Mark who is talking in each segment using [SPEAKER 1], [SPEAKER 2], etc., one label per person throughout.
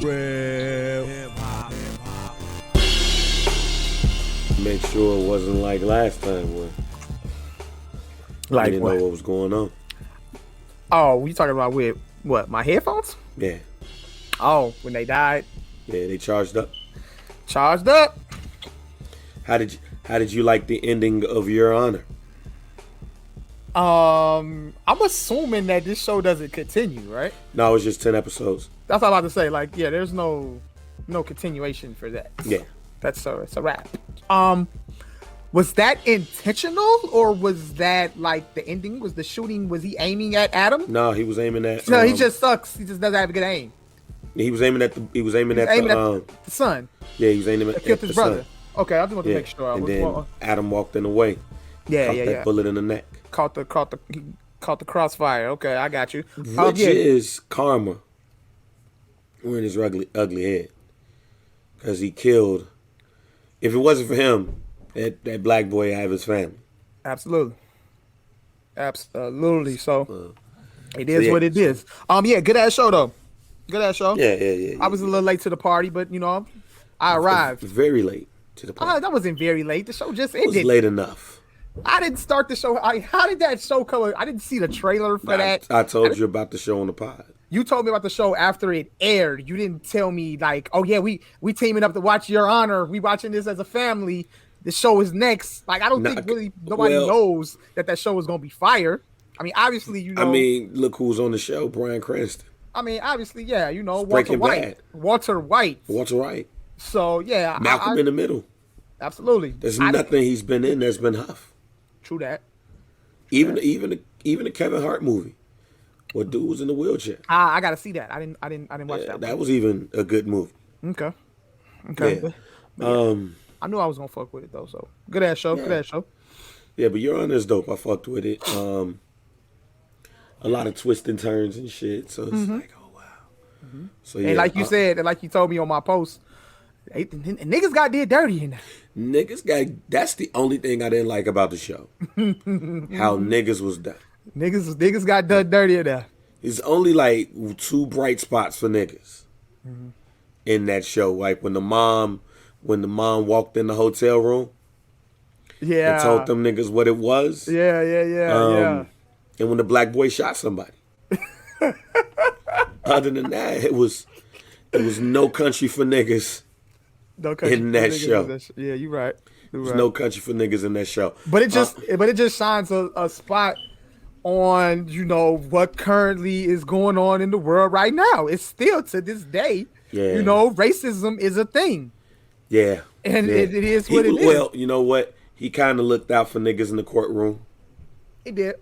[SPEAKER 1] Real hip-hop.
[SPEAKER 2] Make sure it wasn't like last time when I didn't know what was going on.
[SPEAKER 1] Oh, we talking about with what? My headphones?
[SPEAKER 2] Yeah.
[SPEAKER 1] Oh, when they died?
[SPEAKER 2] Yeah, they charged up.
[SPEAKER 1] Charged up.
[SPEAKER 2] How did you like the ending of Your Honor?
[SPEAKER 1] I'm assuming that this show doesn't continue, right?
[SPEAKER 2] No, it was just 10 episodes.
[SPEAKER 1] That's all I'm about to say. Like, yeah, there's no continuation for that.
[SPEAKER 2] Yeah.
[SPEAKER 1] It's a wrap. Was that intentional, or was that like the ending? Was the shooting? Was he aiming at Adam?
[SPEAKER 2] No, he was aiming at.
[SPEAKER 1] No, he just sucks. He just doesn't have a good aim.
[SPEAKER 2] He was aiming at the. He was aiming at
[SPEAKER 1] the son.
[SPEAKER 2] Yeah, he was aiming at
[SPEAKER 1] killed
[SPEAKER 2] the
[SPEAKER 1] his brother.
[SPEAKER 2] son.
[SPEAKER 1] Okay, I just want to make sure.
[SPEAKER 2] And then Adam walked in the way.
[SPEAKER 1] Yeah,
[SPEAKER 2] caught that bullet in the neck.
[SPEAKER 1] Caught the crossfire. Okay, I got you.
[SPEAKER 2] Which is karma. We're in his ugly head, because he killed. If it wasn't for him, that black boy have his family.
[SPEAKER 1] Absolutely. So it is what it is. Yeah, good ass show though. Good ass show.
[SPEAKER 2] Yeah.
[SPEAKER 1] I was a little late to the party, but I arrived
[SPEAKER 2] very late to the party.
[SPEAKER 1] That wasn't very late. The show just ended.
[SPEAKER 2] It was late enough.
[SPEAKER 1] I didn't start the show. How did that show come? I didn't see the trailer for that.
[SPEAKER 2] I told you about the show on the pod.
[SPEAKER 1] You told me about the show after it aired. You didn't tell me like, oh yeah, we teaming up to watch Your Honor. We watching this as a family. The show is next. Like, I don't think really nobody knows that show was gonna be fire. I mean, obviously,
[SPEAKER 2] I mean, look who's on the show, Bryan Cranston.
[SPEAKER 1] I mean, obviously, yeah,
[SPEAKER 2] Walter
[SPEAKER 1] White. So yeah,
[SPEAKER 2] Malcolm in the Middle.
[SPEAKER 1] Absolutely.
[SPEAKER 2] There's nothing he's been in that's been Huff.
[SPEAKER 1] True that.
[SPEAKER 2] Even the Kevin Hart movie, where dude was in the wheelchair.
[SPEAKER 1] I gotta see that. I didn't watch that.
[SPEAKER 2] That was even a good movie.
[SPEAKER 1] Okay.
[SPEAKER 2] Yeah.
[SPEAKER 1] I knew I was gonna fuck with it though. So good ass show.
[SPEAKER 2] Yeah, but Your Honor is dope. I fucked with it. A lot of twists and turns and shit. So it's like, oh wow.
[SPEAKER 1] Mm-hmm.
[SPEAKER 2] So yeah.
[SPEAKER 1] And like you said, and like you told me on my post, niggas got did dirty in that.
[SPEAKER 2] That's the only thing I didn't like about the show. How niggas was done.
[SPEAKER 1] Niggas got done dirty in there.
[SPEAKER 2] It's only like two bright spots for niggas in that show. Like when the mom walked in the hotel room.
[SPEAKER 1] Yeah.
[SPEAKER 2] And told them niggas what it was.
[SPEAKER 1] Yeah.
[SPEAKER 2] And when the black boy shot somebody. Other than that, it was No Country for Niggas in that show.
[SPEAKER 1] Yeah, you're right.
[SPEAKER 2] There's No Country for Niggas in that show.
[SPEAKER 1] But it just shines a spot on, what currently is going on in the world right now. It's still to this day, racism is a thing.
[SPEAKER 2] Yeah.
[SPEAKER 1] And it is what it is.
[SPEAKER 2] Well, you know what? He kind of looked out for niggas in the courtroom.
[SPEAKER 1] He did.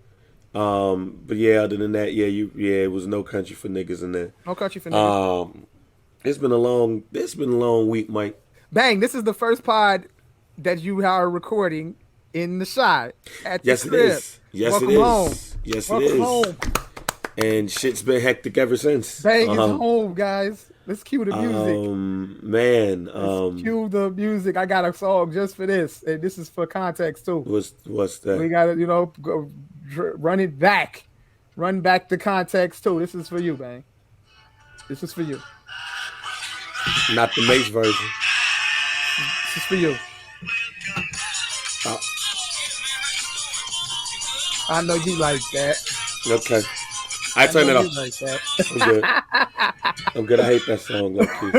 [SPEAKER 2] But yeah, other than that, it was No Country for Niggas in there.
[SPEAKER 1] No Country for Niggas.
[SPEAKER 2] It's been a long week, Mike.
[SPEAKER 1] Bang, this is the first pod that you are recording in the shot at the crib.
[SPEAKER 2] It is. Yes,
[SPEAKER 1] Welcome
[SPEAKER 2] it is.
[SPEAKER 1] home.
[SPEAKER 2] Yes,
[SPEAKER 1] Welcome
[SPEAKER 2] it is.
[SPEAKER 1] home.
[SPEAKER 2] And shit's been hectic ever since.
[SPEAKER 1] Bang is home, guys. Let's cue the music.
[SPEAKER 2] Let's
[SPEAKER 1] cue the music. I got a song just for this, and this is for context too.
[SPEAKER 2] What's that?
[SPEAKER 1] We gotta, go run it back, run back the context too. This is for you, Bang. This is for you.
[SPEAKER 2] Not the Mace version.
[SPEAKER 1] This is for you. I know you like that.
[SPEAKER 2] Okay. I turn it off.
[SPEAKER 1] Like that.
[SPEAKER 2] I'm good. I hate that song, low key.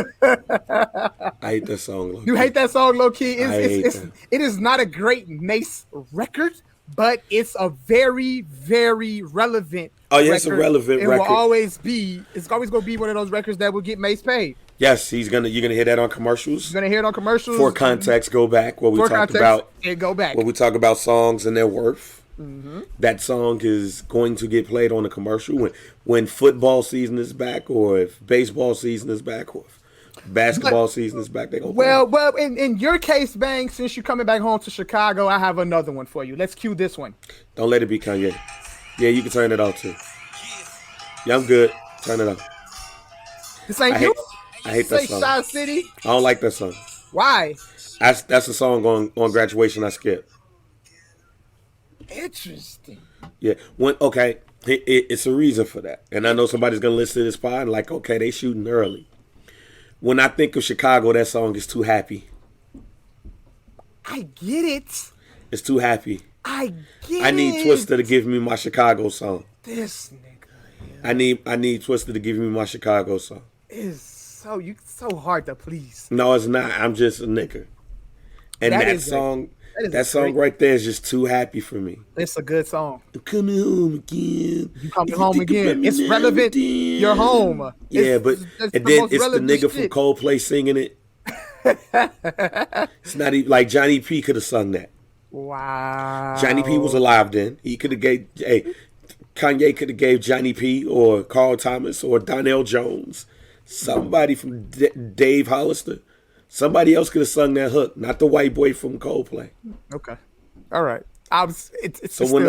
[SPEAKER 2] I hate that song, low key.
[SPEAKER 1] You hate that song, low key?
[SPEAKER 2] It
[SPEAKER 1] is not a great Mace record, but it's a very, very relevant.
[SPEAKER 2] Oh yeah, it's a relevant record.
[SPEAKER 1] It will always be. It's always going to be one of those records that will get Mace paid.
[SPEAKER 2] Yes, you're gonna hear that on commercials.
[SPEAKER 1] You're gonna hear it on commercials.
[SPEAKER 2] For context, go back where we talked about.
[SPEAKER 1] Go back.
[SPEAKER 2] Where we talk about songs and their worth.
[SPEAKER 1] Mm-hmm.
[SPEAKER 2] That song is going to get played on a commercial when football season is back, or if baseball season is back, or if basketball season is back. They go.
[SPEAKER 1] Well, in your case, Bang, since you're coming back home to Chicago, I have another one for you. Let's cue this one.
[SPEAKER 2] Don't let it be Kanye. Yeah, you can turn it off too. Yeah, I'm good. Turn it off.
[SPEAKER 1] This ain't you.
[SPEAKER 2] I hate that song.
[SPEAKER 1] Shy City.
[SPEAKER 2] I don't like that song.
[SPEAKER 1] Why?
[SPEAKER 2] That's a song on graduation I skipped.
[SPEAKER 1] Interesting.
[SPEAKER 2] Yeah. It's a reason for that. And I know somebody's gonna listen to this pod and like, okay, they shooting early. When I think of Chicago, that song is Too Happy.
[SPEAKER 1] I get it.
[SPEAKER 2] It's Too Happy.
[SPEAKER 1] I get it.
[SPEAKER 2] I need Twista to give me my Chicago song.
[SPEAKER 1] This nigga.
[SPEAKER 2] Yeah. I need Twista to give me my Chicago song.
[SPEAKER 1] It's so hard to please.
[SPEAKER 2] No, it's not. I'm just a nigga. And that song right there is just too happy for me.
[SPEAKER 1] It's a good song.
[SPEAKER 2] I'm coming home again.
[SPEAKER 1] You coming home again. It's relevant. You're home.
[SPEAKER 2] Yeah, but and then it's the nigga from Coldplay singing it. It's not even like Johnny P could have sung that.
[SPEAKER 1] Wow.
[SPEAKER 2] Johnny P was alive then. He could have gave Kanye could have gave Johnny P or Carl Thomas or Donnell Jones, somebody from Dave Hollister. Somebody else could have sung that hook, not the white boy from Coldplay.
[SPEAKER 1] Okay, all right. It's
[SPEAKER 2] when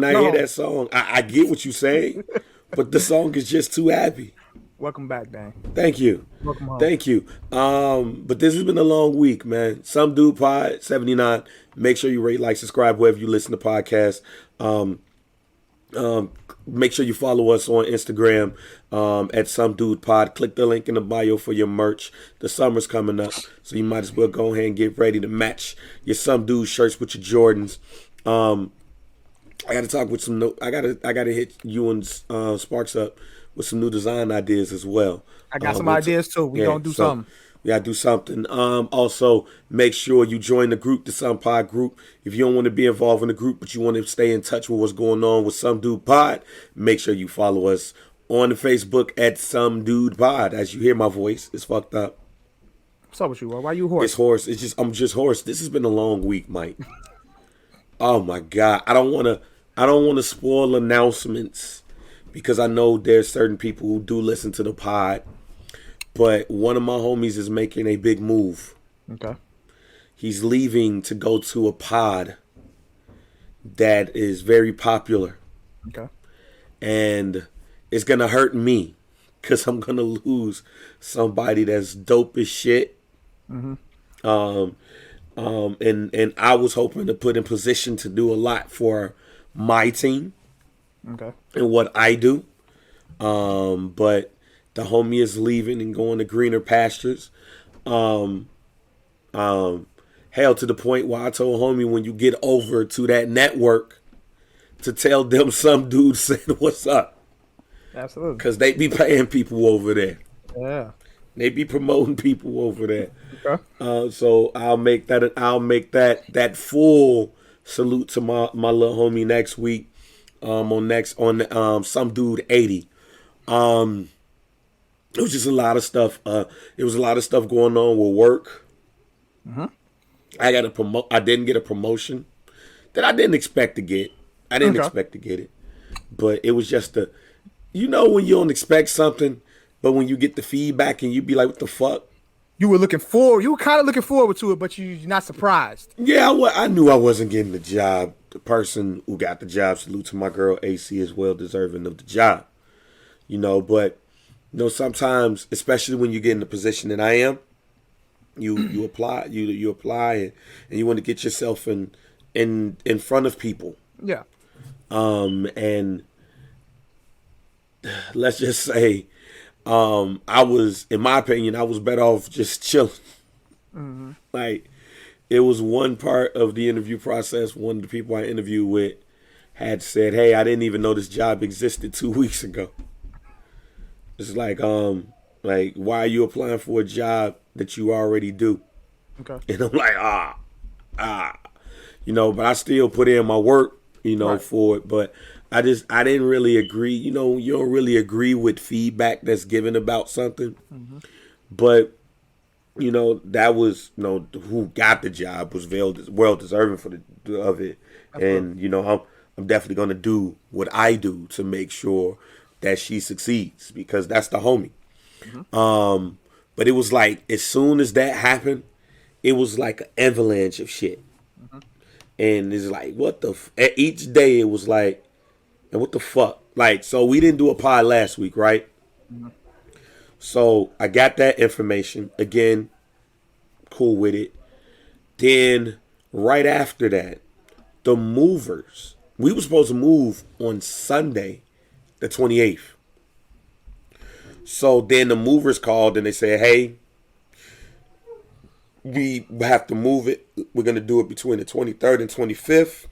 [SPEAKER 2] I hear that song, I get what you're saying, but the song is just too happy.
[SPEAKER 1] Welcome back, Dan.
[SPEAKER 2] Thank you.
[SPEAKER 1] Welcome home.
[SPEAKER 2] Thank you. But this has been a long week, man. Some Dude Pod 79. Make sure you rate, like, subscribe wherever you listen to podcasts. Make sure you follow us on Instagram at Some Dude Pod. Click the link in the bio for your merch. The summer's coming up, so you might as well go ahead and get ready to match your Some Dude shirts with your Jordans. I got to talk with some. I gotta hit you and Sparks up with some new design ideas as well.
[SPEAKER 1] I got some ideas too. We gonna do something.
[SPEAKER 2] We gotta do something. Also, make sure you join the group, the Some Pod group. If you don't want to be involved in the group, but you want to stay in touch with what's going on with Some Dude Pod, make sure you follow us on the Facebook at Some Dude Pod. As you hear my voice, it's fucked up.
[SPEAKER 1] What's up with you? Why you hoarse?
[SPEAKER 2] It's hoarse. I'm just hoarse. This has been a long week, Mike. Oh my God. I don't want to spoil announcements because I know there's certain people who do listen to the pod. But one of my homies is making a big move.
[SPEAKER 1] Okay.
[SPEAKER 2] He's leaving to go to a pod that is very popular.
[SPEAKER 1] Okay. And
[SPEAKER 2] it's going to hurt me because I'm going to lose somebody that's dope as shit.
[SPEAKER 1] Mm-hmm.
[SPEAKER 2] And I was hoping to put in position to do a lot for my team. Okay. And what I do. But the homie is leaving and going to greener pastures. Hell, to the point where I told homie, when you get over to that network, to tell them Some Dude said what's up.
[SPEAKER 1] Absolutely.
[SPEAKER 2] Because they be paying people over there.
[SPEAKER 1] Yeah.
[SPEAKER 2] They be promoting people over there.
[SPEAKER 1] Okay.
[SPEAKER 2] So I'll make that full salute to my little homie next week. On Some Dude 80. It was just a lot of stuff. It was a lot of stuff going on with work.
[SPEAKER 1] Mm-hmm.
[SPEAKER 2] I didn't get a promotion that I didn't expect to get. I didn't expect to get it, but it was just when you don't expect something, but when you get the feedback and you be like, "What the fuck?"
[SPEAKER 1] You were kind of looking forward to it, but you're not surprised.
[SPEAKER 2] Yeah, I knew I wasn't getting the job. The person who got the job, salute to my girl AC, is well deserving of the job. But. Sometimes, especially when you get in the position that I am, you apply, you apply, and you want to get yourself in front of people.
[SPEAKER 1] Yeah.
[SPEAKER 2] And let's just say, I was, in my opinion, I was better off just chilling.
[SPEAKER 1] Mm-hmm.
[SPEAKER 2] Like, it was one part of the interview process. One of the people I interviewed with had said, "Hey, I didn't even know this job existed 2 weeks ago." It's like, why are you applying for a job that you already do?
[SPEAKER 1] Okay.
[SPEAKER 2] And I'm like, but I still put in my work, right. for it. But I didn't really agree. You don't really agree with feedback that's given about something.
[SPEAKER 1] Mm-hmm.
[SPEAKER 2] But, that was, who got the job was well deserving of it. And, I'm definitely going to do what I do to make sure that she succeeds, because that's the homie. Mm-hmm. But it was like, as soon as that happened, it was like an avalanche of shit. Mm-hmm. And it's like, each day it was like, and what the fuck? Like, so we didn't do a pod last week, right? Mm-hmm. So I got that information. Again, cool with it. Then right after that, the movers, we were supposed to move on Sunday, the 28th. So then the movers called and they said, "Hey, we have to move it. We're gonna do it between the 23rd and 25th.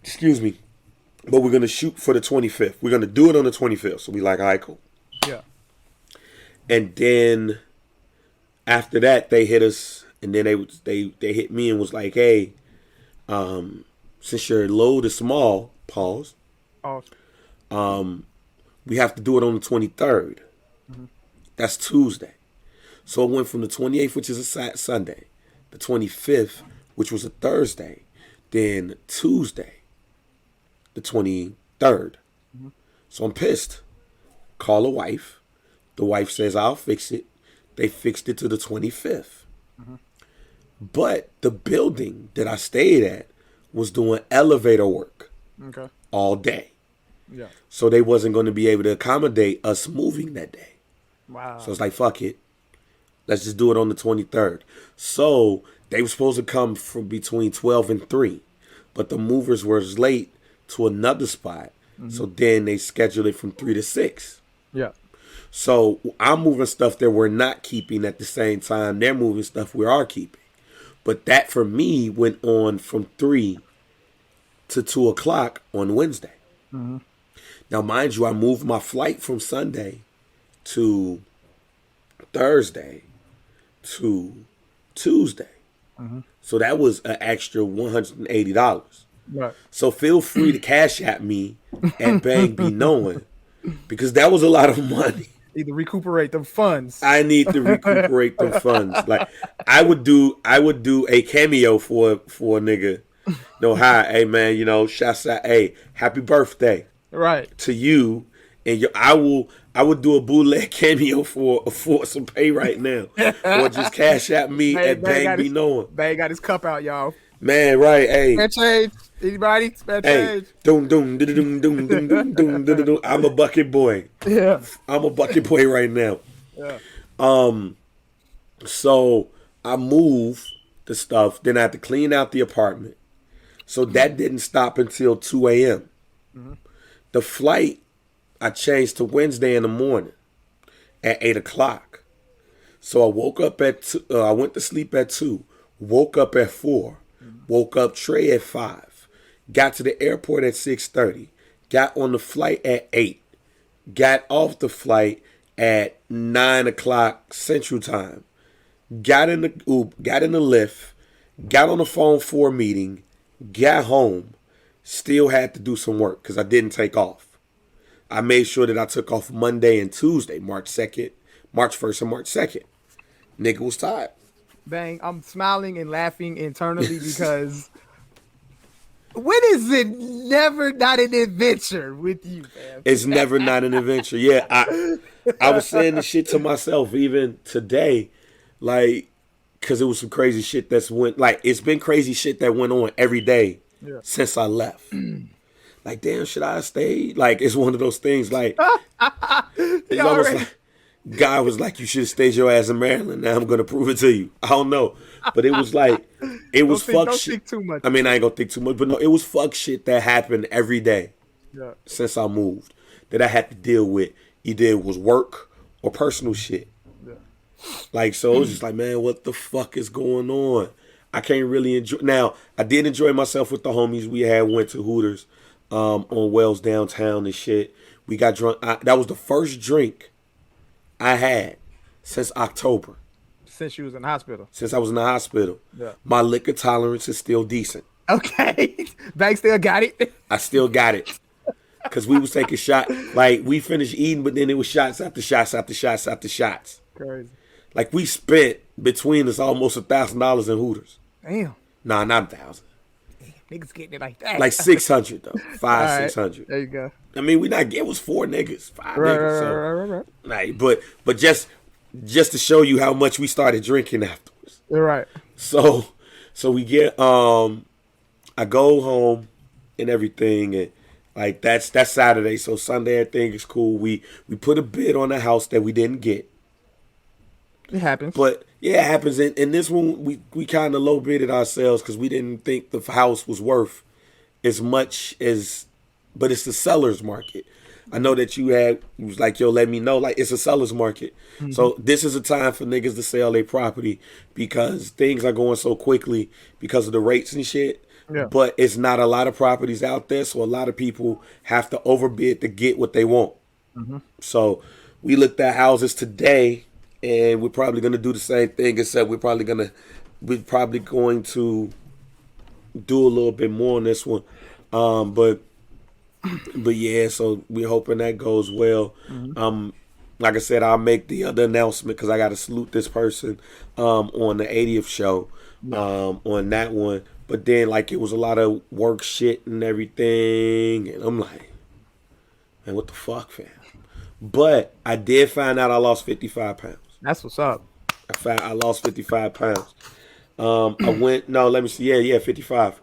[SPEAKER 2] Excuse me. But we're gonna shoot for the 25th. We're gonna do it on the 25th. So we like, all right, cool.
[SPEAKER 1] Yeah.
[SPEAKER 2] And then after that, they hit us, and then they hit me and was like, hey, since your load is small, pause. We have to do it on the 23rd. Mm-hmm. That's Tuesday. So it went from the 28th, which is a Sunday, the 25th, which was a Thursday, then Tuesday, the 23rd. Mm-hmm. So I'm pissed. Call a wife. The wife says, I'll fix it. They fixed it to the 25th. Mm-hmm. But the building that I stayed at was doing elevator work all day. Yeah. So they wasn't going to be able to accommodate us moving that day. Wow. So it's like, fuck it. Let's just do it on the 23rd. So they were supposed to come from between 12 and 3. But the movers were late to another spot. Mm-hmm. So then they scheduled it from 3 to 6. Yeah. So I'm moving stuff that we're not keeping at the same time. They're moving stuff we are keeping. But that for me went on from 3 to 2 o'clock on Wednesday. Mm-hmm. Now, mind you, I moved my flight from Sunday to Thursday to Tuesday. Mm-hmm. So that was an extra $180. Right. So feel free to cash at me at Bang Be Knowing, because that was a lot of money.
[SPEAKER 1] Need to recuperate them funds.
[SPEAKER 2] I need to recuperate them funds. Like I would do a cameo for a nigga. No, hi, hey man, you know, shouts out, hey, happy birthday, right, to you, and I would do a bootleg cameo for some pay right now, or just cash at me at Bang Be Knowing.
[SPEAKER 1] Bang got his cup out, y'all.
[SPEAKER 2] Man, right, hey.
[SPEAKER 1] Spare change. Anybody? Spare change.
[SPEAKER 2] Doom, doom, doom, doom, doom, doom, doom, doom. I'm a bucket boy. Yeah. I'm a bucket boy right now. Yeah. So I move the stuff, then I have to clean out the apartment. So that didn't stop until 2 a.m. Mm-hmm. The flight, I changed to Wednesday in the morning at 8 o'clock. So I woke up at I went to sleep at 2, woke up at 4, woke up Trey at 5, got to the airport at 6:30, got on the flight at 8, got off the flight at 9 o'clock Central Time, got in the lift, got on the phone for a meeting, got home, still had to do some work because I didn't take off. I made sure that I took off Monday and Tuesday, March 1st and March 2nd. Nigga was tired.
[SPEAKER 1] Bang, I'm smiling and laughing internally because when is it never not an adventure with you, man?
[SPEAKER 2] It's never not an adventure. Yeah, I was saying this shit to myself even today, like, because it was some crazy shit it's been crazy shit that went on every day since I left. Like, damn, should I have stayed? Like, it's one of those things, like, it's almost like, God was like, you should have stayed your ass in Maryland. Now I'm going to prove it to you. I don't know. But it was like, it was fuck shit. Too much. I mean, I ain't going to think too much, but no, it was fuck shit that happened every day since I moved that I had to deal with. Either it was work or personal shit. Yeah. Like, so it was just like, man, what the fuck is going on? I can't really enjoy. Now, I did enjoy myself with the homies. We went to Hooters on Wells downtown and shit. We got drunk. That was the first drink I had since October.
[SPEAKER 1] Since you was in the hospital?
[SPEAKER 2] Since I was in the hospital. Yeah. My liquor tolerance is still decent.
[SPEAKER 1] Okay. Bank still got it?
[SPEAKER 2] I still got it. Because we was taking shots. Like, we finished eating, but then it was shots after shots after shots after shots. Crazy. Like, we spent between us almost $1,000 in Hooters.
[SPEAKER 1] Damn.
[SPEAKER 2] Nah, not 1,000.
[SPEAKER 1] Niggas getting it like that.
[SPEAKER 2] Like 600 though. 600.
[SPEAKER 1] There you go.
[SPEAKER 2] I mean, it was 4 niggas, 5 niggas. So, right. But just to show you how much we started drinking afterwards.
[SPEAKER 1] Right.
[SPEAKER 2] So we get I go home and everything, and like that's Saturday. So Sunday everything is cool. We put a bid on a house that we didn't get.
[SPEAKER 1] It happens.
[SPEAKER 2] But yeah, it happens. And this one, we kind of low bidded ourselves because we didn't think the house was worth as much as, but it's the seller's market. I know that you was like, yo, let me know. Like, it's a seller's market.
[SPEAKER 1] Mm-hmm.
[SPEAKER 2] So this is a time for niggas to sell their property because things are going so quickly because of the rates and shit.
[SPEAKER 1] Yeah.
[SPEAKER 2] But it's not a lot of properties out there, so a lot of people have to overbid to get what they want.
[SPEAKER 1] Mm-hmm.
[SPEAKER 2] So we looked at houses today, and we're probably going to do the same thing, except we're probably going to do a little bit more on this one. But yeah, so we're hoping that goes well.
[SPEAKER 1] Mm-hmm.
[SPEAKER 2] Like I said, I'll make the other announcement because I got to salute this person on the 80th show on that one. But then, like, it was a lot of work shit and everything. And I'm like, man, what the fuck, fam? But I did find out I lost 55 pounds.
[SPEAKER 1] That's what's up.
[SPEAKER 2] I lost 55 pounds. Let me see. Yeah, 55.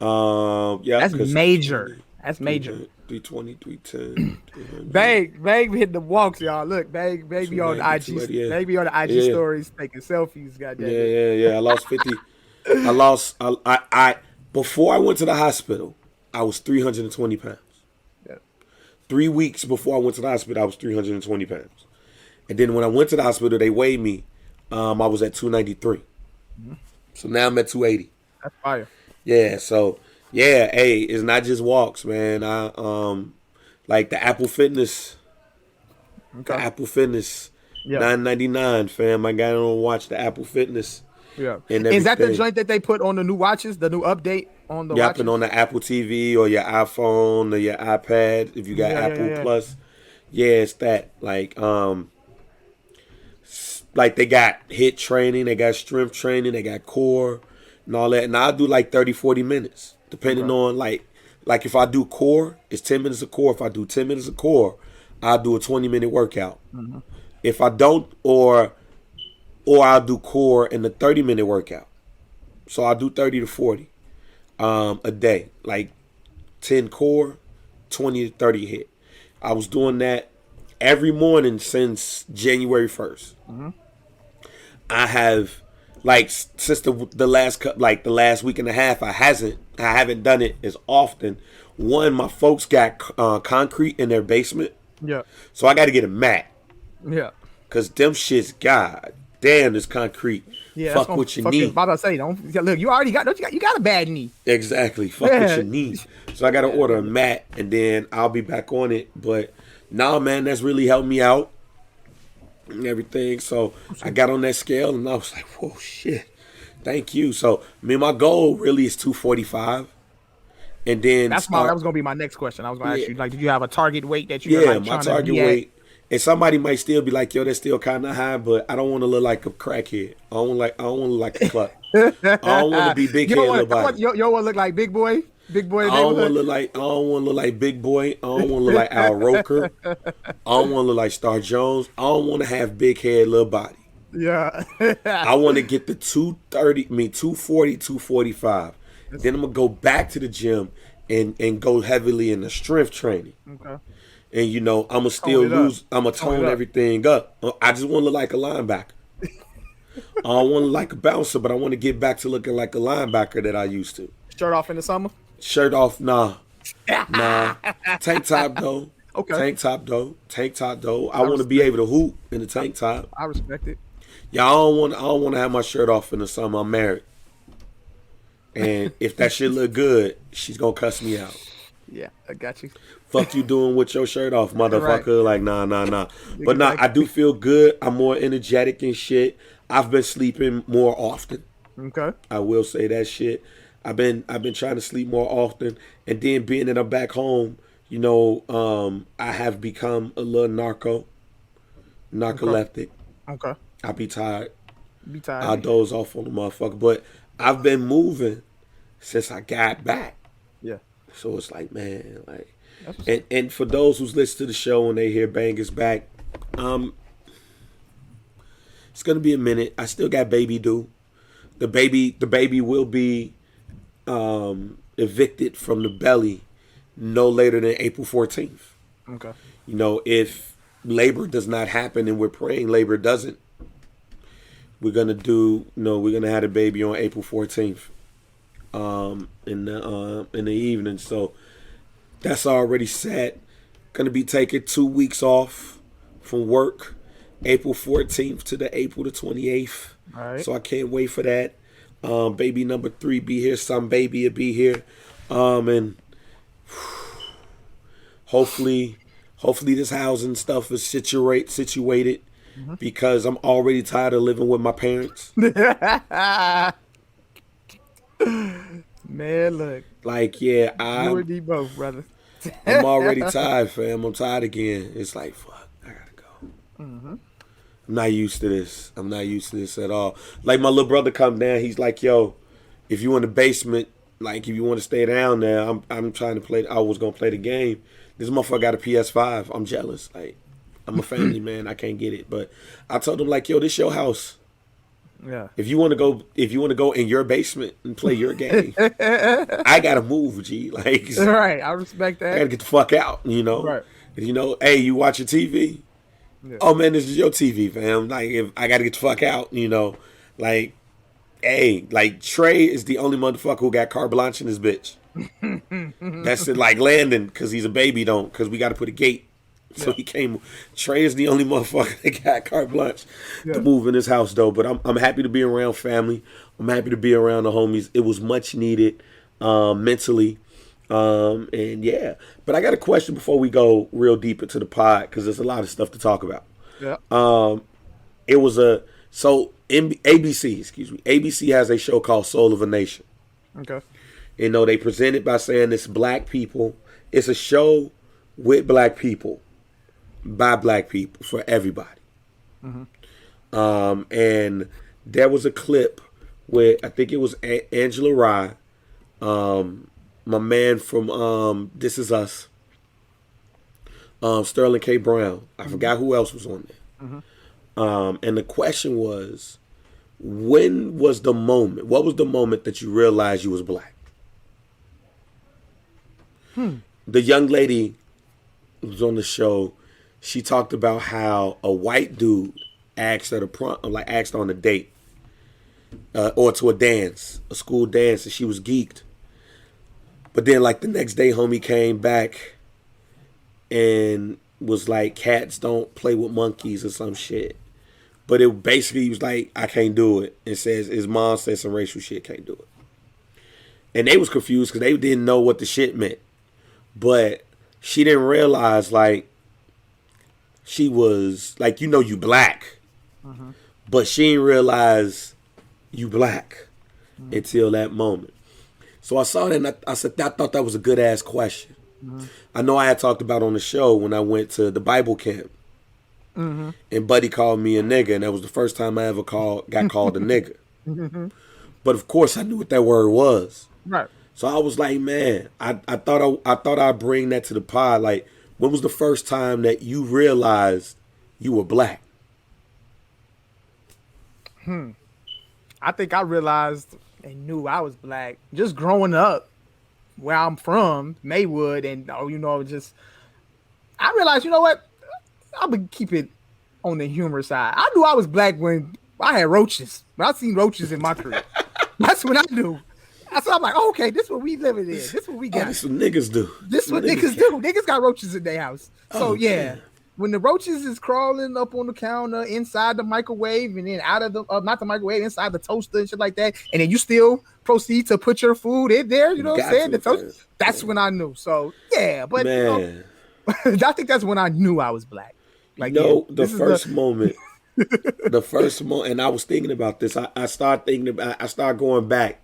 [SPEAKER 2] Yeah.
[SPEAKER 1] That's major. That's major.
[SPEAKER 2] 320, 310.
[SPEAKER 1] Bag hit the walks, y'all. Look, Bag be on the IG.
[SPEAKER 2] Yeah.
[SPEAKER 1] Bag be on the IG stories taking selfies. Goddamn.
[SPEAKER 2] Yeah. I lost 50. I before I went to the hospital, I was 320 pounds.
[SPEAKER 1] Yeah.
[SPEAKER 2] 3 weeks before I went to the hospital, I was 320 pounds. And then when I went to the hospital, they weighed me. I was at 293. Mm-hmm. So now I'm at 280.
[SPEAKER 1] That's fire.
[SPEAKER 2] Yeah. So yeah, hey, it's not just walks, man. I like the Apple Fitness. Okay. The Apple Fitness. Yeah. $9.99, fam. I got to watch the Apple Fitness.
[SPEAKER 1] Yeah. Is that the joint that they put on the new watches? The new update on the watches?
[SPEAKER 2] And on the Apple TV or your iPhone or your iPad if you got Apple Plus. Yeah, it's that. Like they got HIIT training, they got strength training, they got core and all that. And I'll do like 30, 40 minutes depending on like if I do core, it's 10 minutes of core. If I do 10 minutes of core, I'll do a 20-minute workout. Mm-hmm. If I don't, or I'll do core in the 30-minute workout. So I'll do 30 to 40 a day. Like 10 core, 20 to 30 HIIT. I was doing that every morning since January 1st. Mm-hmm. I have, like, since the last week and a half, I haven't done it as often. One, my folks got concrete in their basement.
[SPEAKER 1] Yeah.
[SPEAKER 2] So I got to get a mat.
[SPEAKER 1] Yeah.
[SPEAKER 2] Cause them shits, god damn, this concrete. Yeah, fuck with your knee.
[SPEAKER 1] About to say, look, you already got a bad knee.
[SPEAKER 2] Exactly, fuck with your knee. So I got to order a mat, and then I'll be back on it. But nah, man, that's really helped me out and everything. So I got on that scale, and I was like, whoa, shit, thank you. So my goal really is 245. And then
[SPEAKER 1] that was gonna be my next question. I was gonna ask you, like, did you have a target weight that you
[SPEAKER 2] my target weight? And somebody might still be like, yo, that's still kind of high, but I don't want to look like a crackhead. I don't want to look like a cluck. I don't want to be big head little body.
[SPEAKER 1] You don't want to look like Big Boy? Big Boy?
[SPEAKER 2] I don't want to look like Big Boy. I don't want to look like Al Roker. I don't want to look like Star Jones. I don't want to have big head little body.
[SPEAKER 1] Yeah.
[SPEAKER 2] I want to get the 240, 245. Then I'm going to go back to the gym and go heavily in the strength training. Okay. And, I'm going to still lose. I'm going to tone everything up. I just want to look like a linebacker. I don't want to look like a bouncer, but I want to get back to looking like a linebacker that I used to.
[SPEAKER 1] Shirt off in the summer?
[SPEAKER 2] Shirt off, nah. Tank top, though. Okay. Tank top, though. I want to be able to hoop in the tank top.
[SPEAKER 1] I respect it.
[SPEAKER 2] Yeah, I don't want to have my shirt off in the summer. I'm married. And if that shit look good, she's going to cuss me out.
[SPEAKER 1] Yeah, I got you.
[SPEAKER 2] Fuck you doing with your shirt off, motherfucker. Right. Like, nah. But nah, I do feel good. I'm more energetic and shit. I've been sleeping more often.
[SPEAKER 1] Okay.
[SPEAKER 2] I will say that shit. I've been trying to sleep more often. And then being that I'm back home, I have become a little narcoleptic.
[SPEAKER 1] Okay.
[SPEAKER 2] I be tired. I doze off on the motherfucker. But I've been moving since I got back.
[SPEAKER 1] Yeah.
[SPEAKER 2] So it's like, man, like, and for those who's listened to the show and they hear Bang is back, it's gonna be a minute. I still got baby due. The baby will be evicted from the belly no later than April 14th.
[SPEAKER 1] Okay.
[SPEAKER 2] If labor does not happen, and we're praying labor doesn't, we're gonna have the baby on April 14th. In the evening, so that's already set. Gonna be taking 2 weeks off from work, April 14th to the April the 28th.
[SPEAKER 1] All right.
[SPEAKER 2] So I can't wait for that. Baby number 3 be here. Some baby will be here. And hopefully this housing stuff is situated because I'm already tired of living with my parents.
[SPEAKER 1] Man, look.
[SPEAKER 2] Like, yeah,
[SPEAKER 1] you and me both, brother.
[SPEAKER 2] I'm already tired, fam. I'm tired again. It's like, fuck, I gotta go. I'm not used to this. I'm not used to this at all. Like, my little brother come down. He's like, yo, if you in the basement, like, if you want to stay down there, I'm trying to play. I was gonna play the game. This motherfucker got a PS5. I'm jealous. Like, I'm a family man. I can't get it. But I told him, like, yo, this your house.
[SPEAKER 1] Yeah.
[SPEAKER 2] If you want to go in your basement and play your game, I gotta move, G. Like,
[SPEAKER 1] right. I respect that.
[SPEAKER 2] I gotta get the fuck out.
[SPEAKER 1] Right.
[SPEAKER 2] Hey, you watching TV? Yeah. Oh man, this is your TV, fam. Like, if I gotta get the fuck out, like, hey, like Trey is the only motherfucker who got carte blanche in this bitch. That's it, like Landon, because he's a baby, because we got to put a gate. So he came. Trey is the only motherfucker that got carte blanche to move in his house, though. But I'm happy to be around family. I'm happy to be around the homies. It was much needed mentally. And yeah. But I got a question before we go real deep into the pod, because there's a lot of stuff to talk about.
[SPEAKER 1] Yeah.
[SPEAKER 2] It was ABC has a show called Soul of a Nation.
[SPEAKER 1] Okay.
[SPEAKER 2] They present it by saying it's black people. It's a show with black people, by black people, for everybody. And there was a clip where I think it was Angela Rye, my man from This Is Us, Sterling K. Brown. I forgot who else was on there. And the question was, when was the moment? What was the moment that you realized you was black? The young lady who was on the show, she talked about how a white dude asked her asked her on a date, or to a dance, a school dance, and she was geeked. But then, like, the next day, homie came back and was like, cats don't play with monkeys or some shit. But it basically was like, I can't do it. And says his mom said some racial shit, can't do it. And they was confused because they didn't know what the shit meant. But she didn't realize, like, she was, like, you black. But she didn't realize you black until that moment. So I saw that and I said, I thought that was a good ass question. I know I had talked about on the show when I went to the Bible camp. And Buddy called me a nigga, and that was the first time I ever got called a nigga. But of course I knew what that word was.
[SPEAKER 1] Right.
[SPEAKER 2] So I was like, man, I thought I'd bring that to the pod. Like, when was the first time that you realized you were black?
[SPEAKER 1] I think I realized and knew I was black just growing up where I'm from, Maywood, and I realized, you know what? I'm gonna keep it on the humor side. I knew I was black when I had roaches. When I seen roaches in my crib. That's when I knew. So I'm like, oh, okay, this is what we living in. This is what we got.
[SPEAKER 2] This is what niggas do.
[SPEAKER 1] This is what niggas do. Niggas got roaches in their house. So yeah, when the roaches is crawling up on the counter, inside the microwave, and then out of the not the microwave, inside the toaster and shit like that, and then you still proceed to put your food in there. You know what I'm saying? The toaster. That's when I knew. So yeah, but
[SPEAKER 2] man,
[SPEAKER 1] I think that's when I knew I was black. Like,
[SPEAKER 2] the first moment, and I was thinking about this. I started going back,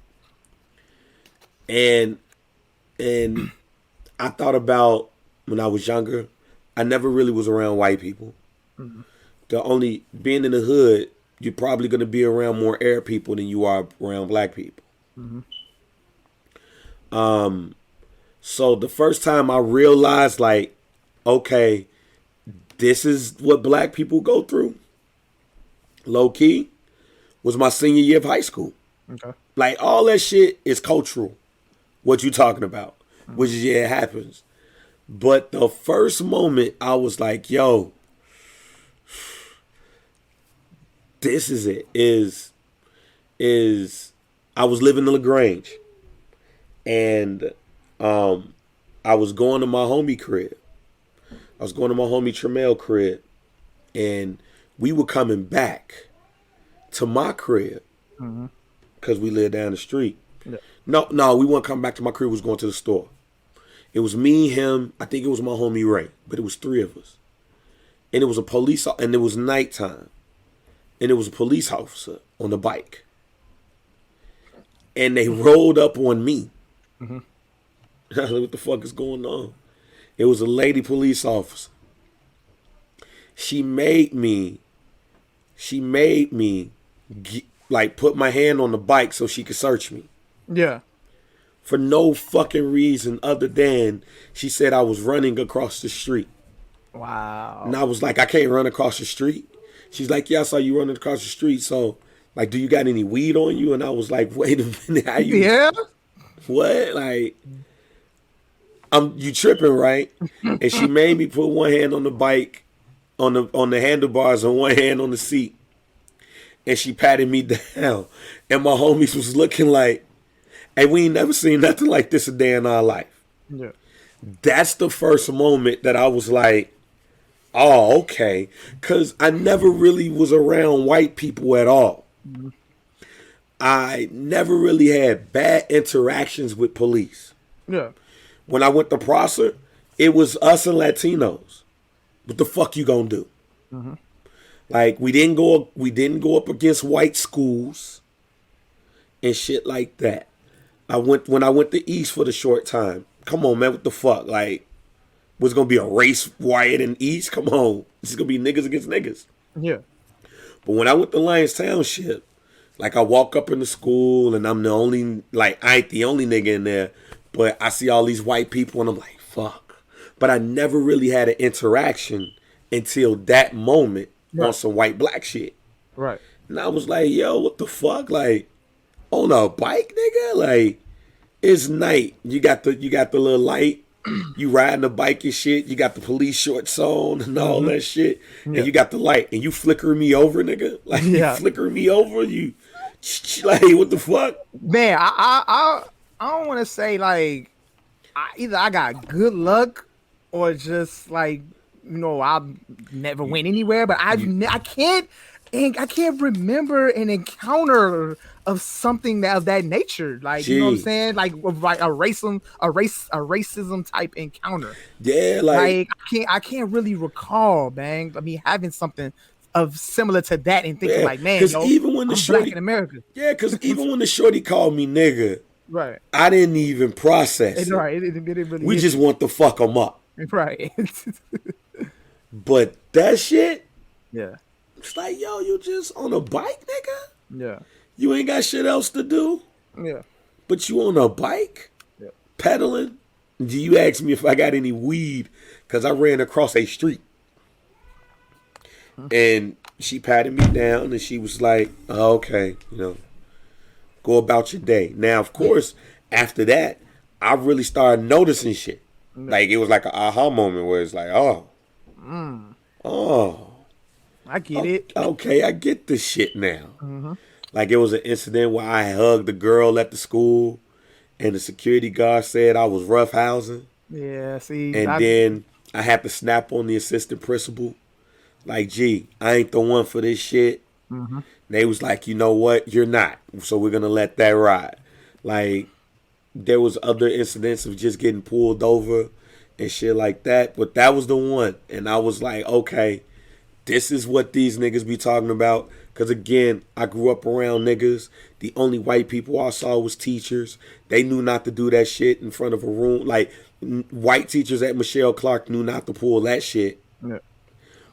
[SPEAKER 2] and I thought about when I was younger. I never really was around white people. The only being in the hood, you're probably going to be around more Arab people than you are around black people. So the first time I realized, like, okay, this is what black people go through, low key, was my senior year of high school.
[SPEAKER 1] Okay.
[SPEAKER 2] Like, all that shit is cultural, what you talking about, which is, yeah, it happens. But the first moment I was like, yo, this is it, is I was living in LaGrange, and I was going to my homie crib. I was going to my homie Tremel crib, and we were coming back to my crib because we lived down the street. Yeah. No, we weren't coming back to my crib. We was going to the store. It was me, him. I think it was my homie Ray, but it was 3 of us. And it was a police, and it was nighttime, and it was a police officer on the bike, and they rolled up on me. I was like, what the fuck is going on? It was a lady police officer. She made me like put my hand on the bike so she could search me.
[SPEAKER 1] Yeah.
[SPEAKER 2] For no fucking reason other than she said I was running across the street.
[SPEAKER 1] Wow.
[SPEAKER 2] And I was like, I can't run across the street. She's like, yeah, I saw you running across the street. So, like, do you got any weed on you? And I was like, wait a minute, how you?
[SPEAKER 1] Yeah.
[SPEAKER 2] What? Like, you tripping, right? And she made me put one hand on the bike, on the handlebars, and one hand on the seat. And she patted me down. And my homies was looking like, hey, we ain't never seen nothing like this a day in our life.
[SPEAKER 1] Yeah.
[SPEAKER 2] That's the first moment that I was like, oh, okay. Because I never really was around white people at all. Mm-hmm. I never really had bad interactions with police.
[SPEAKER 1] Yeah. When
[SPEAKER 2] I went to Prosser, it was us and Latinos. What the fuck you gonna do? Mm-hmm. Like, we didn't go up against white schools and shit like that. When I went to East for the short time. Come on, man, what the fuck? Like, was gonna be a race riot in East? Come on. This is gonna be niggas against niggas.
[SPEAKER 1] Yeah.
[SPEAKER 2] But when I went to Lyons Township, like, I walk up in the school and I'm the only, like, I ain't the only nigga in there, but I see all these white people and I'm like, fuck. But I never really had an interaction until that moment on some white black shit.
[SPEAKER 1] Right.
[SPEAKER 2] And I was like, yo, what the fuck? Like, on a bike, nigga? Like, it's night. You got the little light. You riding the bike and shit. You got the police shorts on and all that shit. Yeah. And you got the light. And you flickering me over, nigga. Like, you flickering me over. You, like, what the fuck?
[SPEAKER 1] Man, I don't want to say, like, either I got good luck or just, like, you know, I never went anywhere. But I can't remember an encounter of something of that nature, like, you know what I'm saying, like a racism type encounter.
[SPEAKER 2] Yeah,
[SPEAKER 1] like I can't really recall, man. I mean, having something of similar to that and thinking like, man, yo,
[SPEAKER 2] even when the shorty,
[SPEAKER 1] black in America.
[SPEAKER 2] Yeah, because even when the shorty called me nigga,
[SPEAKER 1] right,
[SPEAKER 2] I didn't even process it.
[SPEAKER 1] Right, it really.
[SPEAKER 2] We just want to fuck them up,
[SPEAKER 1] right?
[SPEAKER 2] But that shit,
[SPEAKER 1] yeah.
[SPEAKER 2] It's like, yo, you just on a bike, nigga?
[SPEAKER 1] Yeah.
[SPEAKER 2] You ain't got shit else to do?
[SPEAKER 1] Yeah.
[SPEAKER 2] But you on a bike?
[SPEAKER 1] Yeah.
[SPEAKER 2] Pedaling? Do you ask me if I got any weed? Because I ran across a street. And she patted me down and she was like, oh, okay, you know, go about your day. Now, of course, after that, I really started noticing shit. Like, it was like an aha moment where it's like, oh.
[SPEAKER 1] I get it.
[SPEAKER 2] Okay, I get this shit now. Mm-hmm. Like, it was an incident where I hugged a girl at the school, and the security guard said I was roughhousing.
[SPEAKER 1] Yeah, see.
[SPEAKER 2] And then I had to snap on the assistant principal. Like, gee, I ain't the one for this shit. Mm-hmm. They was like, you know what? You're not. So we're going to let that ride. Like, there was other incidents of just getting pulled over and shit like that. But that was the one. And I was like, okay. This is what these niggas be talking about. Because, again, I grew up around niggas. The only white people I saw was teachers. They knew not to do that shit in front of a room. Like, white teachers at Michelle Clark knew not to pull that shit. Yeah.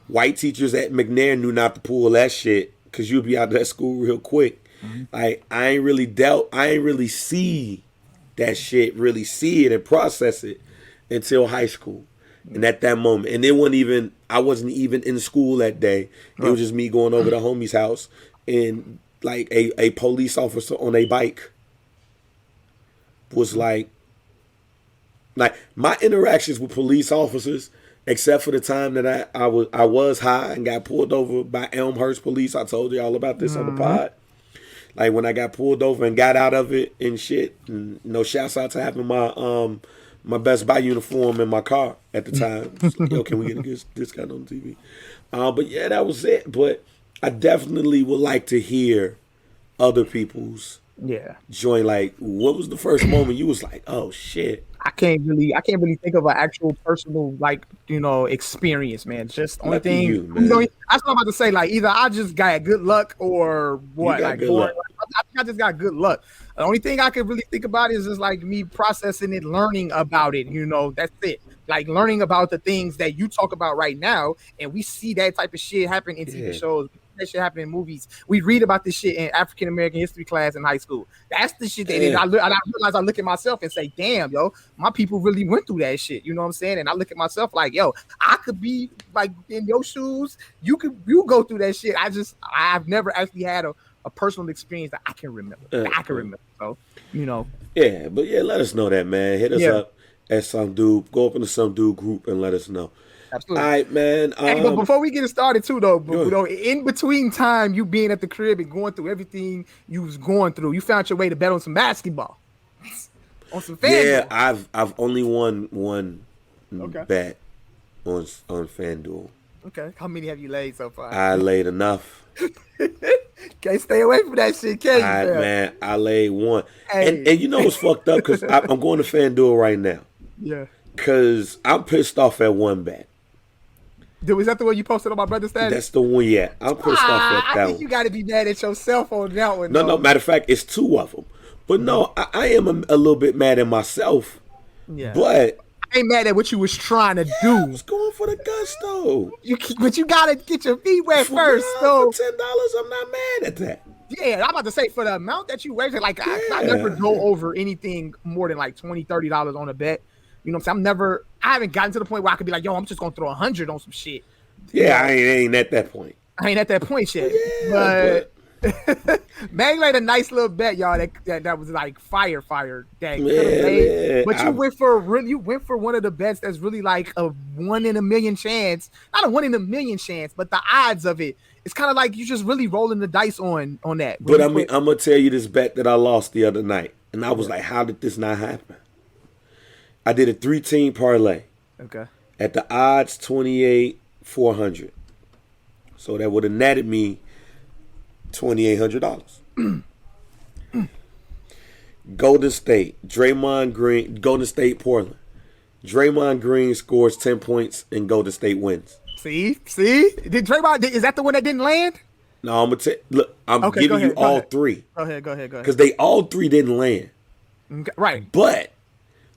[SPEAKER 2] White teachers at McNair knew not to pull that shit. Because you'll be out of that school real quick. Mm-hmm. Like, I ain't really see that shit, really see it and process it until high school. And at that moment, and I wasn't even in school that day. It was just me going over to homie's house, and like a police officer on a bike was like my interactions with police officers, except for the time that I was high and got pulled over by Elmhurst police. I told you all about this on the pod. Like, when I got pulled over and got out of it and shit. And, you know, shouts out to having my Best Buy uniform in my car at the time. Like, yo, can we get a discount on TV? But yeah, that was it. But I definitely would like to hear other people's joint. Like, what was the first moment you was like, oh shit?
[SPEAKER 1] I can't really think of an actual personal experience, man. Just only
[SPEAKER 2] Lucky
[SPEAKER 1] thing
[SPEAKER 2] you, man.
[SPEAKER 1] That's what I'm about to say. Like either I just got good luck or what.
[SPEAKER 2] You got good luck.
[SPEAKER 1] I think I just got good luck. The only thing I could really think about is just like me processing it, learning about it. That's it. Like learning about the things that you talk about right now, and we see that type of shit happen in TV shows. That shit happen in movies. We read about this shit in African American history class in high school. That's the shit that I realize. I look at myself and say, "Damn, yo, my people really went through that shit." You know what I'm saying? And I look at myself like, "Yo, I could be like in your shoes. You go through that shit." I've never actually had a personal experience that I can remember. So,
[SPEAKER 2] Yeah, but yeah, let us know that, man. Hit us up at some dude. Go up into some dude group and let us know.
[SPEAKER 1] Absolutely.
[SPEAKER 2] All right, man.
[SPEAKER 1] Hey, but before we get it started, too, though, in between time, you being at the crib and going through everything you was going through, you found your way to bet on some basketball, on some FanDuel.
[SPEAKER 2] Yeah, I've only won one bet on FanDuel.
[SPEAKER 1] Okay, how many have you laid so far?
[SPEAKER 2] I laid enough.
[SPEAKER 1] Can't stay away from that shit, can you?
[SPEAKER 2] All right, man. I laid one, and you know what's fucked up? Because I'm going to FanDuel right now.
[SPEAKER 1] Yeah.
[SPEAKER 2] Because I'm pissed off at one bet.
[SPEAKER 1] Was that the one you posted on my brother's status?
[SPEAKER 2] That's the one, yeah. I'm pissed off at that
[SPEAKER 1] I think you got to be mad at yourself on that one.
[SPEAKER 2] No, matter of fact, it's two of them. But no, I am a little bit mad at myself. Yeah. But
[SPEAKER 1] I ain't mad at what you was trying to do.
[SPEAKER 2] I was going for the gusto.
[SPEAKER 1] But you got to get your feet wet first, though.
[SPEAKER 2] For $10, I'm not mad at that.
[SPEAKER 1] Yeah, I'm about to say, for the amount that you wasted, like, I never go over anything more than like $20, $30 on a bet. You know what I'm saying? I haven't gotten to the point where I could be like, yo, I'm just going to throw 100 on some shit.
[SPEAKER 2] Yeah, I ain't at that point.
[SPEAKER 1] I ain't at that point yet. Yeah, but Mack laid a nice little bet, y'all, that was like fire that
[SPEAKER 2] yeah.
[SPEAKER 1] But you went for one of the bets that's really like a 1 in a million chance. Not a 1 in a million chance, but the odds of it. It's kind of like you just really rolling the dice on that.
[SPEAKER 2] But I'm going to tell you this bet that I lost the other night. And I was like, how did this not happen? I did a 3-team parlay.
[SPEAKER 1] Okay.
[SPEAKER 2] At the odds 28,400. So that would have netted me $2,800. Golden State, Draymond Green, Golden State, Portland. Draymond Green scores 10 points and Golden State wins.
[SPEAKER 1] See? Did Draymond? Is that the one that didn't land?
[SPEAKER 2] No, I'm gonna look. I'm giving you all three.
[SPEAKER 1] Go ahead.
[SPEAKER 2] Because they all three didn't land.
[SPEAKER 1] Okay, right.
[SPEAKER 2] But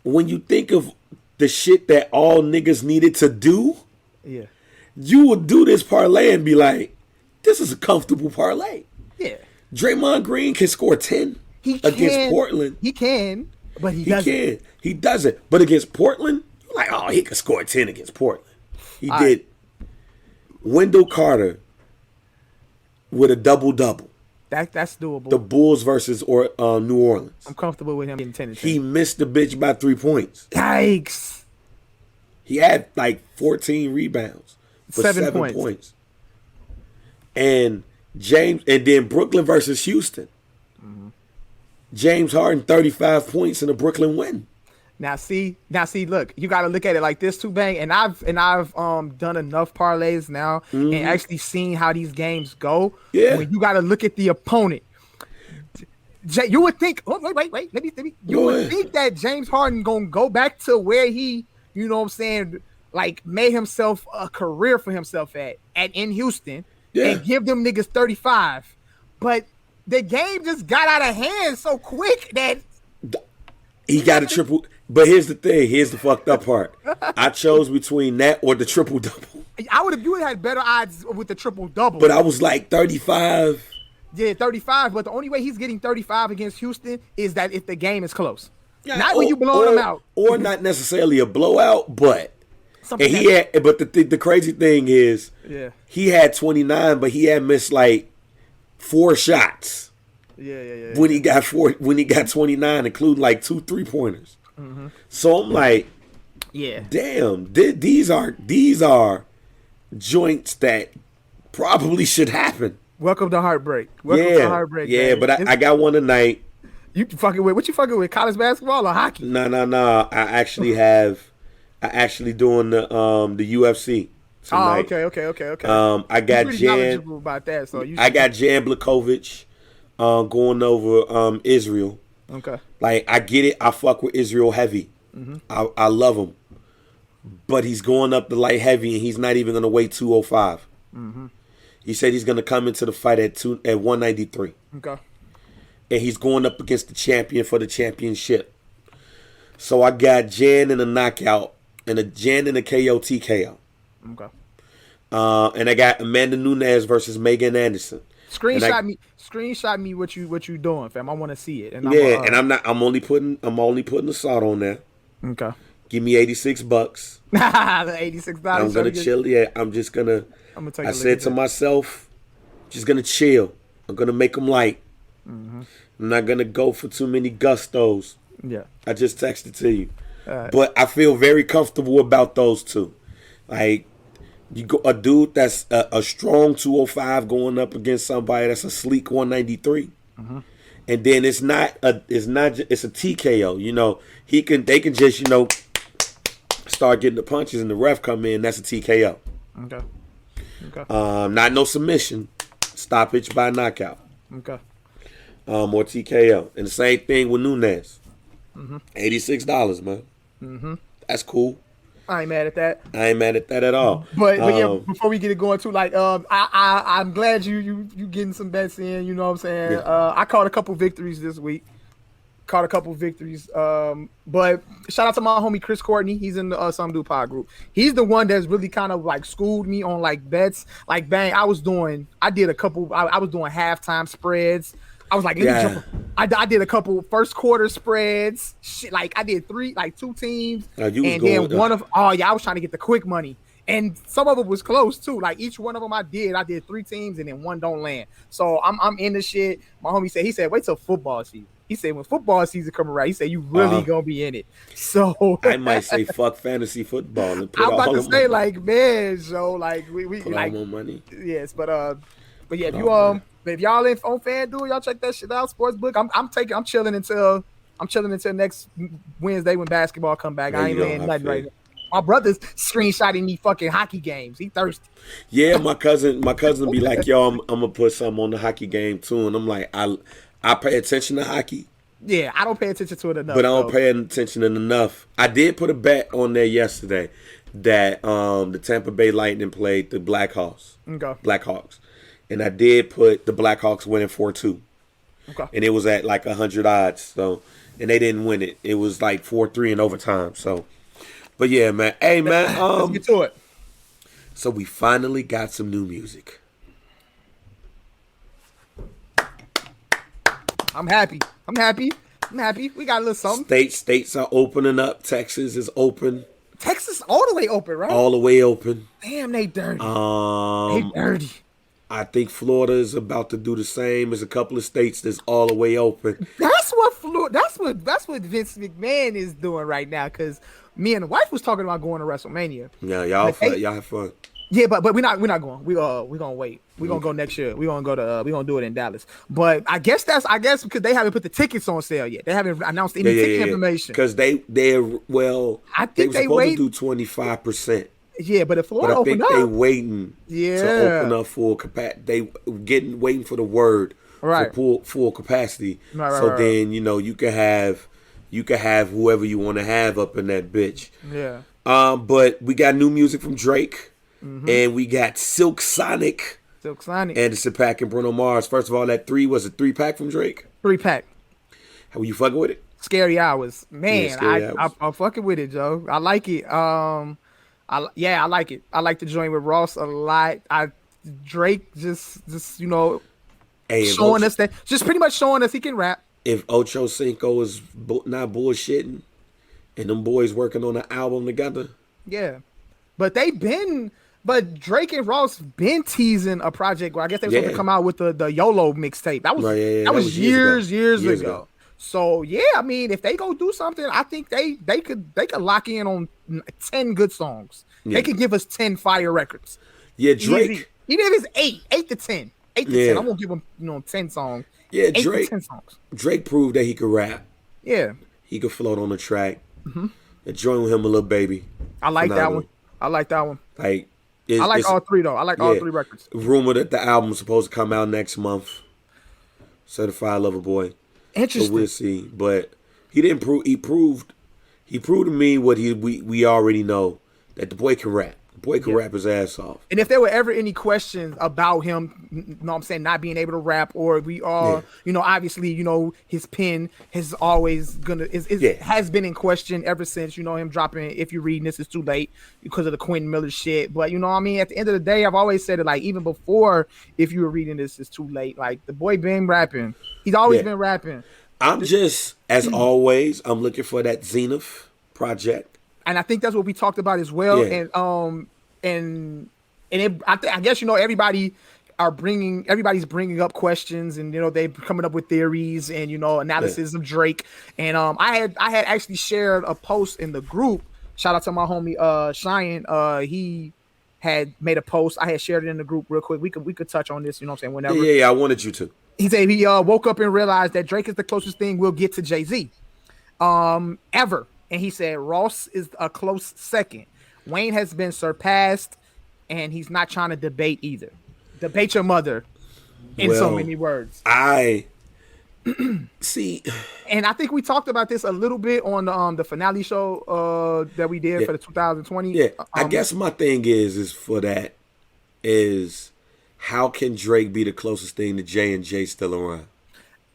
[SPEAKER 2] when you think of the shit that all niggas needed to do, you would do this parlay and be like, this is a comfortable parlay.
[SPEAKER 1] Yeah.
[SPEAKER 2] Draymond Green can score 10 against Portland.
[SPEAKER 1] He can, but he doesn't.
[SPEAKER 2] He doesn't. But against Portland, you're like, oh, he could score 10 against Portland. He did. Right. Wendell Carter with a double-double.
[SPEAKER 1] That's doable.
[SPEAKER 2] The Bulls versus New Orleans.
[SPEAKER 1] I'm comfortable with him getting 10 to 10.
[SPEAKER 2] He missed the bitch by 3 points.
[SPEAKER 1] Yikes.
[SPEAKER 2] He had like 14 rebounds for 7 points. And then Brooklyn versus Houston. Mm-hmm. James Harden 35 points in a Brooklyn win.
[SPEAKER 1] Now see, look, you got to look at it like this too, Bang. And I've done enough parlays now and actually seen how these games go.
[SPEAKER 2] Yeah.
[SPEAKER 1] When you got to look at the opponent. You would think, wait, let me. You would think that James Harden gonna go back to where he, you know what I'm saying, like made himself a career for himself at in Houston and give them niggas 35. But the game just got out of hand so quick that
[SPEAKER 2] he got a triple. But here's the thing. Here's the fucked up part. I chose between that or the triple double.
[SPEAKER 1] You would have had better odds with the triple double.
[SPEAKER 2] But I was like 35.
[SPEAKER 1] Yeah, 35. But the only way he's getting 35 against Houston is that if the game is close.
[SPEAKER 2] Yeah,
[SPEAKER 1] not when you blowing them out.
[SPEAKER 2] Or not necessarily a blowout, but the crazy thing is he had 29, but he had missed like 4 shots.
[SPEAKER 1] Yeah.
[SPEAKER 2] When he got 29, including like 2 3-pointers. Mm-hmm. So I'm like, damn, these are joints that probably should happen.
[SPEAKER 1] Welcome to heartbreak. To heartbreak.
[SPEAKER 2] Yeah, man. But I got one tonight.
[SPEAKER 1] You fucking with what you fucking with? College basketball or hockey?
[SPEAKER 2] No. I actually doing the UFC
[SPEAKER 1] Oh,
[SPEAKER 2] tonight.
[SPEAKER 1] okay.
[SPEAKER 2] I
[SPEAKER 1] You're
[SPEAKER 2] got
[SPEAKER 1] pretty
[SPEAKER 2] Jan.
[SPEAKER 1] knowledgeable about that, so you
[SPEAKER 2] I
[SPEAKER 1] should.
[SPEAKER 2] got Jan Blakovic going over Israel.
[SPEAKER 1] Okay.
[SPEAKER 2] Like I get it. I fuck with Israel heavy. I love him, but he's going up the light heavy, and he's not even gonna weigh 205. He said he's gonna come into the fight at 193,
[SPEAKER 1] Okay.
[SPEAKER 2] and he's going up against the champion for the championship. So I got Jan in a knockout and a Jan in a KO TKO.
[SPEAKER 1] Okay.
[SPEAKER 2] And I got Amanda Nunes versus Megan Anderson.
[SPEAKER 1] Screenshot me what you doing, fam. I want to see it. And
[SPEAKER 2] I'm only putting the salt on there.
[SPEAKER 1] Okay.
[SPEAKER 2] Give me $86.
[SPEAKER 1] The $86.
[SPEAKER 2] I'm gonna chill. Yeah, I'm just gonna.
[SPEAKER 1] I'm gonna take.
[SPEAKER 2] I said to myself, just gonna chill. I'm gonna make them light. I'm not gonna go for too many gustos.
[SPEAKER 1] Yeah.
[SPEAKER 2] I just texted to you, but I feel very comfortable about those two. Like you go a dude that's a strong 205 going up against somebody that's a sleek 193, and then it's a TKO. You know they can just start getting the punches and the ref come in. That's a TKO.
[SPEAKER 1] Okay.
[SPEAKER 2] Not no submission, stoppage by knockout.
[SPEAKER 1] Okay.
[SPEAKER 2] Or TKO, and the same thing with Nunes. $86, man. That's cool.
[SPEAKER 1] I ain't mad at that.
[SPEAKER 2] I ain't mad at that at all.
[SPEAKER 1] But yeah, before we get it going too, like I'm glad you getting some bets in. You know what I'm saying?
[SPEAKER 2] Yeah.
[SPEAKER 1] I caught a couple victories this week. But shout out to my homie Chris Courtney. He's in the Some Dude Pod group. He's the one that's really kind of like schooled me on like bets. Like bang, I was doing halftime spreads. I was like, I did a couple first quarter spreads. Shit, like I did two teams, I was trying to get the quick money, and some of it was close too. Like each one of them, I did 3 teams, and then one don't land. So I'm in the shit. My homie said, wait till football season. He said when football season come around, he said you really gonna be in it. So
[SPEAKER 2] I might say fuck fantasy football. And put
[SPEAKER 1] I'm about to say
[SPEAKER 2] money.
[SPEAKER 1] like man, so like we
[SPEAKER 2] put
[SPEAKER 1] like
[SPEAKER 2] all more money.
[SPEAKER 1] Yes, but yeah, if y'all in on FanDuel, y'all check that shit out. Sportsbook. I'm chilling until next Wednesday when basketball come back. I ain't laying nothing right now. My brother's screenshotting me fucking hockey games. He thirsty.
[SPEAKER 2] Yeah, my cousin be like, yo, I'm gonna put something on the hockey game too, and I'm like, I pay attention to hockey.
[SPEAKER 1] Yeah, I don't pay attention to it enough.
[SPEAKER 2] But I don't pay attention enough. I did put a bet on there yesterday that the Tampa Bay Lightning played the Blackhawks.
[SPEAKER 1] Okay.
[SPEAKER 2] Blackhawks. And I did put the Blackhawks winning 4-2.
[SPEAKER 1] Okay.
[SPEAKER 2] And it was at like 100 odds. So, and they didn't win it. It was like 4-3 in overtime. So, but yeah, man. Hey, man.
[SPEAKER 1] Let's get to it.
[SPEAKER 2] So we finally got some new music.
[SPEAKER 1] I'm happy. We got a little something.
[SPEAKER 2] States are opening up. Texas is open.
[SPEAKER 1] Texas all the way open, right?
[SPEAKER 2] All the way open.
[SPEAKER 1] Damn, they dirty. They dirty.
[SPEAKER 2] I think Florida is about to do the same. There's a couple of states that's all the way open.
[SPEAKER 1] That's what Vince McMahon is doing right now. Because me and the wife was talking about going to WrestleMania.
[SPEAKER 2] Yeah, y'all have fun.
[SPEAKER 1] Yeah, but we're not going. We gonna wait. We're gonna go next year. We're gonna do it in Dallas. But I guess because they haven't put the tickets on sale yet. They haven't announced any ticket information.
[SPEAKER 2] Because I think they were supposed to do 25%.
[SPEAKER 1] Yeah, but if Florida open up,
[SPEAKER 2] they waiting to open up full capacity. They waiting for the word for full capacity. Then you can have whoever you want to have up in that bitch.
[SPEAKER 1] Yeah.
[SPEAKER 2] But we got new music from Drake, and we got Silk Sonic, Anderson .Paak and Bruno Mars. First of all, that 3-pack from Drake.
[SPEAKER 1] 3-pack.
[SPEAKER 2] How you fucking with it?
[SPEAKER 1] Scary Hours, man. I'm fucking with it, Joe. I like it. I like it. I like the joint with Ross a lot. Drake just showing us that, just pretty much showing us he can rap.
[SPEAKER 2] If Ocho Cinco is not bullshitting, and them boys working on an album together.
[SPEAKER 1] Yeah, but Drake and Ross been teasing a project where I guess they were supposed to come out with the YOLO mixtape. That was years ago. So yeah, I mean, if they go do something, I think they could lock in on 10 good songs. Yeah. They could give us 10 fire records.
[SPEAKER 2] Yeah, Drake.
[SPEAKER 1] Even if it's 8 to 10. 8 to 10. I won't give him 10 songs.
[SPEAKER 2] Yeah,
[SPEAKER 1] 8 to 10 songs.
[SPEAKER 2] Drake proved that he could rap.
[SPEAKER 1] Yeah,
[SPEAKER 2] he could float on the track. Join with him a little baby.
[SPEAKER 1] I like that one. Like,
[SPEAKER 2] I
[SPEAKER 1] like all three though. I like all three records.
[SPEAKER 2] Rumor that the album's supposed to come out next month. Certified Lover Boy.
[SPEAKER 1] Interesting.
[SPEAKER 2] So we'll see. But he didn't prove. He proved to me what we already know, that the boy can rap. The boy can rap his ass off.
[SPEAKER 1] And if there were ever any questions about him, you know what I'm saying, not being able to rap, or we all, obviously, his pen has always has been in question ever since, him dropping If You're Reading This Is Too Late because of the Quentin Miller shit. But you know what I mean? At the end of the day, I've always said it, like, even before If You Were Reading This Is Too Late, like, the boy been rapping. He's always been rapping.
[SPEAKER 2] I'm just, as always, I'm looking for that Zenith project.
[SPEAKER 1] And I think that's what we talked about as well. Yeah. I guess everybody's bringing up questions, and they coming up with theories and analysis of Drake. And I had actually shared a post in the group. Shout out to my homie Cheyenne. He had made a post. I had shared it in the group real quick. We could touch on this. Whenever.
[SPEAKER 2] Yeah. I wanted you to.
[SPEAKER 1] He said he woke up and realized that Drake is the closest thing we'll get to Jay-Z ever. And he said Ross is a close second. Wayne has been surpassed, and he's not trying to debate either. Debate your mother, in so many words.
[SPEAKER 2] I see.
[SPEAKER 1] And I think we talked about this a little bit on the finale show that we did for the 2020.
[SPEAKER 2] Yeah, I guess my thing is how can Drake be the closest thing to Jay and Jay still around?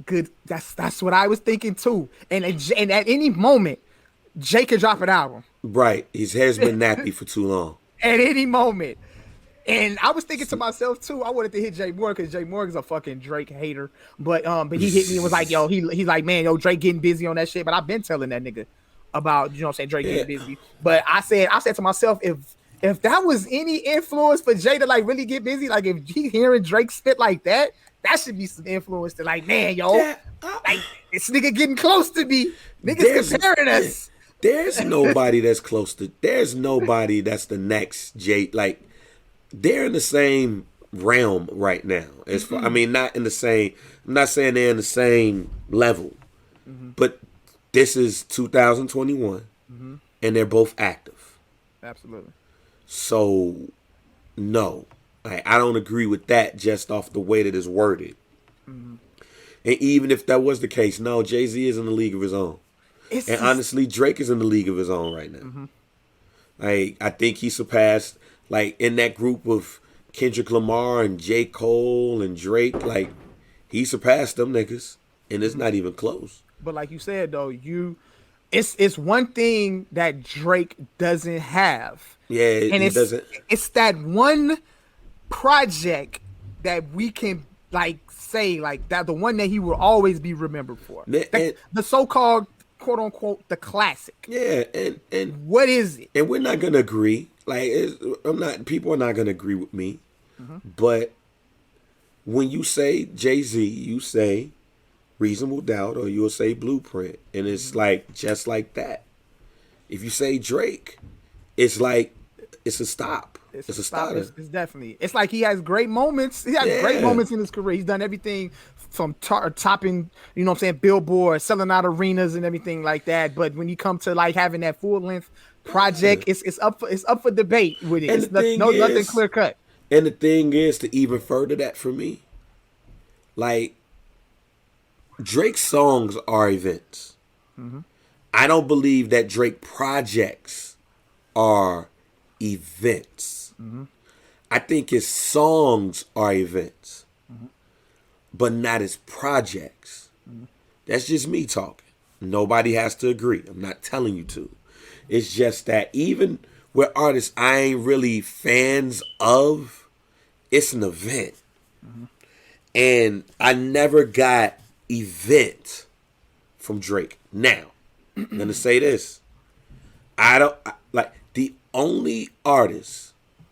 [SPEAKER 1] Good. That's what I was thinking too. And at any moment, Jay could drop an album.
[SPEAKER 2] Right. His hair's been nappy for too long.
[SPEAKER 1] At any moment. And I was thinking to myself too, I wanted to hit Jay Moore because Jay Moore is a fucking Drake hater. But he hit me and was like, yo, he's like, man, Drake getting busy on that shit. But I've been telling that nigga about, Drake getting busy. But I said to myself, if that was any influence for Jay to like really get busy, like if he hearing Drake spit like that should be some influence to like, man, like this nigga getting close to me. Niggas comparing us.
[SPEAKER 2] There's nobody that's close to. There's nobody that's the next Jay. Like, they're in the same realm right now. As far, I mean, not in the same. I'm not saying they're in the same level, but this is 2021, and they're both active.
[SPEAKER 1] Absolutely.
[SPEAKER 2] So, no, I don't agree with that just off the way that it's worded. And even if that was the case, no, Jay-Z is in the league of his own. Honestly, Drake is in the league of his own right now. Like, I think he surpassed, like, in that group of Kendrick Lamar and J. Cole and Drake, like, he surpassed them niggas, and it's not even close.
[SPEAKER 1] But like you said, though, it's one thing that Drake doesn't have.
[SPEAKER 2] Yeah, and it doesn't.
[SPEAKER 1] It's that one project that we can, like, say, like, that the one that he will always be remembered for. The so-called, quote unquote, the classic.
[SPEAKER 2] Yeah, and
[SPEAKER 1] what is it?
[SPEAKER 2] And we're not gonna agree. Like, people are not gonna agree with me. But when you say Jay-Z, you say Reasonable Doubt, or you'll say Blueprint, and it's like just like that. If you say Drake, it's like it's a stop. It's a starter.
[SPEAKER 1] It's definitely. It's like he has great moments. He has great moments in his career. He's done everything from topping, Billboard, selling out arenas and everything like that. But when you come to like having that full length project, it's up for debate with it. It's nothing clear cut.
[SPEAKER 2] And the thing is, to even further that for me, like, Drake's songs are events. I don't believe that Drake projects are events. I think his songs are events, but not his projects. That's just me talking. Nobody has to agree. I'm not telling you to. It's just that even with artists I ain't really fans of, it's an event. And I never got event from Drake. Now, I'm going to say this.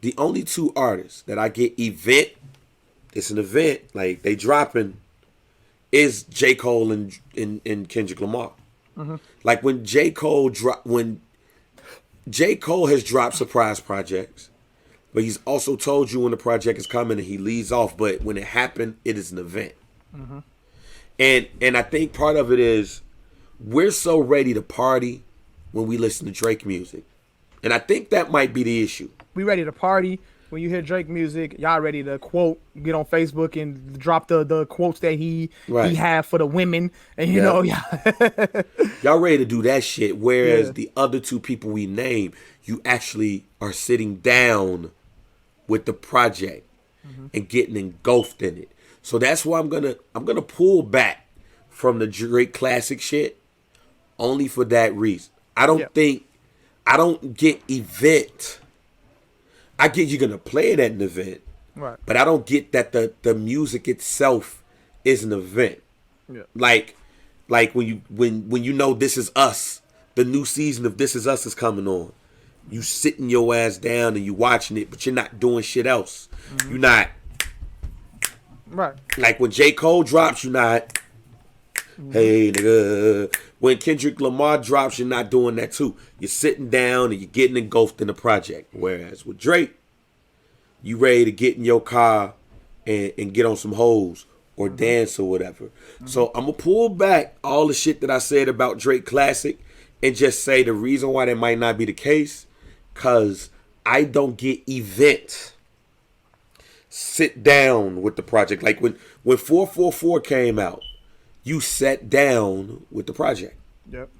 [SPEAKER 2] The only two artists that I get event, it's an event, like they dropping, is J. Cole and Kendrick Lamar. Like when J. Cole has dropped surprise projects, But he's also told you when the project is coming and he leads off. But when it happened, it is an event. Mm-hmm. And I think part of it is we're so ready to party when we listen to Drake music. And I think that might be the issue.
[SPEAKER 1] We ready to party. When you hear Drake music, y'all ready to quote, get on Facebook and drop the quotes that he have for the women. And you know,
[SPEAKER 2] y'all ready to do that shit. Whereas the other two people we name, you actually are sitting down with the project and getting engulfed in it. So that's why I'm gonna pull back from the Drake classic shit only for that reason. I don't get event. I get you're gonna play it at an event, right? But I don't get that the music itself is an event. Yeah. Like when you know This Is Us, the new season of This Is Us is coming on. You sitting your ass down and you watching it, but you're not doing shit else. Mm-hmm. You're not right. Like when J. Cole drops, you're not. Hey nigga. When Kendrick Lamar drops, you're not doing that too. You're sitting down and you're getting engulfed in the project. Whereas with Drake, you ready to get in your car and get on some hoes or dance or whatever. Mm-hmm. So I'm gonna pull back all the shit that I said about Drake Classic and just say the reason why that might not be the case, cause I don't get event. Sit down with the project. Like when 444 came out, you sat down with the project. Yep.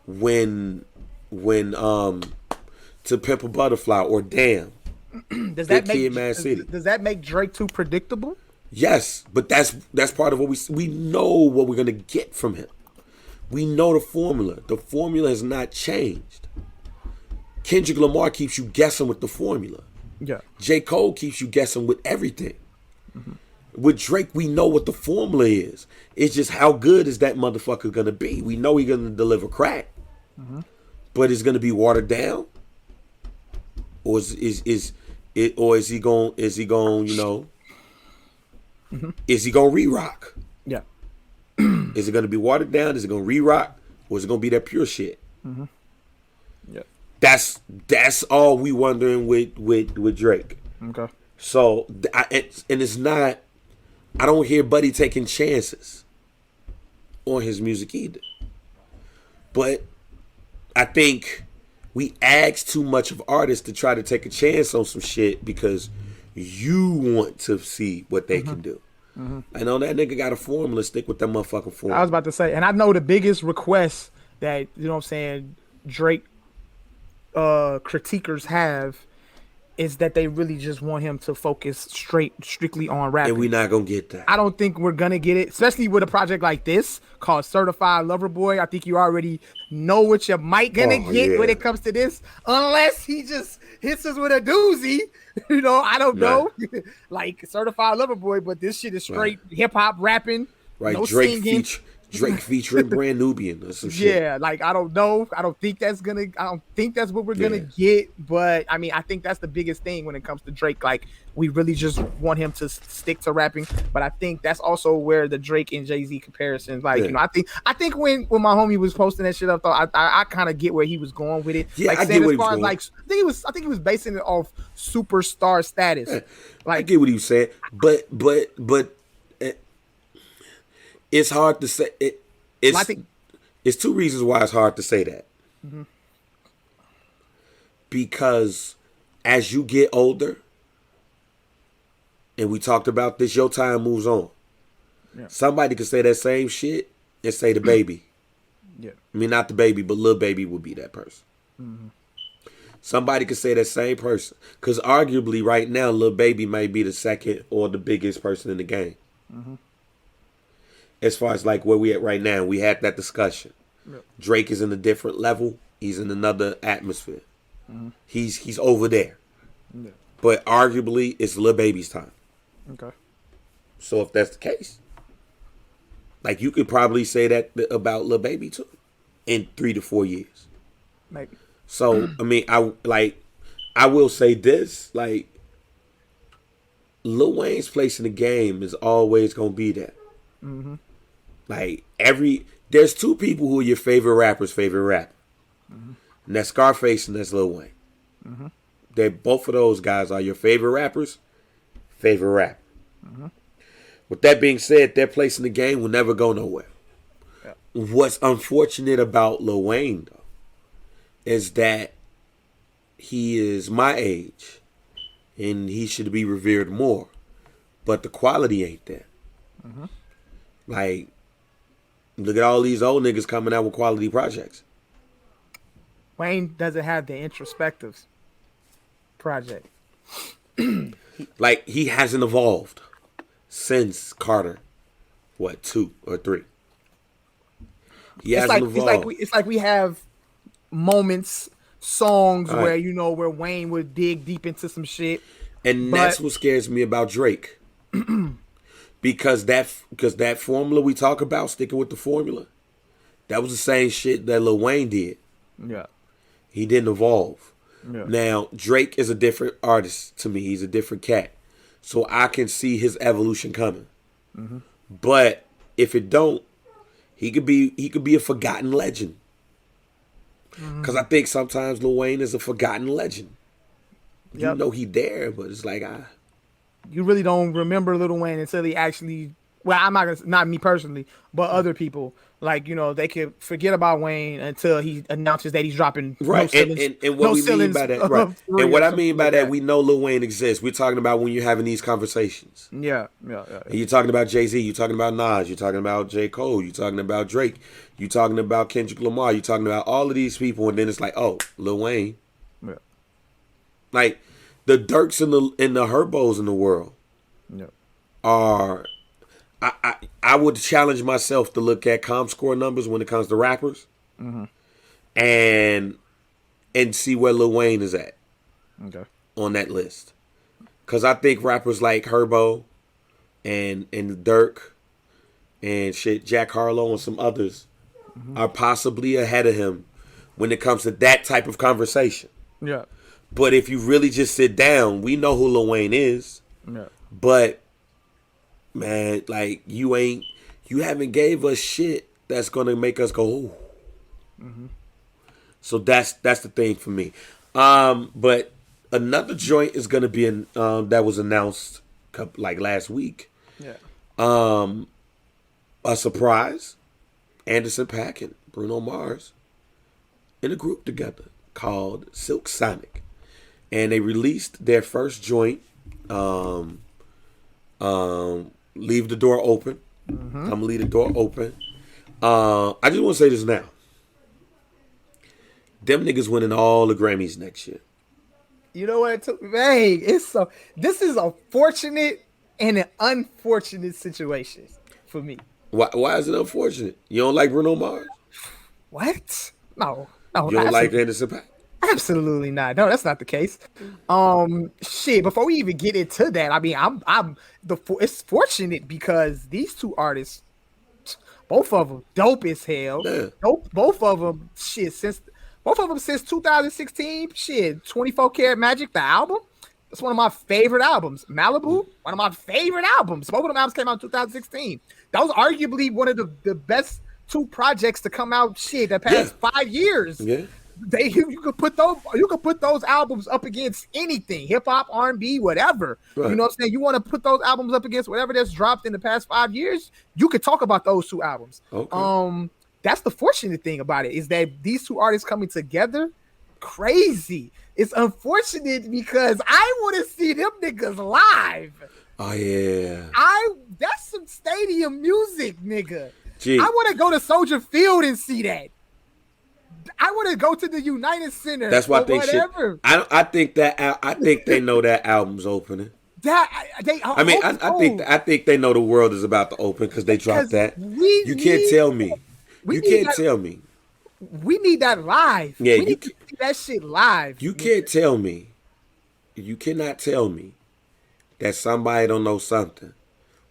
[SPEAKER 2] When To Pimp a Butterfly or Damn.
[SPEAKER 1] Does that make Drake too predictable?
[SPEAKER 2] Yes, but that's part of what we know what we're gonna get from him. We know the formula. The formula has not changed. Kendrick Lamar keeps you guessing with the formula. Yeah. J. Cole keeps you guessing with everything. Mm-hmm. With Drake, we know what the formula is. It's just how good is that motherfucker gonna be. We know he's gonna deliver crack, but it's gonna be watered down, or is he going you know, is he gonna re-rock? Yeah. Is it gonna be watered down? Is it gonna re-rock, or is it gonna be that pure shit? Mm-hmm. Yeah. That's all we wondering with Drake. Okay. So it's not. I don't hear Buddy taking chances on his music either. But I think we ask too much of artists to try to take a chance on some shit because you want to see what they can do. Mm-hmm. I know that nigga got a formula. Stick with that motherfucking formula.
[SPEAKER 1] I was about to say, and I know the biggest request that, you know what I'm saying, Drake critiquers have is that they really just want him to focus strictly on rapping.
[SPEAKER 2] And we're not going to get that.
[SPEAKER 1] I don't think we're going to get it, especially with a project like this called Certified Lover Boy. I think you already know what you might going to get when it comes to this, unless he just hits us with a doozy. You know, I don't know. Like Certified Lover Boy, but this shit is straight hip-hop rapping.
[SPEAKER 2] Right, no Drake featuring Brand Nubian or some shit.
[SPEAKER 1] Yeah, like I don't know. I don't think that's what we're gonna get. But I mean, I think that's the biggest thing when it comes to Drake. Like we really just want him to stick to rapping. But I think that's also where the Drake and Jay-Z comparisons. Like you know, I think when my homie was posting that shit up, though, I kind of get where he was going with it.
[SPEAKER 2] Yeah,
[SPEAKER 1] like,
[SPEAKER 2] I get where he was going.
[SPEAKER 1] Like I think he was basing it off superstar status.
[SPEAKER 2] Yeah, like I get what he was saying, but. It's hard to say. It's two reasons why it's hard to say that. Mm-hmm. Because as you get older, and we talked about this, your time moves on. Yeah. Somebody could say that same shit and say the baby. Yeah. I mean, not the baby, but Lil Baby would be that person. Mm-hmm. Somebody could say that same person. Because arguably right now, Lil Baby might be the second or the biggest person in the game. Mm-hmm. As far as like where we at right now, we had that discussion. Yep. Drake is in a different level. He's in another atmosphere. Mm-hmm. He's over there. Yeah. But arguably, it's Lil Baby's time. Okay. So if that's the case, like you could probably say that about Lil Baby too, in 3 to 4 years. Maybe. So I mean, I will say this: like Lil Wayne's place in the game is always gonna be there. Mm-hmm. Like there's two people who are your favorite rapper's favorite rapper. Mm-hmm. And that's Scarface and that's Lil Wayne. Mm-hmm. both of those guys are your favorite rappers. Favorite rapper. Mm-hmm. With that being said, their place in the game will never go nowhere. Yeah. What's unfortunate about Lil Wayne, though, is that he is my age, and he should be revered more. But the quality ain't there. Mm-hmm. Like, look at all these old niggas coming out with quality projects.
[SPEAKER 1] Wayne doesn't have the introspective project.
[SPEAKER 2] Like, he hasn't evolved since Carter, 2 or 3. He hasn't evolved.
[SPEAKER 1] It's like we have moments, songs where where Wayne would dig deep into some shit.
[SPEAKER 2] And that's what scares me about Drake. because that formula we talk about, sticking with the formula, that was the same shit that Lil Wayne did.
[SPEAKER 1] Yeah.
[SPEAKER 2] He didn't evolve.
[SPEAKER 1] Yeah.
[SPEAKER 2] Now, Drake is a different artist to me. He's a different cat. So I can see his evolution coming. Mm-hmm. But if it don't, he could be a forgotten legend. Because I think sometimes Lil Wayne is a forgotten legend. Yep. You know he there, but it's like
[SPEAKER 1] you really don't remember Lil Wayne until he actually. Well, I'm not me personally, but other people, like, they could forget about Wayne until he announces that he's dropping.
[SPEAKER 2] Right, and what we mean by that, right? And what I mean by that, we know Lil Wayne exists. We're talking about when you're having these conversations.
[SPEAKER 1] Yeah.
[SPEAKER 2] And you're talking about Jay-Z, you're talking about Nas, you're talking about J. Cole, you're talking about Drake, you're talking about Kendrick Lamar, you're talking about all of these people, and then it's like, oh, Lil Wayne.
[SPEAKER 1] Yeah.
[SPEAKER 2] Like the Dirks and the Herbos in the world are. I would challenge myself to look at ComScore numbers when it comes to rappers, and see where Lil Wayne is at on that list. Because I think rappers like Herbo and Dirk and Jack Harlow and some others are possibly ahead of him when it comes to that type of conversation.
[SPEAKER 1] Yeah.
[SPEAKER 2] But if you really just sit down, we know who Lil Wayne is.
[SPEAKER 1] Yeah.
[SPEAKER 2] But man, like you haven't gave us shit that's gonna make us go, ooh. Mm-hmm. So that's the thing for me. But another joint is gonna be that was announced like last week.
[SPEAKER 1] Yeah.
[SPEAKER 2] A surprise. Anderson .Paak and Bruno Mars in a group together called Silk Sonic, and they released their first joint. Leave the door open. Mm-hmm. I'm gonna leave the door open. I just want to say this now. Them niggas winning all the Grammys next year.
[SPEAKER 1] You know what? This is a fortunate and an unfortunate situation for me.
[SPEAKER 2] Why is it unfortunate? You don't like Bruno Mars?
[SPEAKER 1] What? No.
[SPEAKER 2] You don't like Anderson .Paak?
[SPEAKER 1] Absolutely not. No, that's not the case. Shit. Before we even get into that, I mean, it's fortunate because these two artists, both of them, dope as hell.
[SPEAKER 2] Yeah.
[SPEAKER 1] Both of them, since 2016. Shit, 24 Karat Magic, the album. That's one of my favorite albums. Malibu, one of my favorite albums. Both of them albums came out in 2016. That was arguably one of the best two projects to come out. The past 5 years.
[SPEAKER 2] Yeah.
[SPEAKER 1] You could put those albums up against anything, hip hop, R&B, whatever. Right. You know what I'm saying? You want to put those albums up against whatever that's dropped in the past 5 years. You could talk about those two albums.
[SPEAKER 2] Okay.
[SPEAKER 1] That's the fortunate thing about it, is that these two artists coming together, crazy. It's unfortunate because I want to see them niggas live.
[SPEAKER 2] Oh yeah.
[SPEAKER 1] That's some stadium music, nigga.
[SPEAKER 2] Gee.
[SPEAKER 1] I want to go to Soldier Field and see that. I want to go to the United Center.
[SPEAKER 2] That's why I think they know that album's opening. I think they know the world is about to open because they dropped that. You can't tell me. We
[SPEAKER 1] need that live.
[SPEAKER 2] Yeah,
[SPEAKER 1] we need to see that shit live.
[SPEAKER 2] You can't tell me. You cannot tell me that somebody don't know something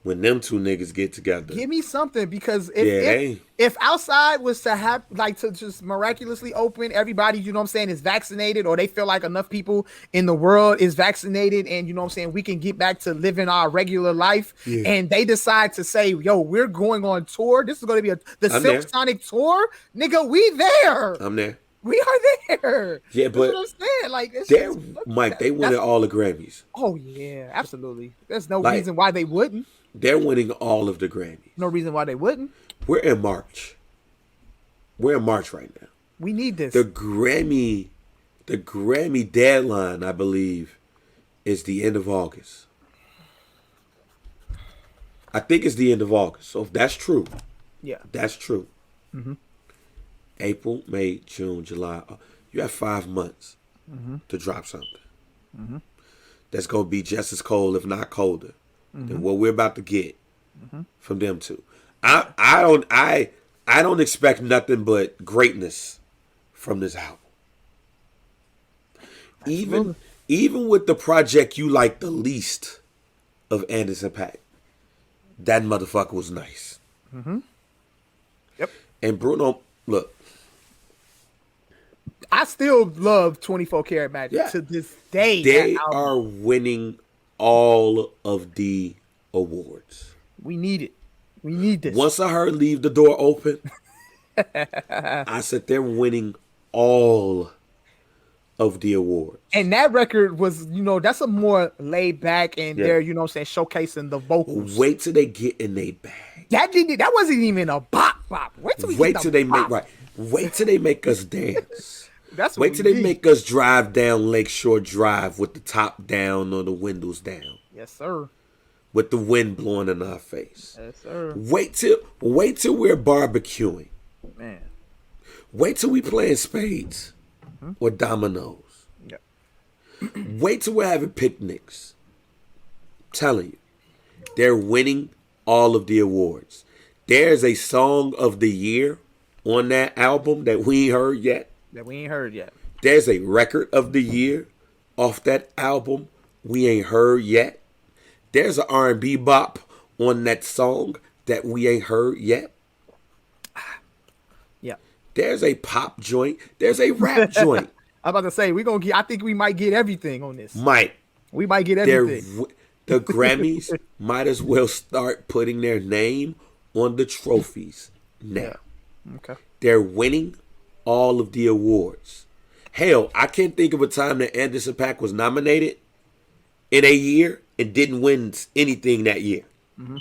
[SPEAKER 2] when them two niggas get together.
[SPEAKER 1] Give me something, because if outside was to have to just miraculously open, everybody, you know what I'm saying, is vaccinated, or they feel like enough people in the world is vaccinated, and you know what I'm saying, we can get back to living our regular life, and they decide to say, yo, we're going on tour. This is going to be the Silk Sonic tour. Nigga, we there.
[SPEAKER 2] I'm there.
[SPEAKER 1] We are there.
[SPEAKER 2] Yeah,
[SPEAKER 1] That's what
[SPEAKER 2] but
[SPEAKER 1] I'm saying. Like,
[SPEAKER 2] they're Mike. They winning all the Grammys.
[SPEAKER 1] Oh yeah, absolutely. There's no
[SPEAKER 2] Like
[SPEAKER 1] reason why they wouldn't.
[SPEAKER 2] they're winning all of the Grammys.
[SPEAKER 1] No reason why they wouldn't.
[SPEAKER 2] We're in March. We're in March right now.
[SPEAKER 1] We need this.
[SPEAKER 2] The Grammy deadline, I believe, is the end of August. I think it's the end of August. So if that's true, that's true.
[SPEAKER 1] Mm-hmm.
[SPEAKER 2] April, May, June, July. You have 5 months to drop something.
[SPEAKER 1] Mm-hmm.
[SPEAKER 2] That's gonna be just as cold, if not colder, than what we're about to get from them two. I don't expect nothing but greatness from this album. Even with the project you like the least of Anderson .Paak, that motherfucker was nice.
[SPEAKER 1] Mm-hmm. Yep.
[SPEAKER 2] And Bruno, look,
[SPEAKER 1] I still love 24 Karat Magic to this day.
[SPEAKER 2] They are winning all of the awards.
[SPEAKER 1] We need it. We need this.
[SPEAKER 2] Once I heard Leave the Door Open, I said they're winning all of the awards.
[SPEAKER 1] And that record was, that's a more laid back and they're, showcasing the vocals.
[SPEAKER 2] Wait till they get in their bag.
[SPEAKER 1] That wasn't even a bop. Wait till they
[SPEAKER 2] make us dance. Wait till they make us drive down Lakeshore Drive with the top down or the windows down.
[SPEAKER 1] Yes, sir.
[SPEAKER 2] With the wind blowing in our face.
[SPEAKER 1] Yes, sir.
[SPEAKER 2] Wait till we're barbecuing.
[SPEAKER 1] Man.
[SPEAKER 2] Wait till we playing spades or dominoes.
[SPEAKER 1] Yep.
[SPEAKER 2] Wait till we're having picnics. I'm telling you, they're winning all of the awards. There's a song of the year on that album that we ain't heard yet. There's a record of the year off that album we ain't heard yet. There's an R&B bop on that song that we ain't heard yet.
[SPEAKER 1] Yeah.
[SPEAKER 2] There's a pop joint. There's a rap joint.
[SPEAKER 1] I'm about to say I think we might get everything on this. We might get everything.
[SPEAKER 2] The Grammys might as well start putting their name on the trophies now.
[SPEAKER 1] Yeah. Okay.
[SPEAKER 2] They're winning all of the awards. Hell, I can't think of a time that Anderson .Paak was nominated in a year and didn't win anything that year. Mm-hmm.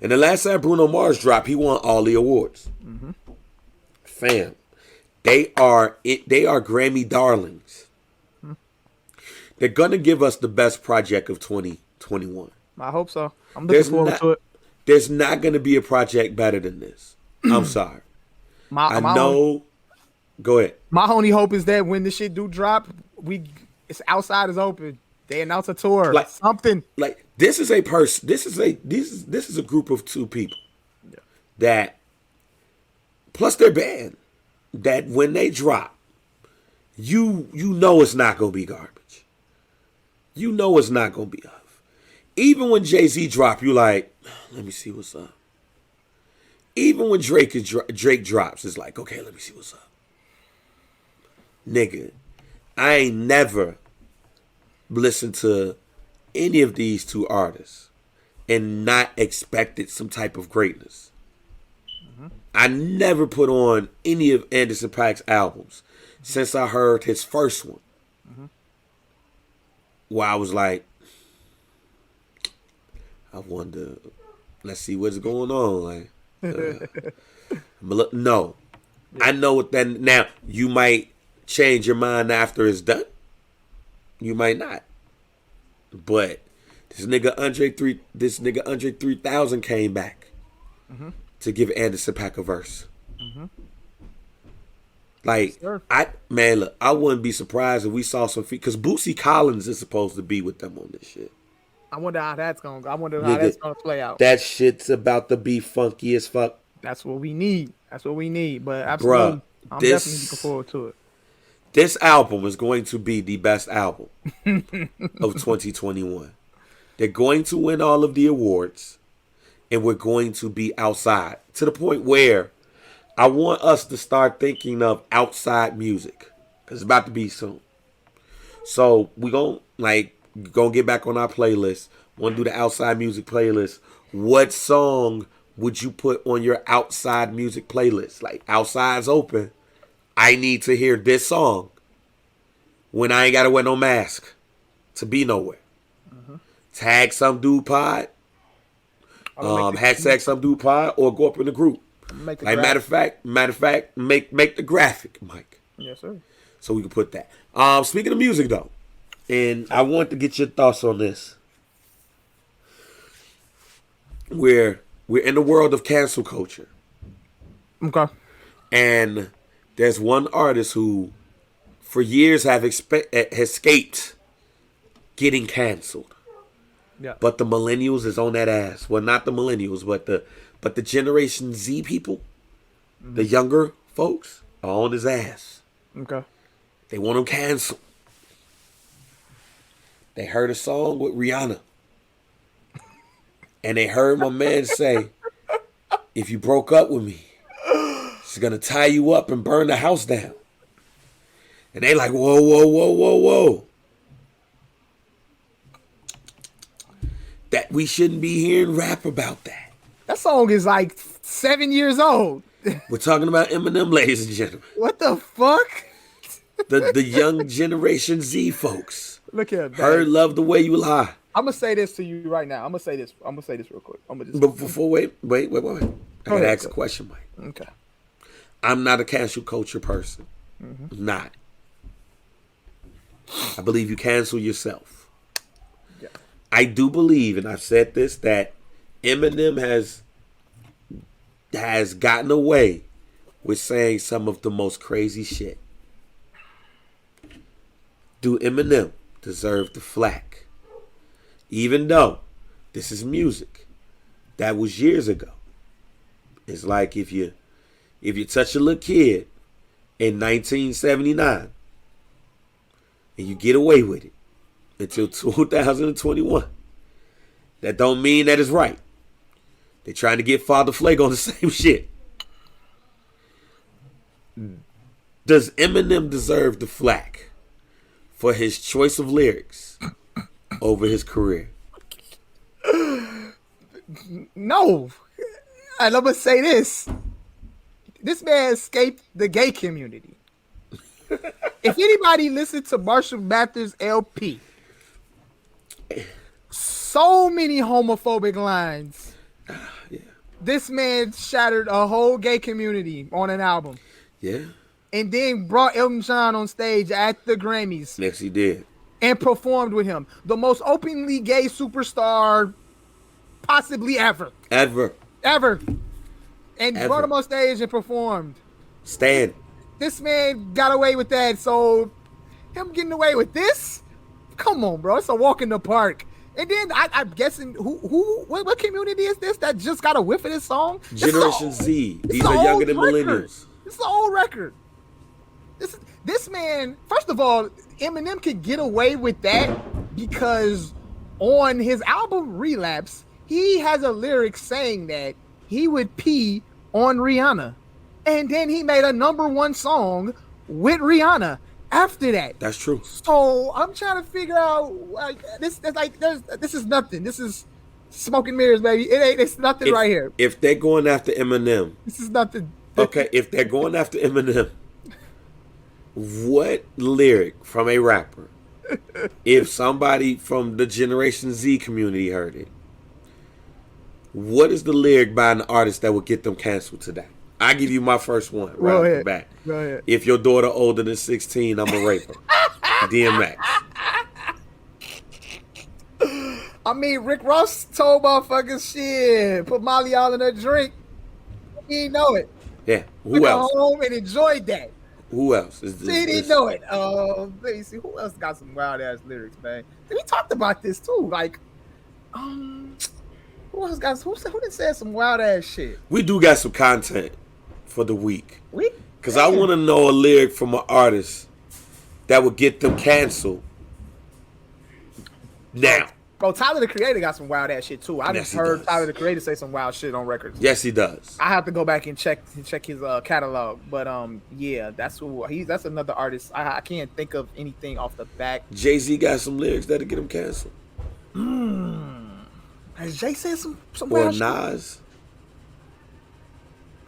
[SPEAKER 2] And the last time Bruno Mars dropped, he won all the awards. Mm-hmm. Fam, they are Grammy darlings. Mm-hmm. They're gonna give us the best project of 2021.
[SPEAKER 1] I hope so. I'm looking forward to it.
[SPEAKER 2] There's not gonna be a project better than this. I'm sorry. I know. Go ahead.
[SPEAKER 1] My only hope is that when the shit do drop, it's Outside is open. They announce a tour, something.
[SPEAKER 2] Like this is a person. This is a group of two people that, plus their band, that when they drop, you know it's not gonna be garbage. You know it's not gonna be off. Even when Jay-Z drop, you like, let me see what's up. Even when Drake drops, it's like, okay, let me see what's up. Nigga, I ain't never listened to any of these two artists and not expected some type of greatness. Mm-hmm. I never put on any of Anderson .Paak's albums since I heard his first one. Mm-hmm. Where I was like, I wonder, let's see what's going on. Like, no. Yeah. I know what that now. You might change your mind after it's done. You might not. But this nigga Andre 3000 came back to give Anderson .Paak a verse. Mm-hmm. Like, sure. Look, I wouldn't be surprised if we saw some because Bootsy Collins is supposed to be with them on this shit.
[SPEAKER 1] I wonder how that's gonna go. I wonder how that's gonna play out.
[SPEAKER 2] That shit's about to be funky as fuck.
[SPEAKER 1] That's what we need. But absolutely, I'm definitely looking forward to it.
[SPEAKER 2] This album is going to be the best album of 2021. They're going to win all of the awards, and we're going to be outside to the point where I want us to start thinking of outside music because it's about to be soon. So we're going to get back on our playlist. Want to do the outside music playlist. What song would you put on your outside music playlist? Like, outside's open. I need to hear this song when I ain't gotta wear no mask to be nowhere. Tag some dude pod, hashtag some dude pod, or go up in the group. Like matter of fact, make the graphic, Mike.
[SPEAKER 1] Yes, sir.
[SPEAKER 2] So we can put that. Speaking of music though, and I want to get your thoughts on this. We're in the world of cancel culture.
[SPEAKER 1] Okay.
[SPEAKER 2] And there's one artist who, for years, have escaped getting canceled.
[SPEAKER 1] Yeah.
[SPEAKER 2] But the millennials is on that ass. Well, not the millennials, but the Generation Z people, the younger folks, are on his ass.
[SPEAKER 1] Okay.
[SPEAKER 2] They want him canceled. They heard a song with Rihanna. And they heard my man say, if you broke up with me, she's going to tie you up and burn the house down. And they like, whoa, whoa, whoa, whoa, whoa. That we shouldn't be hearing rap about that.
[SPEAKER 1] That song is like 7 years old.
[SPEAKER 2] We're talking about Eminem, ladies and gentlemen.
[SPEAKER 1] What the fuck?
[SPEAKER 2] The young Generation Z folks.
[SPEAKER 1] Look here.
[SPEAKER 2] Heard Love the Way You Lie.
[SPEAKER 1] I'm going to say this to you right now. I'm going to say this real quick.
[SPEAKER 2] But before, wait. I got to ask a question, Mike.
[SPEAKER 1] Okay.
[SPEAKER 2] I'm not a cancel culture person. I'm not. I believe you cancel yourself.
[SPEAKER 1] Yeah.
[SPEAKER 2] I do believe, and I've said this, that Eminem has gotten away with saying some of the most crazy shit. Do Eminem deserve the flack? Even though this is music that was years ago. It's like if you touch a little kid in 1979 and you get away with it until 2021, that don't mean that it's right. They're trying to get Father Flake on the same shit. Does Eminem deserve the flack for his choice of lyrics over his career?
[SPEAKER 1] No. And I'm going to say this. This man escaped the gay community. If anybody listened to Marshall Mathers LP, so many homophobic lines.
[SPEAKER 2] Yeah.
[SPEAKER 1] This man shattered a whole gay community on an album.
[SPEAKER 2] Yeah.
[SPEAKER 1] And then brought Elton John on stage at the Grammys.
[SPEAKER 2] Yes, he did.
[SPEAKER 1] And performed with him. The most openly gay superstar possibly ever.
[SPEAKER 2] Ever.
[SPEAKER 1] And brought him on stage and performed.
[SPEAKER 2] Stan.
[SPEAKER 1] This man got away with that. So him getting away with this? Come on, bro. It's a walk in the park. And then I'm guessing what community is this that just got a whiff of this song?
[SPEAKER 2] Generation Z. These are younger than millennials.
[SPEAKER 1] It's an old record. This man, first of all, Eminem could get away with that because on his album Relapse, he has a lyric saying that he would pee on Rihanna. And then he made a #1 song with Rihanna after that.
[SPEAKER 2] That's true.
[SPEAKER 1] So I'm trying to figure out this is nothing. This is smoke and mirrors, baby. It's nothing right here.
[SPEAKER 2] If they're going after Eminem,
[SPEAKER 1] this is nothing.
[SPEAKER 2] Okay, if they're going after Eminem, what lyric from a rapper, if somebody from the Generation Z community heard it, what is the lyric by an artist that would get them canceled today? I give you my first one right off the bat.
[SPEAKER 1] Go ahead.
[SPEAKER 2] If your daughter older than 16, I'm a raper. DMX.
[SPEAKER 1] I mean, Rick Ross told motherfuckers shit. Put Molly all in her drink. He didn't know it.
[SPEAKER 2] Yeah. Who else?
[SPEAKER 1] Went home and enjoyed that.
[SPEAKER 2] Who else?
[SPEAKER 1] He didn't know it. Let me see. Who else got some wild ass lyrics, man? We talked about this too. Like, who else got? Who didn't say some wild ass shit?
[SPEAKER 2] We do got some content for the week. Because I
[SPEAKER 1] Damn.
[SPEAKER 2] want to know a lyric from an artist that would get them canceled now.
[SPEAKER 1] Bro, Tyler the Creator got some wild ass shit too. I just heard Tyler the Creator say some wild shit on records.
[SPEAKER 2] Yes, he does.
[SPEAKER 1] I have to go back and check his catalog. But yeah, that's another artist. I can't think of anything off the back.
[SPEAKER 2] Jay-Z got some lyrics that'll get him canceled.
[SPEAKER 1] Has Jay said some
[SPEAKER 2] or
[SPEAKER 1] wild
[SPEAKER 2] Nas?
[SPEAKER 1] shit?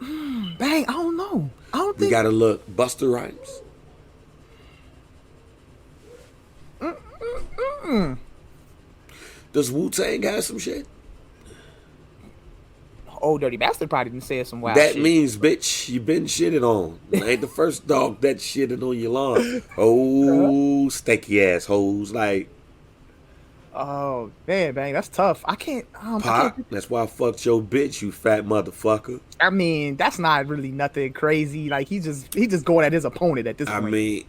[SPEAKER 1] Bang, I don't know. I don't
[SPEAKER 2] We
[SPEAKER 1] think.
[SPEAKER 2] gotta look. Busta Rhymes. Does Wu-Tang have some shit?
[SPEAKER 1] Old Dirty Bastard probably didn't say some wild
[SPEAKER 2] That
[SPEAKER 1] shit.
[SPEAKER 2] means, bitch, you been shitted on. I ain't the first dog that shitted on your lawn. Oh, steaky ass hoes. Like,
[SPEAKER 1] Oh man, bang, that's tough. I can't.
[SPEAKER 2] Pop, that's why I fucked your bitch, you fat motherfucker.
[SPEAKER 1] I mean, that's not really nothing crazy. Like he just going at his opponent at this point.
[SPEAKER 2] I mean,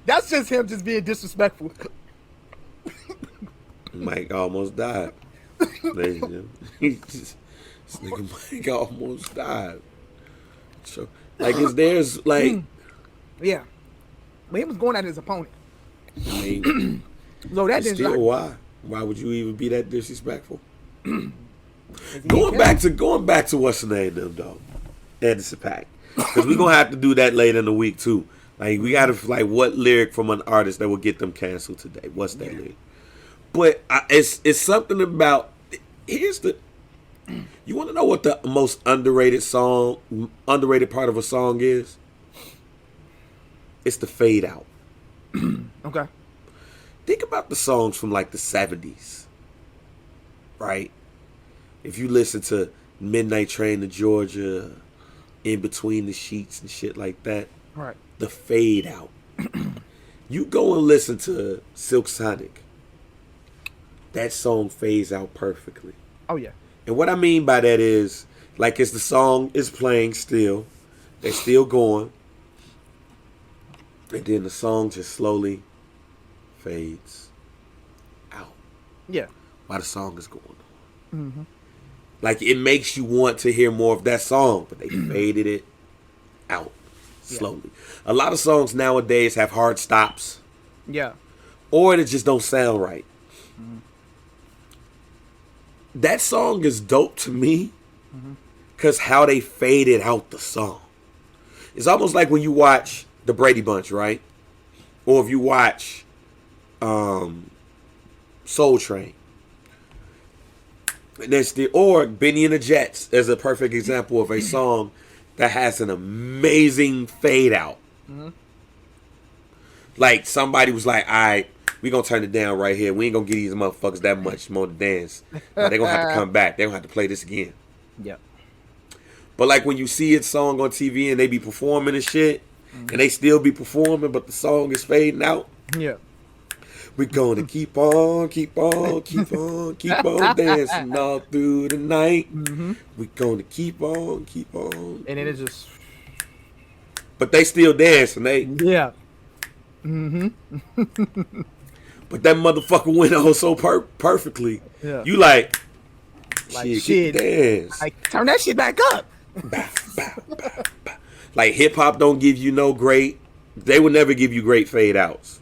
[SPEAKER 1] that's just him just being disrespectful.
[SPEAKER 2] Mike almost died. This nigga Mike almost died. So, like, there's like,
[SPEAKER 1] Yeah, but he was going at his opponent.
[SPEAKER 2] I mean,
[SPEAKER 1] So that didn't.
[SPEAKER 2] still, why? Why would you even be that disrespectful? Going back to what's the name them though, Anderson .Paak, because we gonna have to do that later in the week too. Like we gotta like what lyric from an artist that will get them canceled today? What's that lyric? But it's something about. Here's the. You want to know what the most underrated part of a song is? It's the fade out.
[SPEAKER 1] Okay.
[SPEAKER 2] Think about the songs from like the 70s, right? If you listen to Midnight Train to Georgia, In Between the Sheets and shit like that,
[SPEAKER 1] Right.
[SPEAKER 2] the fade out. You go and listen to Silk Sonic. That song fades out perfectly.
[SPEAKER 1] Oh yeah.
[SPEAKER 2] And what I mean by that is, like, as the song is playing still, they're still going, and then the song just slowly fades out.
[SPEAKER 1] Yeah.
[SPEAKER 2] While the song is going on. Mm-hmm. Like, it makes you want to hear more of that song, but they faded it out slowly. Yeah. A lot of songs nowadays have hard stops.
[SPEAKER 1] Yeah.
[SPEAKER 2] Or they just don't sound right. Mm-hmm. That song is dope to me because how they faded out the song. It's almost like when you watch The Brady Bunch, right? Or if you watch Soul Train. Or Benny and the Jets is a perfect example of a song that has an amazing fade out. Mm-hmm. Like somebody was like, all right, we gonna turn it down right here. We ain't gonna give these motherfuckers that much more to dance. They're gonna have to come back. They're gonna have to play this again.
[SPEAKER 1] Yep.
[SPEAKER 2] But like when you see a song on TV and they be performing and shit, and they still be performing, but the song is fading out.
[SPEAKER 1] Yeah.
[SPEAKER 2] We're gonna keep on dancing all through the night. Mm-hmm. We're gonna keep on.
[SPEAKER 1] And then it just.
[SPEAKER 2] But they still dancing,
[SPEAKER 1] Yeah. Mm-hmm.
[SPEAKER 2] But that motherfucker went on so perfectly. Yeah. You like shit, dance.
[SPEAKER 1] Like, turn that shit back up.
[SPEAKER 2] Like hip hop don't give you no great. They will never give you great fade outs.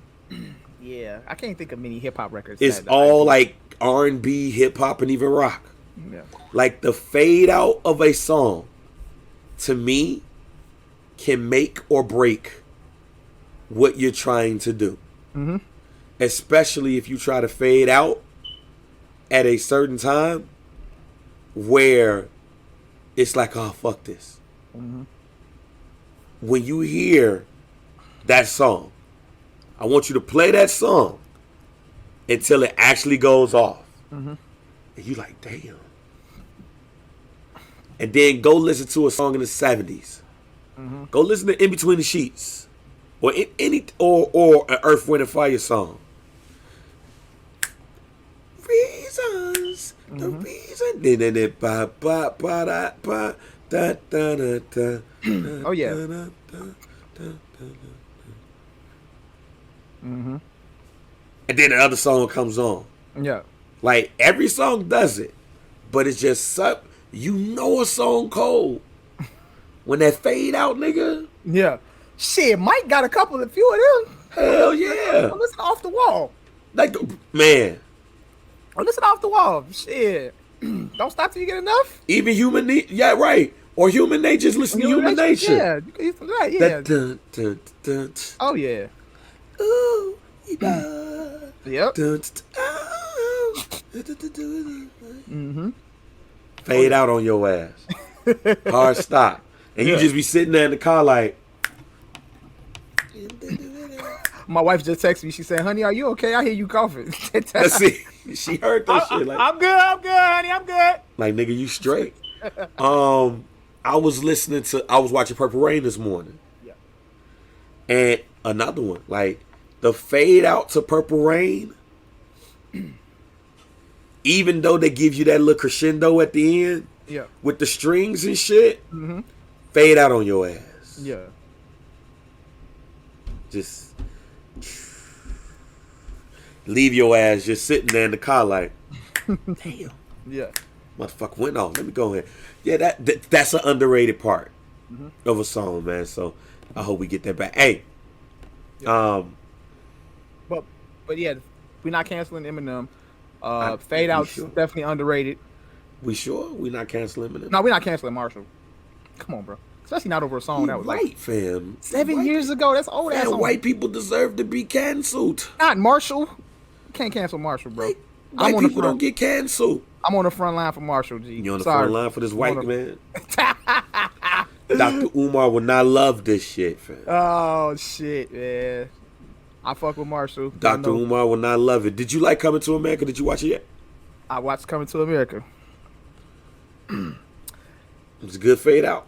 [SPEAKER 1] Yeah, I can't think of many hip hop records.
[SPEAKER 2] It's all like R&B, hip hop, and even rock.
[SPEAKER 1] Yeah.
[SPEAKER 2] Like the fade out of a song, to me, can make or break what you're trying to do. Mm-hmm. Especially if you try to fade out at a certain time where it's like, oh, fuck this. Mm-hmm. When you hear that song, I want you to play that song until it actually goes off. Mm-hmm. And you like, damn. And then go listen to a song in the 70s. Mm-hmm. Go listen to In Between the Sheets. Or or an Earth, Wind, and Fire song. Reasons. Mm-hmm. The reason. Then ba ba ba da ba da da da da.
[SPEAKER 1] Oh yeah. Mm-hmm.
[SPEAKER 2] And then another song comes on.
[SPEAKER 1] Yeah.
[SPEAKER 2] Like every song does it, but it's just a song cold when that fade out, nigga.
[SPEAKER 1] Yeah. Shit, Mike got a few of them.
[SPEAKER 2] Hell yeah.
[SPEAKER 1] Listen Off the Wall.
[SPEAKER 2] Like, man.
[SPEAKER 1] Listen Off the Wall. Shit. Don't stop till you get enough.
[SPEAKER 2] Even Human Nature. Yeah, right. Or Human Nature. Just listen to Human Nature.
[SPEAKER 1] Yeah, you can listen to that. Yeah.
[SPEAKER 2] Dun, dun, dun.
[SPEAKER 1] Oh, yeah.
[SPEAKER 2] Ooh.
[SPEAKER 1] Yep.
[SPEAKER 2] Mm-hmm. Fade out on your ass. Hard stop. And you just be sitting there in the car like.
[SPEAKER 1] My wife just texted me. She said, "Honey, are you okay? I hear you coughing."
[SPEAKER 2] Let's see. She heard that shit. Like,
[SPEAKER 1] I'm good, honey. I'm good.
[SPEAKER 2] Like, nigga, you straight. I was watching Purple Rain this morning.
[SPEAKER 1] Yeah.
[SPEAKER 2] And another one. Like, the fade out to Purple Rain, even though they give you that little crescendo at the end,
[SPEAKER 1] yeah, with
[SPEAKER 2] the strings and shit, fade out on your ass.
[SPEAKER 1] Yeah.
[SPEAKER 2] Just leave your ass just sitting there in the car like, damn.
[SPEAKER 1] Yeah.
[SPEAKER 2] Motherfucker went off. Let me go ahead. Yeah, that's an underrated part of a song, man. So I hope we get that back. Hey.
[SPEAKER 1] Yeah. But yeah, we're not canceling Eminem. Fade Out's definitely underrated.
[SPEAKER 2] We sure? We're not canceling Eminem?
[SPEAKER 1] No, we're not canceling Marshall. Come on, bro. Especially not over a song that was
[SPEAKER 2] white,
[SPEAKER 1] like
[SPEAKER 2] fam.
[SPEAKER 1] 7 years ago. That's old ass.
[SPEAKER 2] White people deserve to be canceled.
[SPEAKER 1] Not Marshall. You can't cancel Marshall, bro.
[SPEAKER 2] White people don't get canceled.
[SPEAKER 1] I'm on the front line for Marshall, G.
[SPEAKER 2] You're on the front line for this white man. Dr. Umar would not love this shit, fam.
[SPEAKER 1] Oh shit, man. I fuck with Marshall.
[SPEAKER 2] Dr. Umar would not love it. Did you like Coming to America? Did you watch it yet?
[SPEAKER 1] I watched Coming to America.
[SPEAKER 2] It was a good fade out.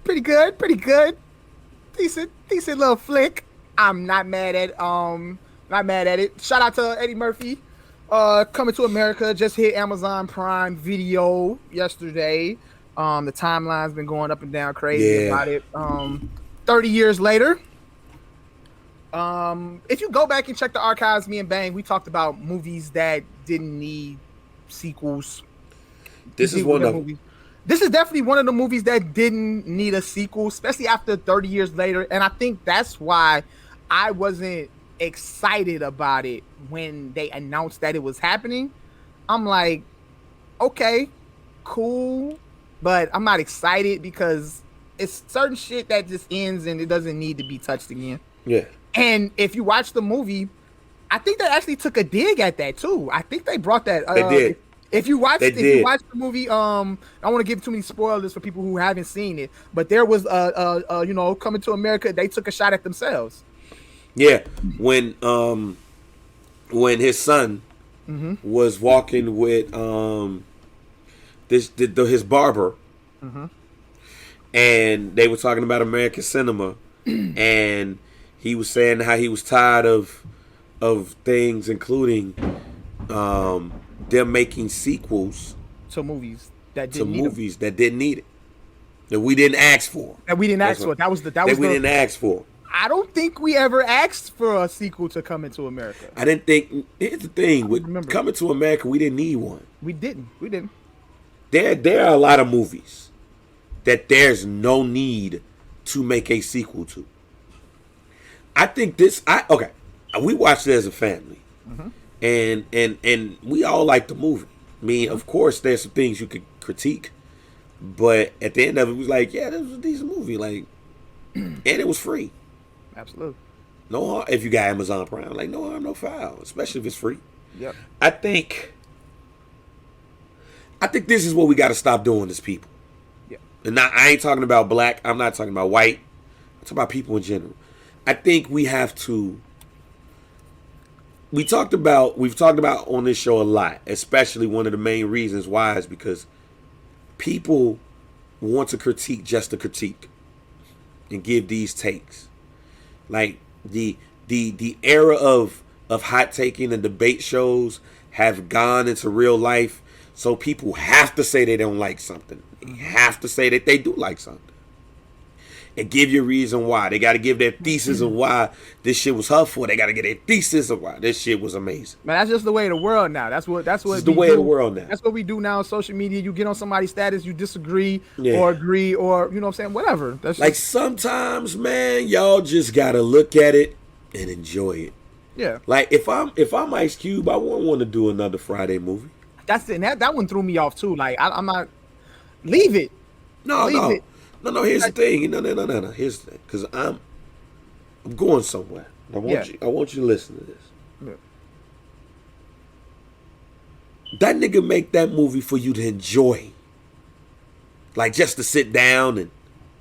[SPEAKER 1] Pretty good. Decent little flick. I'm not mad at it. Shout out to Eddie Murphy. Coming to America just hit Amazon Prime Video yesterday. The timeline's been going up and down crazy about it. 30 years later. If you go back and check the archives, me and Bang, we talked about movies that didn't need sequels.
[SPEAKER 2] This is one of them.
[SPEAKER 1] This is definitely one of the movies that didn't need a sequel, especially after 30 years later. And I think that's why I wasn't excited about it when they announced that it was happening. I'm like, okay, cool, but I'm not excited because it's certain shit that just ends and it doesn't need to be touched again.
[SPEAKER 2] Yeah.
[SPEAKER 1] And if you watch the movie, I think they actually took a dig at that too. I think they brought that.
[SPEAKER 2] They did.
[SPEAKER 1] If you watch the movie, I don't want to give too many spoilers for people who haven't seen it, but there was Coming to America, they took a shot at themselves.
[SPEAKER 2] Yeah, when his son was walking with his barber, and they were talking about American cinema, and he was saying how he was tired of things, including them making sequels
[SPEAKER 1] to movies that
[SPEAKER 2] didn't need it, that we didn't ask for.
[SPEAKER 1] That we didn't ask for.
[SPEAKER 2] Didn't ask for.
[SPEAKER 1] I don't think we ever asked for a sequel to Coming to America.
[SPEAKER 2] I didn't think. Here's the thing with Coming to America, we didn't need one.
[SPEAKER 1] We didn't.
[SPEAKER 2] There are a lot of movies that there's no need to make a sequel to. I think we watched it as a family, and we all liked the movie. I mean, of course, there's some things you could critique, but at the end of it, we was like, yeah, this was a decent movie, like, and it was free.
[SPEAKER 1] Absolutely.
[SPEAKER 2] No harm if you got Amazon Prime, like no harm, no foul, especially if it's free.
[SPEAKER 1] Yep.
[SPEAKER 2] I think this is what we got to stop doing as people.
[SPEAKER 1] Yeah.
[SPEAKER 2] And now I ain't talking about black. I'm not talking about white. I'm talking about people in general. I think we have to. We've talked about on this show a lot, especially one of the main reasons why is because people want to critique just to critique and give these takes. Like the era of hot taking and debate shows have gone into real life, so people have to say they don't like something. They have to say that they do like something. And give you a reason why. They got to give their thesis of why this shit was hurtful. They got to get their thesis of why this shit was amazing.
[SPEAKER 1] Man, that's just the way of the world now. That's the
[SPEAKER 2] way of the world now.
[SPEAKER 1] That's what we do now on social media. You get on somebody's status, you disagree or agree or, you know what I'm saying, whatever. That's
[SPEAKER 2] like sometimes, man, y'all just got to look at it and enjoy it.
[SPEAKER 1] Yeah.
[SPEAKER 2] Like if I'm Ice Cube, I won't want to do another Friday movie.
[SPEAKER 1] That's it. That one threw me off too. Like I'm not. Leave it.
[SPEAKER 2] No. Here's the thing. No. Here's the thing. Because I'm going somewhere. I want you to listen to this.
[SPEAKER 1] Yeah.
[SPEAKER 2] That nigga make that movie for you to enjoy. Like just to sit down and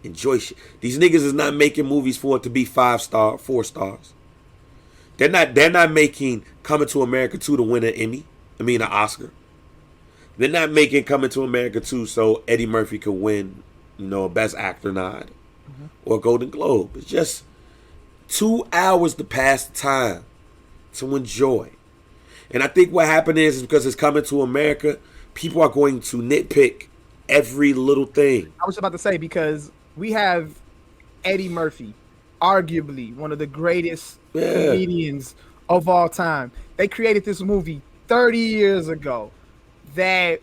[SPEAKER 2] enjoy shit. These niggas is not making movies for it to be 5-star, 4 stars. They're not making Coming to America 2 to win an Oscar. They're not making Coming to America 2 so Eddie Murphy could win, a Best Actor nod or Golden Globe. It's just 2 hours to pass the time, to enjoy. And I think what happened is because it's Coming to America, people are going to nitpick every little thing.
[SPEAKER 1] I was about to say, because we have Eddie Murphy, arguably one of the greatest comedians of all time. They created this movie 30 years ago that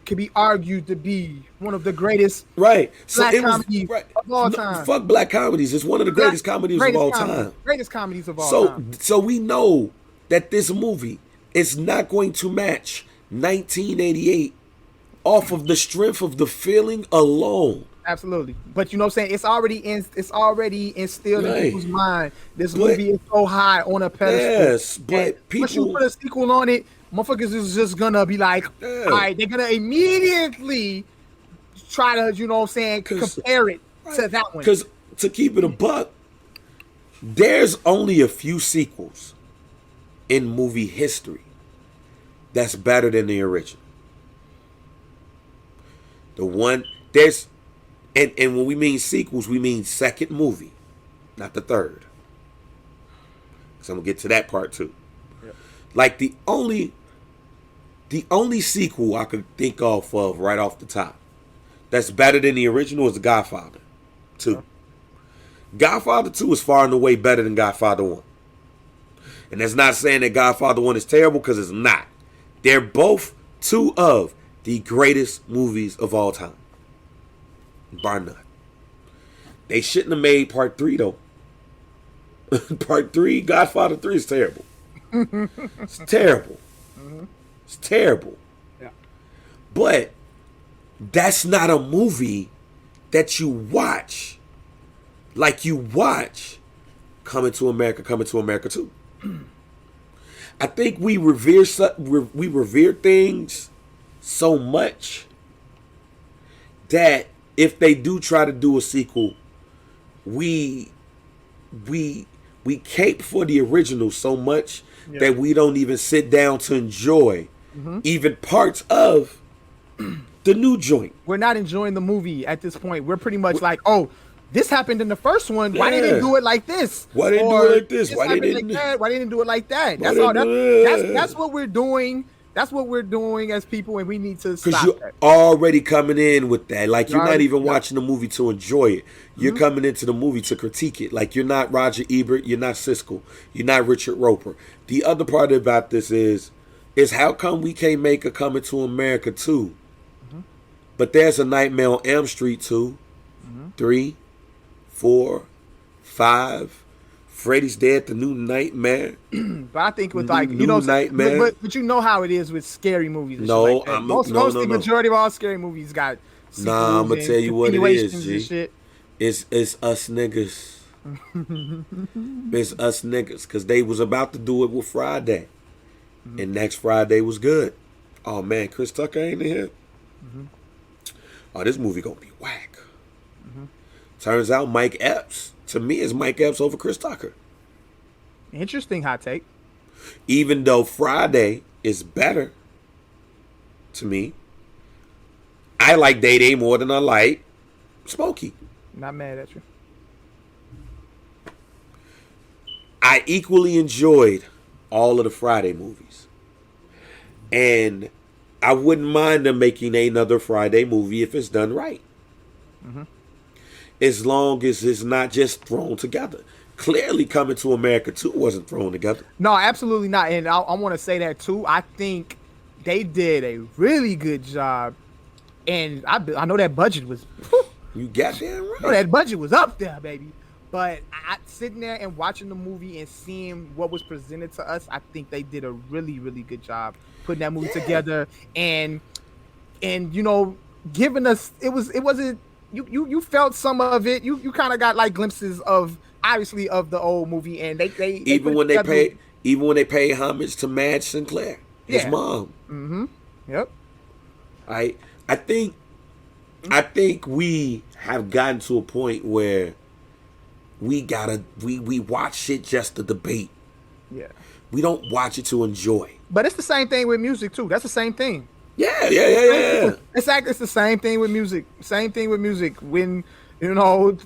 [SPEAKER 1] could be argued to be one of the greatest black comedies of all time.
[SPEAKER 2] Fuck black comedies. It's one of the greatest comedies of all time.
[SPEAKER 1] Greatest comedies of all time.
[SPEAKER 2] So we know that this movie is not going to match 1988 off of the strength of the feeling alone.
[SPEAKER 1] Absolutely. But you know what I'm saying? It's already instilled in people's mind. This movie is so high on a pedestal.
[SPEAKER 2] Yes, but people...
[SPEAKER 1] Once you put a sequel on it, motherfuckers is just gonna be like, all right, they're gonna immediately try to, compare it to that one.
[SPEAKER 2] Because to keep it a buck, there's only a few sequels in movie history that's better than the original. And when we mean sequels, we mean second movie, not the third. So I'm gonna get to that part too. Yep. Like the only sequel I could think of right off the top that's better than the original is The Godfather 2. Huh? Godfather 2 is far and away better than Godfather 1. And that's not saying that Godfather 1 is terrible, because it's not. They're both two of the greatest movies of all time. Bar none. They shouldn't have made part 3 though. Part 3, Godfather 3 is terrible. It's terrible. Mm-hmm. It's terrible. Yeah. But that's not a movie that you watch like you watch Coming to America 2. I think we revere things so much that if they do try to do a sequel, we cape for the original so much that we don't even sit down to enjoy even parts of the new joint.
[SPEAKER 1] We're not enjoying the movie at this point. We're pretty much like, oh, this happened in the first one. Why didn't they do it like this?
[SPEAKER 2] Why didn't do it like this? Why didn't
[SPEAKER 1] like that? Why didn't do it like that? That's what we're doing. That's what we're doing as people, and we need to stop that.
[SPEAKER 2] Because you're already coming in with that. Like, you're not even watching the movie to enjoy it. You're coming into the movie to critique it. Like, you're not Roger Ebert. You're not Siskel. You're not Richard Roper. The other part about this is how come we can't make a Coming to America 2? But there's a Nightmare on Elm Street 2, 3, 4, 5... Freddy's Dead, The New Nightmare.
[SPEAKER 1] But I think with Nightmare. But you know how it is with scary movies.
[SPEAKER 2] No,
[SPEAKER 1] the majority of all scary movies got.
[SPEAKER 2] Nah, I'm gonna tell you what it is, G. Shit. It's us niggas. It's us niggas, because they was about to do it with Friday, and next Friday was good. Oh man, Chris Tucker ain't in here. Oh, this movie gonna be whack. Turns out Mike Epps. To me, it's Mike Epps over Chris Tucker.
[SPEAKER 1] Interesting hot take.
[SPEAKER 2] Even though Friday is better to me, I like Day Day more than I like Smokey.
[SPEAKER 1] Not mad at you.
[SPEAKER 2] I equally enjoyed all of the Friday movies. And I wouldn't mind them making another Friday movie if it's done right. As long as it's not just thrown together. Clearly, Coming to America 2 wasn't thrown together.
[SPEAKER 1] No, absolutely not. And I want to say that too. I think they did a really good job. And I know that budget was... Whew,
[SPEAKER 2] you got that right.
[SPEAKER 1] I know that budget was up there, baby. But sitting there and watching the movie and seeing what was presented to us, I think they did a really, really good job putting that movie together. And giving us... It wasn't... You felt some of it. You kind of got like glimpses of obviously of the old movie, and they
[SPEAKER 2] even when they pay homage to Madge Sinclair, his mom.
[SPEAKER 1] Yep.
[SPEAKER 2] I think I think we have gotten to a point where we watch shit just to debate.
[SPEAKER 1] Yeah.
[SPEAKER 2] We don't watch it to enjoy.
[SPEAKER 1] But it's the same thing with music too. That's the same thing.
[SPEAKER 2] Yeah.
[SPEAKER 1] It's the same thing with music. Same thing with music. When you know,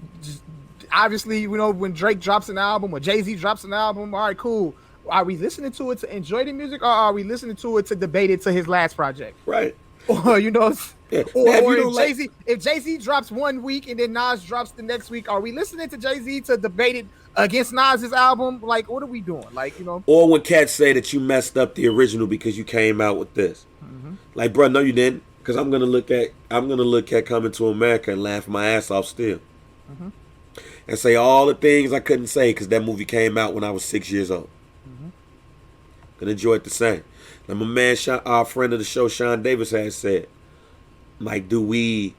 [SPEAKER 1] obviously, you know, when Drake drops an album or Jay-Z drops an album, all right, cool. Are we listening to it to enjoy the music, or are we listening to it to debate it to his last project?
[SPEAKER 2] Right.
[SPEAKER 1] Or you know,
[SPEAKER 2] Yeah.
[SPEAKER 1] or
[SPEAKER 2] Now,
[SPEAKER 1] if Jay-Z drops one week and then Nas drops the next week, are we listening to Jay-Z to debate it against Nas's album? Like, what are we doing? Like, you know.
[SPEAKER 2] or when cats say that you messed up the original because you came out with this, like, bro, no, you didn't. Because I'm gonna look at Coming to America and laugh my ass off still, and say all the things I couldn't say because that movie came out when I was 6 years old. Gonna enjoy it the same. Now, my man, our friend of the show, Sean Davis, has said, like, do we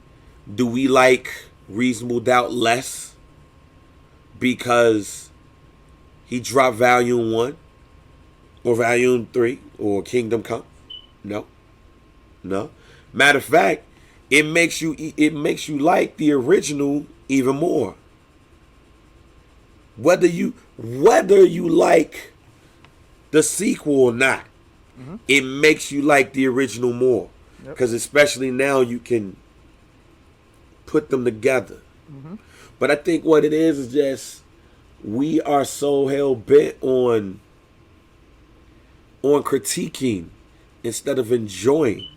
[SPEAKER 2] like Reasonable Doubt less because he dropped Volume 1 or Volume 3 or Kingdom Come? No. Matter of fact, it makes you like the original even more. Whether you like the sequel or not, it makes you like the original more. Because especially now you can put them together. But I think what it is just we are so hell bent on critiquing instead of enjoying.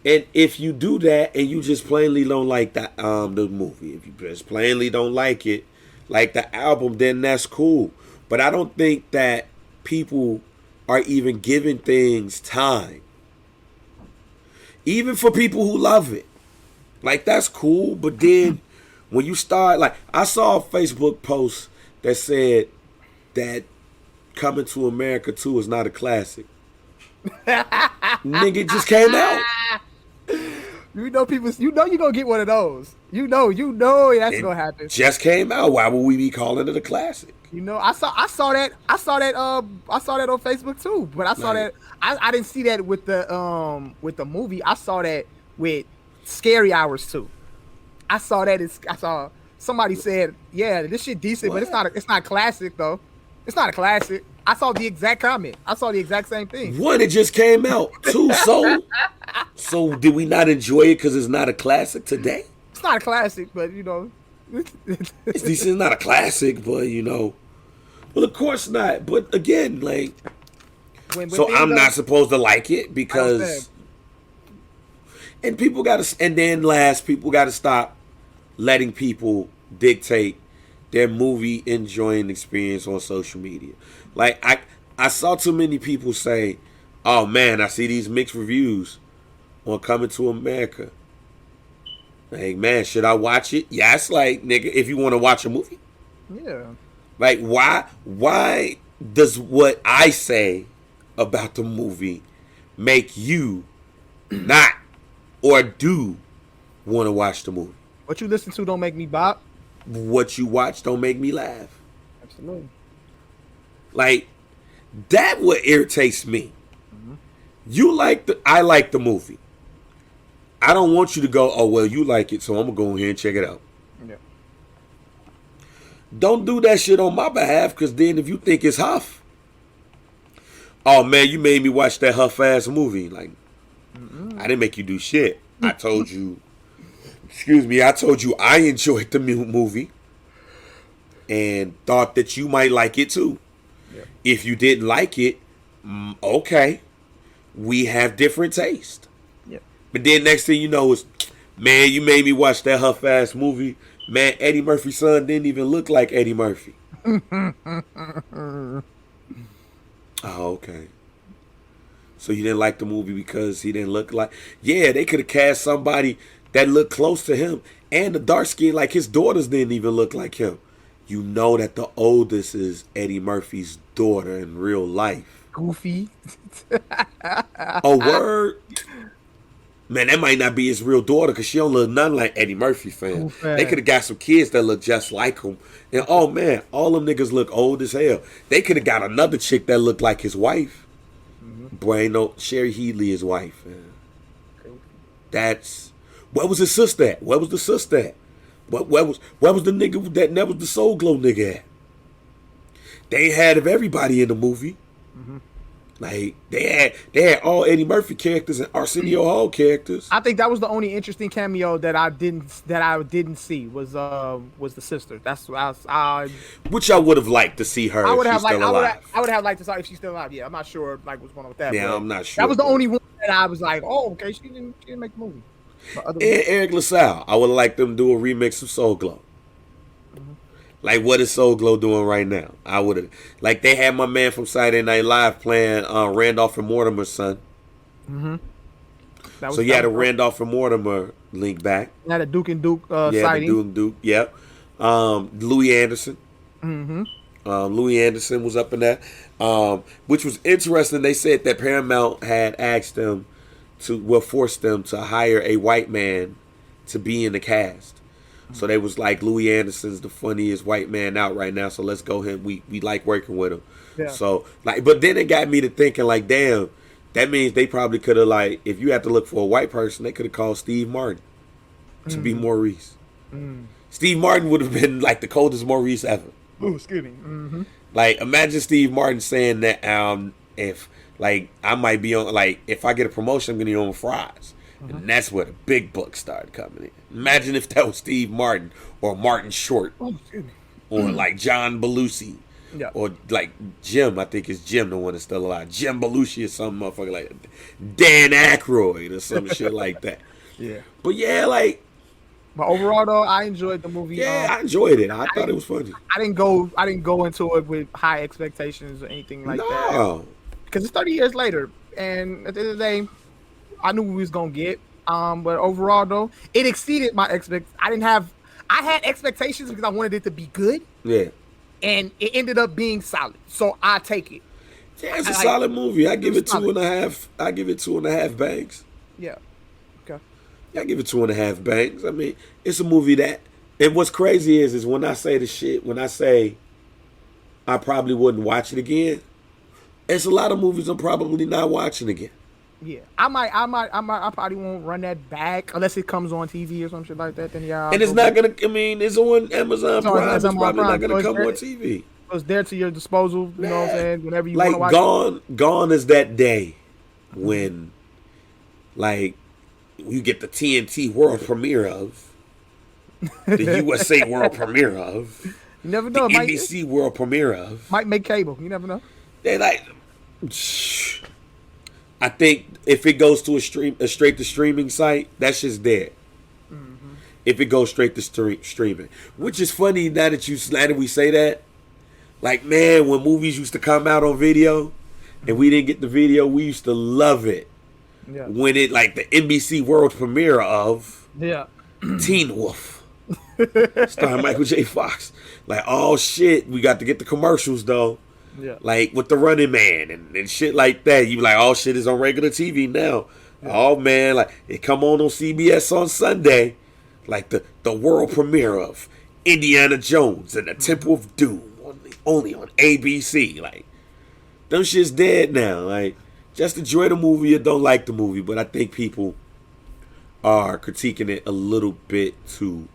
[SPEAKER 2] And if you do that and you just plainly don't like the movie, if you just plainly don't like it, like the album, then that's cool. But I don't think that people are even giving things time. Even for people who love it. Like, that's cool, but then when you start, like, I saw a Facebook post that said that Coming to America 2 is not a classic. Nigga, it just came out.
[SPEAKER 1] You know, you're gonna get one of those. You know that's gonna happen.
[SPEAKER 2] Just came out. Why would we be calling it a classic?
[SPEAKER 1] You know, I saw that on Facebook too. But I saw that I didn't see that with the movie. I saw that with Scary Hours too. I saw somebody said, yeah, this shit decent, but it's not classic though. It's not a classic. I saw the exact comment. I saw the exact same thing.
[SPEAKER 2] One, it just came out. Two, so did we not enjoy it because it's not a classic today?
[SPEAKER 1] It's not a classic, but you know,
[SPEAKER 2] it's decent. It's not a classic, but you know, well, of course not. But again, like, so I'm not supposed to like it because, and people got to, and then last, people got to stop letting people dictate their movie enjoying experience on social media. Like, I saw too many people say, oh man, I see these mixed reviews on Coming to America. Like, man, should I watch it? Yeah, it's like, nigga, if you want to watch a movie.
[SPEAKER 1] Yeah.
[SPEAKER 2] Like, why does what I say about the movie make you not or do want to watch the movie?
[SPEAKER 1] What you listen to don't make me bop.
[SPEAKER 2] What you watch don't make me laugh.
[SPEAKER 1] Absolutely.
[SPEAKER 2] Like, that what irritates me. I like the movie. I don't want you to go, oh well, you like it, so I'm gonna go in here and check it out.
[SPEAKER 1] Yeah.
[SPEAKER 2] Don't do that shit on my behalf, because then if you think it's huff, oh man, you made me watch that huff ass movie. Like, I didn't make you do shit. I told you. I told you I enjoyed the movie and thought that you might like it too. Yeah. If you didn't like it, okay, we have different taste. Yeah. But then next thing you know is, man, you made me watch that huff ass movie. Man, Eddie Murphy's son didn't even look like Eddie Murphy. Oh, okay. So you didn't like the movie because he didn't look like... Yeah, they could have cast somebody that looked close to him. And the dark skin, like his daughters didn't even look like him. You know that the oldest is Eddie Murphy's daughter in real life.
[SPEAKER 1] Goofy.
[SPEAKER 2] Oh, word? Man, that might not be his real daughter because she don't look nothing like Eddie Murphy, fam. They could have got some kids that look just like him. And oh, man, all them niggas look old as hell. They could have got another chick that looked like his wife. Boy, ain't no Sherry Headley, his wife. Man. That's... Where was his sister at? Where was the sister at? Where was the nigga that was the Soul Glow nigga at? They had of everybody in the movie. Mm-hmm. Like they had all Eddie Murphy characters and Arsenio Hall characters.
[SPEAKER 1] I think that was the only interesting cameo that I didn't see was the sister. That's what
[SPEAKER 2] which I would have liked to see her. I would have liked
[SPEAKER 1] to see if she's still alive. Yeah, I'm not sure like what's going on with that.
[SPEAKER 2] Yeah, I'm not sure.
[SPEAKER 1] That was the only one that I was like, oh, okay, she didn't make the movie.
[SPEAKER 2] And Eric LaSalle, I would have liked them to do a remix of Soul Glow. Like, what is Soul Glow doing right now? I would have... Like, they had my man from Saturday Night Live playing Randolph and Mortimer's son. Mm-hmm. So you had a Randolph and Mortimer link back.
[SPEAKER 1] You had a Duke and Duke sighting.
[SPEAKER 2] Duke and Duke, yep. Louis Anderson. Mm-hmm. Louis Anderson was up in that. Which was interesting. They said that Paramount had asked them forced them to hire a white man to be in the cast. So they was like, Louis Anderson's the funniest white man out right now, so let's go him. We like working with him. Yeah. So like, but then it got me to thinking like, damn, that means they probably could have like, if you had to look for a white person, they could have called Steve Martin to be Maurice. Steve Martin would have been like the coldest Maurice ever.
[SPEAKER 1] Ooh, excuse me. Mm-hmm.
[SPEAKER 2] Like, imagine Steve Martin saying that if like I might be on, like, if I get a promotion, I'm gonna be on fries. And that's where the big bucks started coming in. Imagine if that was Steve Martin or Martin Short or like John Belushi or like Jim. I think it's Jim, the one that's still alive. Jim Belushi or some motherfucker like that. Dan Aykroyd or some shit like that. Yeah. But yeah, like.
[SPEAKER 1] But overall, though, I enjoyed the movie.
[SPEAKER 2] Yeah, I enjoyed it. I thought it was funny.
[SPEAKER 1] I didn't go into it with high expectations or anything like that. Because it's 30 years later, and at the end of the day, I knew we was gonna get, but overall though, it exceeded my expectations. I had expectations because I wanted it to be good. Yeah. And it ended up being solid, so I take it.
[SPEAKER 2] Yeah, it's a solid movie. I give it 2.5. I give it 2.5 bangs.
[SPEAKER 1] Yeah. Okay.
[SPEAKER 2] I give it 2.5 bangs. I mean, it's a movie that. And what's crazy is when I say the shit, when I say I probably wouldn't watch it again, it's a lot of movies I'm probably not watching again.
[SPEAKER 1] Yeah, I probably won't run that back unless it comes on TV or some shit like that. Then
[SPEAKER 2] and it's not gonna. I mean, it's on Amazon Prime. It's probably not gonna come on TV.
[SPEAKER 1] It's there to your disposal. You know what I'm saying? Whenever you
[SPEAKER 2] want to
[SPEAKER 1] watch
[SPEAKER 2] it. Gone is that day when, like, you get the TNT world premiere of, the USA world premiere of,
[SPEAKER 1] you never know.
[SPEAKER 2] The NBC world premiere of,
[SPEAKER 1] might make cable. You never know.
[SPEAKER 2] They like. I think if it goes to a straight to streaming site, that's just there. Mm-hmm. If it goes straight to streaming, which is funny now that we say that. Like, man, when movies used to come out on video, and we didn't get the video, we used to love it. Yeah. When it like the NBC world premiere of Teen Wolf, starring Michael J. Fox. Like, oh shit, we got to get the commercials though. Yeah. Like with the Running Man and shit like that. You be like, oh shit is on regular TV now. Yeah. Oh man, like it come on CBS on Sunday. Like the world premiere of Indiana Jones and the Temple of Doom only on ABC. Like, them shit's dead now. Like, just enjoy the movie or don't like the movie. But I think people are critiquing it a little bit too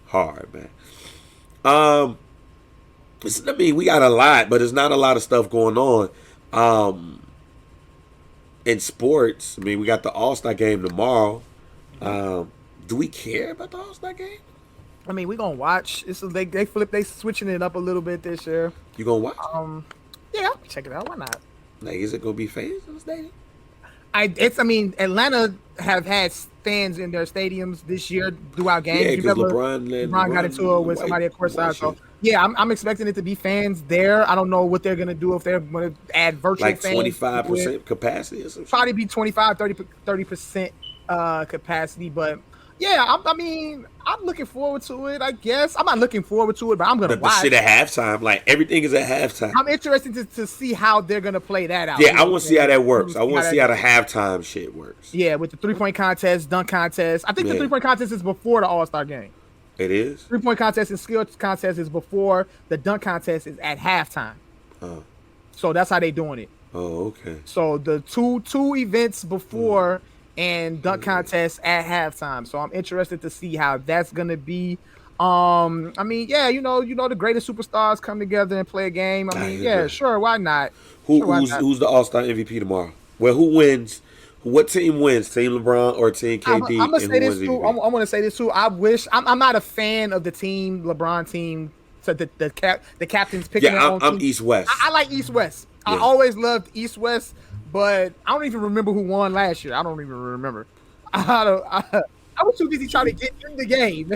[SPEAKER 2] hard, man. I mean, we got a lot, but there's not a lot of stuff going on in sports. I mean, we got the All-Star game tomorrow. Do we care about the All-Star game?
[SPEAKER 1] I mean, we gonna watch. They switching it up a little bit this year.
[SPEAKER 2] You gonna watch?
[SPEAKER 1] Yeah, I'll check it out. Why not?
[SPEAKER 2] Like, is it gonna be fans in the stadium?
[SPEAKER 1] Atlanta have had fans in their stadiums this year throughout games.
[SPEAKER 2] Yeah, because LeBron
[SPEAKER 1] got into it with somebody at courtside. So yeah, I'm expecting it to be fans there. I don't know what they're gonna do, if they're gonna add virtual
[SPEAKER 2] like
[SPEAKER 1] fans.
[SPEAKER 2] 25% capacity or something.
[SPEAKER 1] Probably be 30% capacity, but yeah, I mean, I'm looking forward to it, I guess. I'm not looking forward to it, but I'm going to watch.
[SPEAKER 2] The shit at halftime, like, everything is at halftime.
[SPEAKER 1] I'm interested to see how they're going to play that out.
[SPEAKER 2] Yeah, I want to see how that works. I want to see how the halftime shit works.
[SPEAKER 1] Yeah, with the three-point contest, dunk contest. I think the three-point contest is before the All-Star game.
[SPEAKER 2] It is?
[SPEAKER 1] Three-point contest and skill contest is before. The dunk contest is at halftime. So that's how they doing it.
[SPEAKER 2] Oh, okay.
[SPEAKER 1] So the two events before and dunk contest at halftime. So I'm interested to see how that's gonna be. I mean, yeah, the greatest superstars come together and play a game. I mean, yeah, sure, why not? Sure, why not?
[SPEAKER 2] Who's the All-Star MVP tomorrow? Well, who wins? What team wins? Team LeBron or Team
[SPEAKER 1] I'm
[SPEAKER 2] KD?
[SPEAKER 1] gonna
[SPEAKER 2] And
[SPEAKER 1] say
[SPEAKER 2] who
[SPEAKER 1] this
[SPEAKER 2] wins
[SPEAKER 1] too.
[SPEAKER 2] MVP?
[SPEAKER 1] I'm gonna say this too. I wish I'm not a fan of the team LeBron team. So the captains picking their own
[SPEAKER 2] I'm
[SPEAKER 1] team.
[SPEAKER 2] East West.
[SPEAKER 1] I like East West. I
[SPEAKER 2] Yeah.
[SPEAKER 1] always loved East West, but I don't even remember who won last year. I don't even remember. I was too busy trying to get in the game.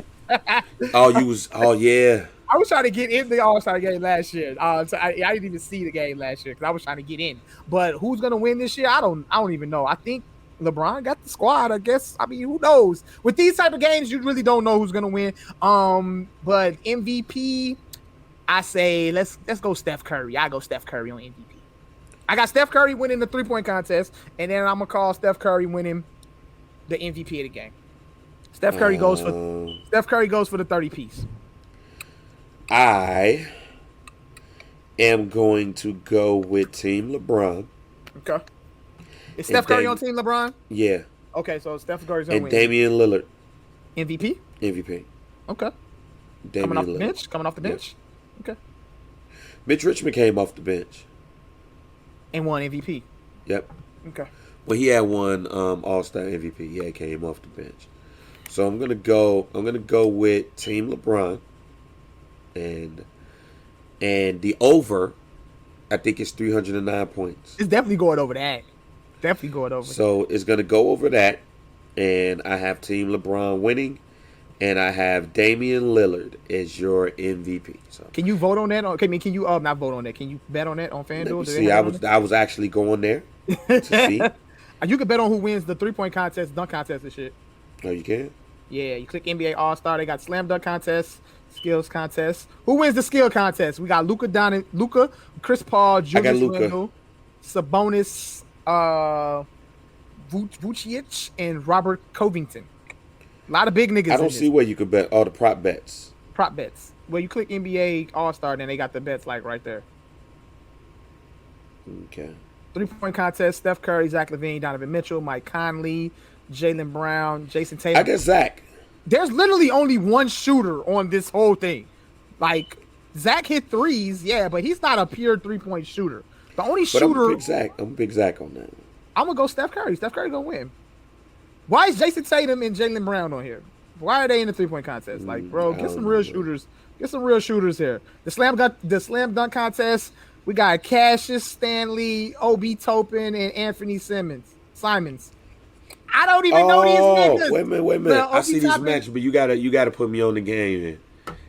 [SPEAKER 2] Oh yeah.
[SPEAKER 1] I was trying to get in the All-Star game last year. So I didn't even see the game last year because I was trying to get in. But who's gonna win this year? I don't even know. I think LeBron got the squad. I guess. I mean, who knows? With these type of games, you really don't know who's gonna win. But MVP, I say let's go Steph Curry. I go Steph Curry on MVP. I got Steph Curry winning the 3-point contest, and then I'm gonna call Steph Curry winning the MVP of the game. Steph Curry goes for the 30-piece.
[SPEAKER 2] I am going to go with Team LeBron.
[SPEAKER 1] Okay. Is Steph Curry on Team LeBron?
[SPEAKER 2] Yeah.
[SPEAKER 1] Okay, so Steph Curry's going to win.
[SPEAKER 2] And Damian Lillard.
[SPEAKER 1] MVP?
[SPEAKER 2] MVP.
[SPEAKER 1] Okay.
[SPEAKER 2] Damian
[SPEAKER 1] Coming off
[SPEAKER 2] Lillard.
[SPEAKER 1] the bench? Coming off the bench?
[SPEAKER 2] Yeah.
[SPEAKER 1] Okay.
[SPEAKER 2] Mitch Richmond came off the bench.
[SPEAKER 1] And won MVP.
[SPEAKER 2] Yep.
[SPEAKER 1] Okay.
[SPEAKER 2] Well, he had one All-Star MVP. He came off the bench. So I'm gonna go with Team LeBron. And the over, I think it's 309 points.
[SPEAKER 1] It's definitely going over that. Definitely going over.
[SPEAKER 2] So it's going to go over that. And I have Team LeBron winning. And I have Damian Lillard as your MVP. So
[SPEAKER 1] can you vote on that? Can you not vote on that? Can you bet on that on FanDuel?
[SPEAKER 2] See, I was actually going there to see.
[SPEAKER 1] You can bet on who wins the 3-point contest, dunk contest and shit.
[SPEAKER 2] Oh, you can?
[SPEAKER 1] Yeah, you click NBA All-Star. They got slam dunk contest, skills contest. Who wins the skill contest? We got Luka, Chris Paul, Julius Randle, Sabonis, Vucevic, and Robert Covington. A lot of big niggas.
[SPEAKER 2] I don't see where you could bet all the prop bets.
[SPEAKER 1] Prop bets. Well, you click NBA All-Star, then they got the bets like right there.
[SPEAKER 2] Okay.
[SPEAKER 1] 3-point contest: Steph Curry, Zach LaVine, Donovan Mitchell, Mike Conley, Jaylen Brown, Jason Tatum.
[SPEAKER 2] I guess Zach.
[SPEAKER 1] There's literally only one shooter on this whole thing. Like, Zach hit threes, yeah, but he's not a pure 3-point shooter. The only shooter.
[SPEAKER 2] I'm a big Zach on that.
[SPEAKER 1] I'm gonna go Steph Curry. Steph Curry gonna win. Why is Jason Tatum and Jaylen Brown on here? Why are they in the 3-point contest? Like, bro, get some real shooters. Get some real shooters here. The slam dunk contest. We got Cassius Stanley, Obi Toppin, and Anthony Simons. I don't even know these niggas.
[SPEAKER 2] Wait a minute. I see these matches, but you gotta put me on the game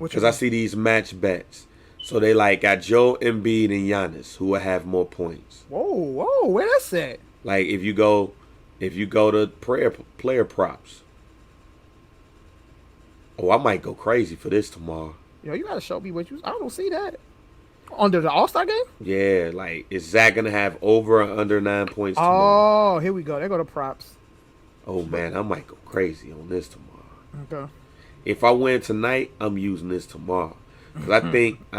[SPEAKER 2] because I see these match bets. So they got Joe Embiid and Giannis, who will have more points.
[SPEAKER 1] Whoa, where that's at?
[SPEAKER 2] Like if you go to player props. Oh, I might go crazy for this tomorrow.
[SPEAKER 1] Yo, you gotta show me what you. I don't see that. Under the All-Star game?
[SPEAKER 2] Yeah, is Zach gonna have over or under 9 points tomorrow?
[SPEAKER 1] Oh, here we go. There go the props.
[SPEAKER 2] Oh man, I might go crazy on this tomorrow.
[SPEAKER 1] Okay.
[SPEAKER 2] If I win tonight, I'm using this tomorrow. Cause I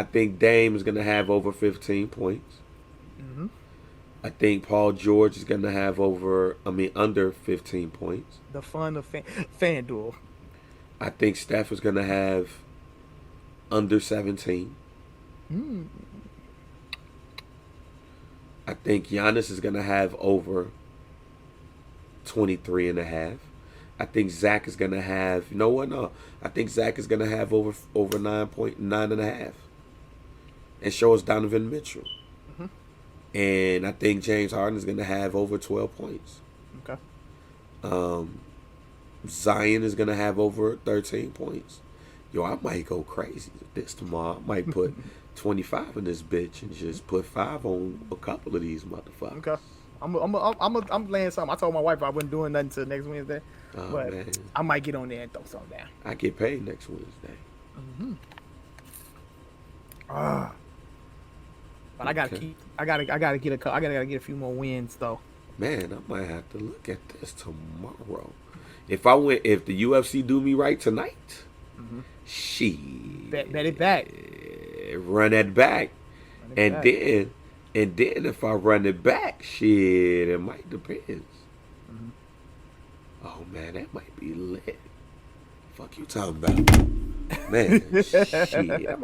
[SPEAKER 2] think Dame is gonna have over 15 points.
[SPEAKER 1] Mm-hmm.
[SPEAKER 2] I think Paul George is gonna have under 15 points.
[SPEAKER 1] The fun of FanDuel.
[SPEAKER 2] I think Steph is gonna have under 17. I think Giannis is going to have over 23 and a half. I think Zach is going to have, No. I think Zach is going to have over 9.9 and a half. And show us Donovan Mitchell.
[SPEAKER 1] Mm-hmm.
[SPEAKER 2] And I think James Harden is going to have over 12 points.
[SPEAKER 1] Okay.
[SPEAKER 2] Zion is going to have over 13 points. Yo, I might go crazy with this tomorrow. I might put 25 in this bitch and just put 5 on a couple of these motherfuckers.
[SPEAKER 1] Okay. I'm laying something. I told my wife I wasn't doing nothing until next Wednesday.
[SPEAKER 2] Oh,
[SPEAKER 1] but
[SPEAKER 2] man.
[SPEAKER 1] I might get on there and throw something down.
[SPEAKER 2] I get paid next Wednesday.
[SPEAKER 1] Mm-hmm. But I gotta get a few more wins though.
[SPEAKER 2] Man, I might have to look at this tomorrow. If the UFC do me right tonight,
[SPEAKER 1] bet it back.
[SPEAKER 2] Run that back. Then if I run it back, shit, it might depend. Oh man, that might be lit. Fuck you talking about, man? Shit.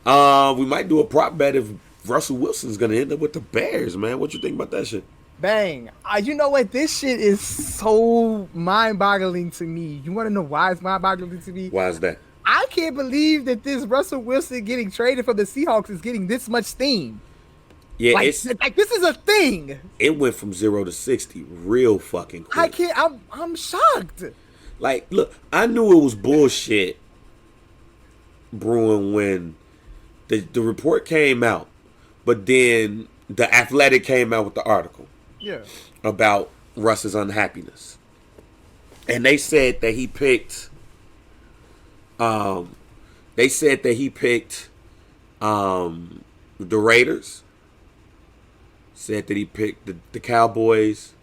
[SPEAKER 2] We might do a prop bet if Russell Wilson's gonna end up with the Bears, man. What you think about that shit?
[SPEAKER 1] Bang. You know what? This shit is so mind-boggling to me. You want to know why it's mind-boggling to me?
[SPEAKER 2] Why is that?
[SPEAKER 1] I can't believe that this Russell Wilson getting traded from the Seahawks is getting this much steam.
[SPEAKER 2] Yeah,
[SPEAKER 1] like this is a thing.
[SPEAKER 2] It went from 0 to 60 real fucking quick.
[SPEAKER 1] I can't. I'm shocked.
[SPEAKER 2] Like, look, I knew it was bullshit brewing when the report came out, but then the Athletic came out with the article.
[SPEAKER 1] Yeah.
[SPEAKER 2] About Russ's unhappiness. And they said that he picked the Raiders. Said that he picked the Cowboys.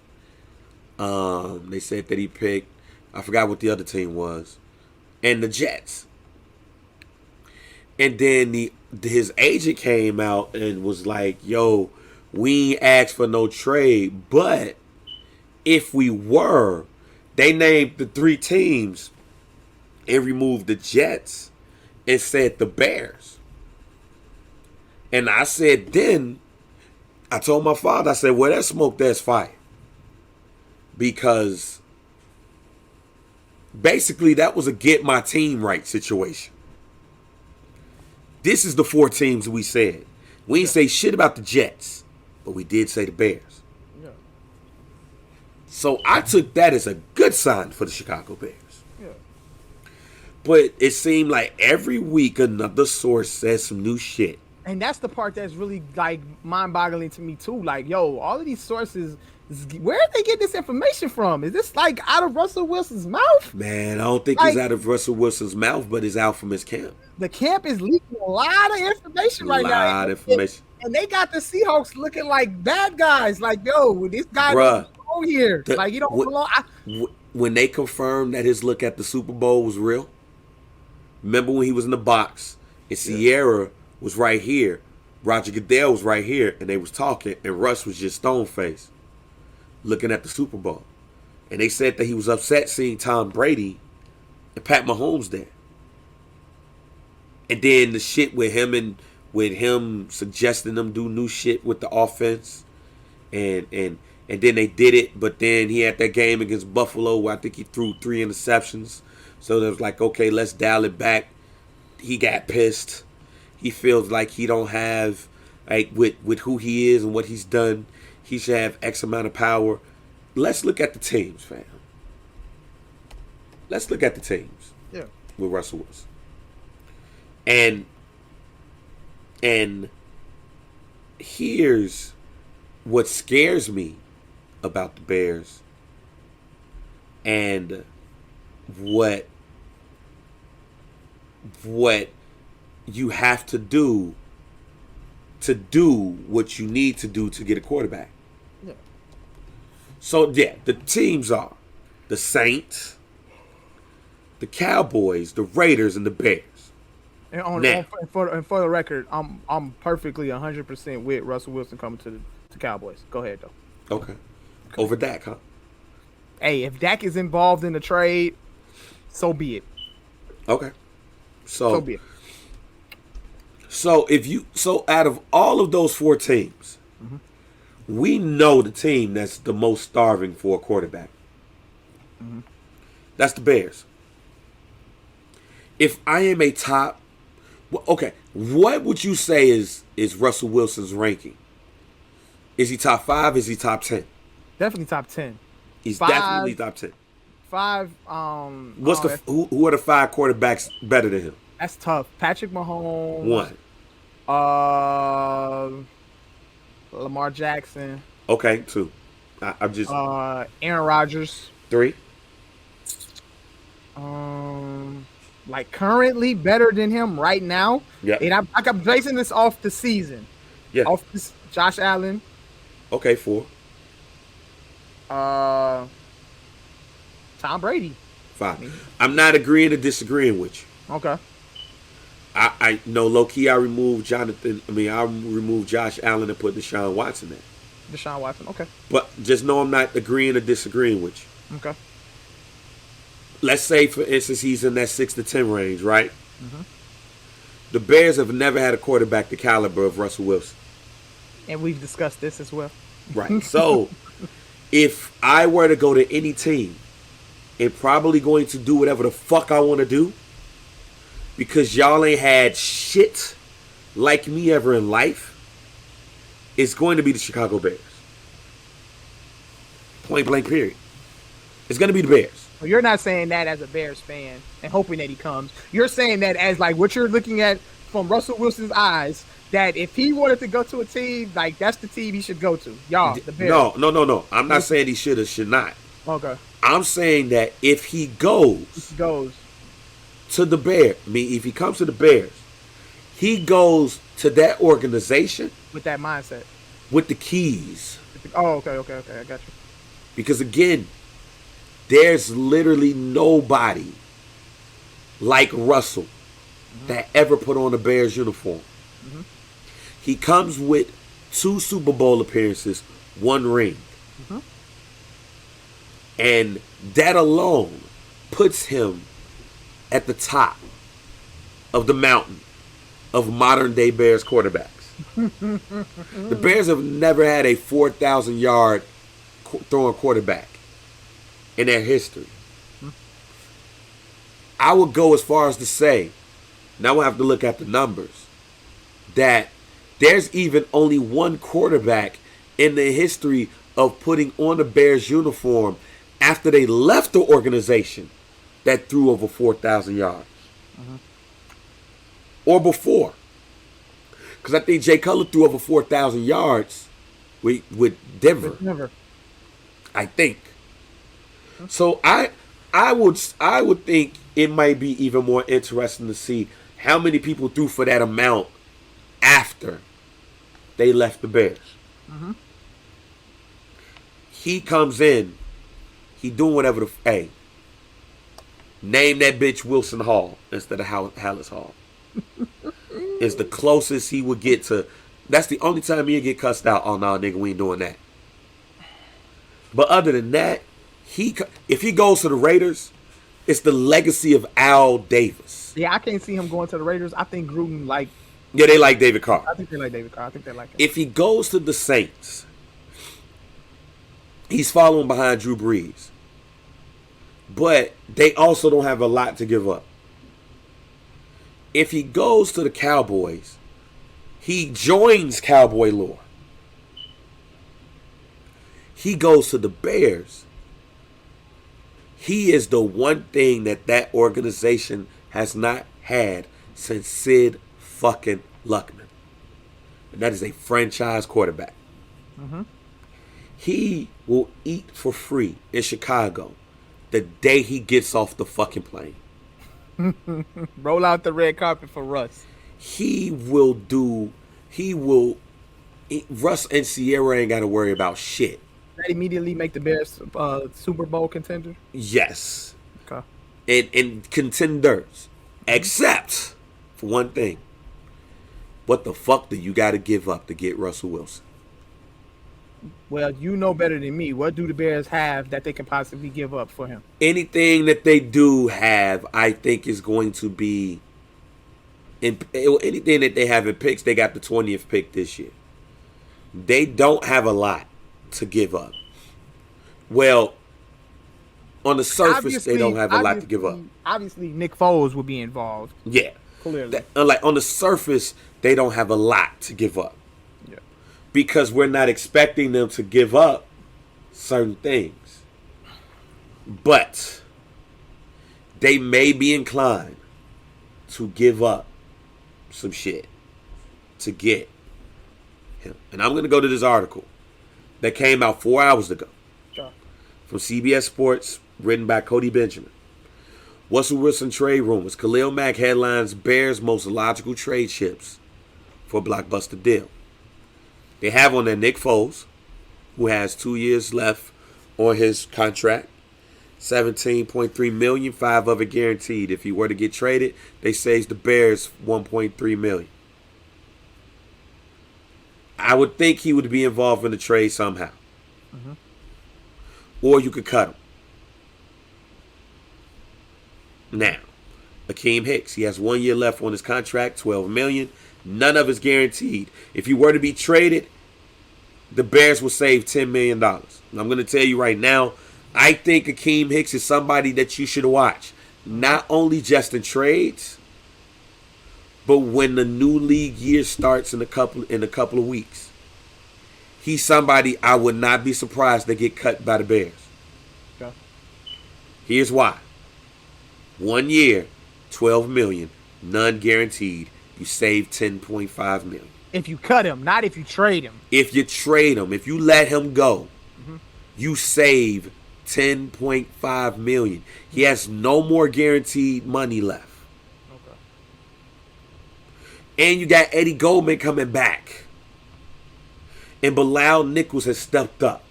[SPEAKER 2] They said that he picked, I forgot what the other team was, and the Jets. And then his agent came out and was like, yo, we ain't asked for no trade, but if we were, they named the 3 teams and removed the Jets and said the Bears. And I said then, I told my father, I said, well, that's smoke, that's fire. Because basically that was a get my team right situation. This is the 4 teams we said. We didn't say shit about the Jets, but we did say the Bears. Yeah. So I took that as a good sign for the Chicago Bears. Yeah. But it seemed like every week another source says some new shit.
[SPEAKER 1] And that's the part that's really like mind-boggling to me too. Like, yo, all of these sources, where did they get this information from? is this like out of Russell Wilson's mouth?
[SPEAKER 2] Man, I don't think it's out of Russell Wilson's mouth, but it's out from his camp.
[SPEAKER 1] The camp is leaking a lot of information right now. A lot of information. And they got the Seahawks looking like bad guys. Like, yo, this guy don't belong here. Like, he don't belong.
[SPEAKER 2] When they confirmed that his look at the Super Bowl was real, remember when he was in the box and Sierra was right here, Roger Goodell was right here, and they was talking, and Russ was just stone-faced looking at the Super Bowl. And they said that he was upset seeing Tom Brady and Pat Mahomes there. And then the shit with him suggesting them do new shit with the offense. And then they did it, but then he had that game against Buffalo where I think he threw 3 interceptions. So it was like, okay, let's dial it back. He got pissed. He feels like he don't have, like, with who he is and what he's done, he should have X amount of power. Let's look at the teams, fam. Let's look at the teams. Yeah. With Russell Wilson. And here's what scares me about the Bears and what you have to do what you need to do to get a quarterback. Yeah. So, yeah, the teams are the Saints, the Cowboys, the Raiders, and the Bears.
[SPEAKER 1] And for the record, I'm perfectly 100% with Russell Wilson coming to the Cowboys. Go ahead, though.
[SPEAKER 2] Okay. Over Dak, huh?
[SPEAKER 1] Hey, if Dak is involved in the trade, so be it.
[SPEAKER 2] Okay.
[SPEAKER 1] So be it.
[SPEAKER 2] So out of all of those 4 teams, we know the team that's the most starving for a quarterback. That's the Bears. If I am a top, okay, what would you say is Russell Wilson's ranking? Is he top 5? Is he top 10?
[SPEAKER 1] Definitely top 10.
[SPEAKER 2] He's definitely top 10.
[SPEAKER 1] 5.
[SPEAKER 2] Who are the 5 quarterbacks better than him?
[SPEAKER 1] That's tough. Patrick Mahomes.
[SPEAKER 2] 1.
[SPEAKER 1] Lamar Jackson.
[SPEAKER 2] Okay, 2. I'm just.
[SPEAKER 1] Aaron Rodgers.
[SPEAKER 2] 3.
[SPEAKER 1] Like currently better than him right now.
[SPEAKER 2] Yeah.
[SPEAKER 1] And I'm basing this off the season.
[SPEAKER 2] Yeah.
[SPEAKER 1] Off this, Josh Allen.
[SPEAKER 2] Okay, 4.
[SPEAKER 1] Tom Brady.
[SPEAKER 2] 5. I'm not agreeing to disagreeing with you.
[SPEAKER 1] Okay.
[SPEAKER 2] I know low key I removed Josh Allen and put Deshaun Watson there.
[SPEAKER 1] Deshaun Watson, okay.
[SPEAKER 2] But just know I'm not agreeing or disagreeing with you.
[SPEAKER 1] Okay.
[SPEAKER 2] let's say, for instance, he's in that 6 to 10 range, right? Mm-hmm. The Bears have never had a quarterback the caliber of Russell Wilson.
[SPEAKER 1] And we've discussed this as well.
[SPEAKER 2] Right. So, if I were to go to any team and probably going to do whatever the fuck I want to do, because y'all ain't had shit like me ever in life, it's going to be the Chicago Bears. Point blank period. It's going to be the Bears.
[SPEAKER 1] Well, you're not saying that as a Bears fan and hoping that he comes. You're saying that as like what you're looking at from Russell Wilson's eyes, that if he wanted to go to a team, like that's the team he should go to. Y'all, the Bears.
[SPEAKER 2] No. I'm not saying he should or should not.
[SPEAKER 1] Okay.
[SPEAKER 2] I'm saying that if he goes to the Bears, I mean, if he comes to the Bears, he goes to that organization
[SPEAKER 1] with that mindset,
[SPEAKER 2] with the keys.
[SPEAKER 1] Oh, okay, I got you.
[SPEAKER 2] Because again, there's literally nobody like Russell that ever put on a Bears uniform. Mm-hmm. He comes with 2 Super Bowl appearances, 1 ring. Mm-hmm. And that alone puts him at the top of the mountain of modern day Bears quarterbacks. The Bears have never had a 4,000 yard throwing quarterback in their history. I would go as far as to say, now we'll have to look at the numbers, that there's even only 1 quarterback in the history of putting on a Bears uniform after they left the organization that threw over 4,000 yards. Mm-hmm. Or before. Because I think Jay Cutler threw over 4,000 yards with Denver. I think. So I would think it might be even more interesting to see how many people threw for that amount after they left the Bears. Mm-hmm. He comes in, he doing whatever hey, name that bitch Wilson Hall instead of Hallis Hall. It's the closest he would get to. That's the only time he'll get cussed out. Oh no, nigga, we ain't doing that. But other than that, if he goes to the Raiders, it's the legacy of Al Davis.
[SPEAKER 1] Yeah, I can't see him going to the Raiders. I think Gruden
[SPEAKER 2] Yeah, they like David Carr.
[SPEAKER 1] I think they like David Carr. I think they like him.
[SPEAKER 2] If he goes to the Saints, he's following behind Drew Brees. But they also don't have a lot to give up. If he goes to the Cowboys, he joins Cowboy lore. He goes to the Bears. He is the one thing that organization has not had since Sid fucking Luckman. And that is a franchise quarterback. Mm-hmm. He will eat for free in Chicago the day he gets off the fucking plane.
[SPEAKER 1] Roll out the red carpet for Russ.
[SPEAKER 2] Russ and Sierra ain't got to worry about shit.
[SPEAKER 1] That immediately make the Bears Super Bowl contender?
[SPEAKER 2] Yes.
[SPEAKER 1] Okay.
[SPEAKER 2] And contenders. Except for one thing. What the fuck do you got to give up to get Russell Wilson?
[SPEAKER 1] Well, you know better than me. What do the Bears have that they can possibly give up for him?
[SPEAKER 2] Anything that they do have, I think, is going to be... anything that they have in picks, they got the 20th pick this year. They don't have a lot to give up. Well, on the surface, obviously, they don't have a lot to give up.
[SPEAKER 1] Obviously, Nick Foles will be involved.
[SPEAKER 2] Yeah.
[SPEAKER 1] Clearly.
[SPEAKER 2] Like on the surface, they don't have a lot to give up. Yeah. Because we're not expecting them to give up certain things. But they may be inclined to give up some shit to get him. And I'm going to go to this article that came out 4 hours ago from CBS Sports, written by Cody Benjamin. Russell Wilson trade rumors. Khalil Mack headlines Bears' most logical trade chips for a blockbuster deal. They have on there Nick Foles, who has 2 years left on his contract. $17.3 million, 5 of it guaranteed. If he were to get traded, they say it's the Bears $1.3 million. I would think he would be involved in the trade somehow. Mm-hmm. Or you could cut him. Now, Akeem Hicks, he has 1 year left on his contract, $12 million. None of it's guaranteed. If he were to be traded, the Bears will save $10 million. And I'm going to tell you right now, I think Akeem Hicks is somebody that you should watch. Not only just in trades, but when the new league year starts in a couple of weeks. He's somebody I would not be surprised to get cut by the Bears. Okay. Here's why. 1 year, $12 million, none guaranteed. You save $10.5 million.
[SPEAKER 1] If you cut him, not if you trade him.
[SPEAKER 2] If you trade him, if you let him go, you save $10.5 million. He has no more guaranteed money left. Okay. And you got Eddie Goldman coming back. And Bilal Nichols has stepped up.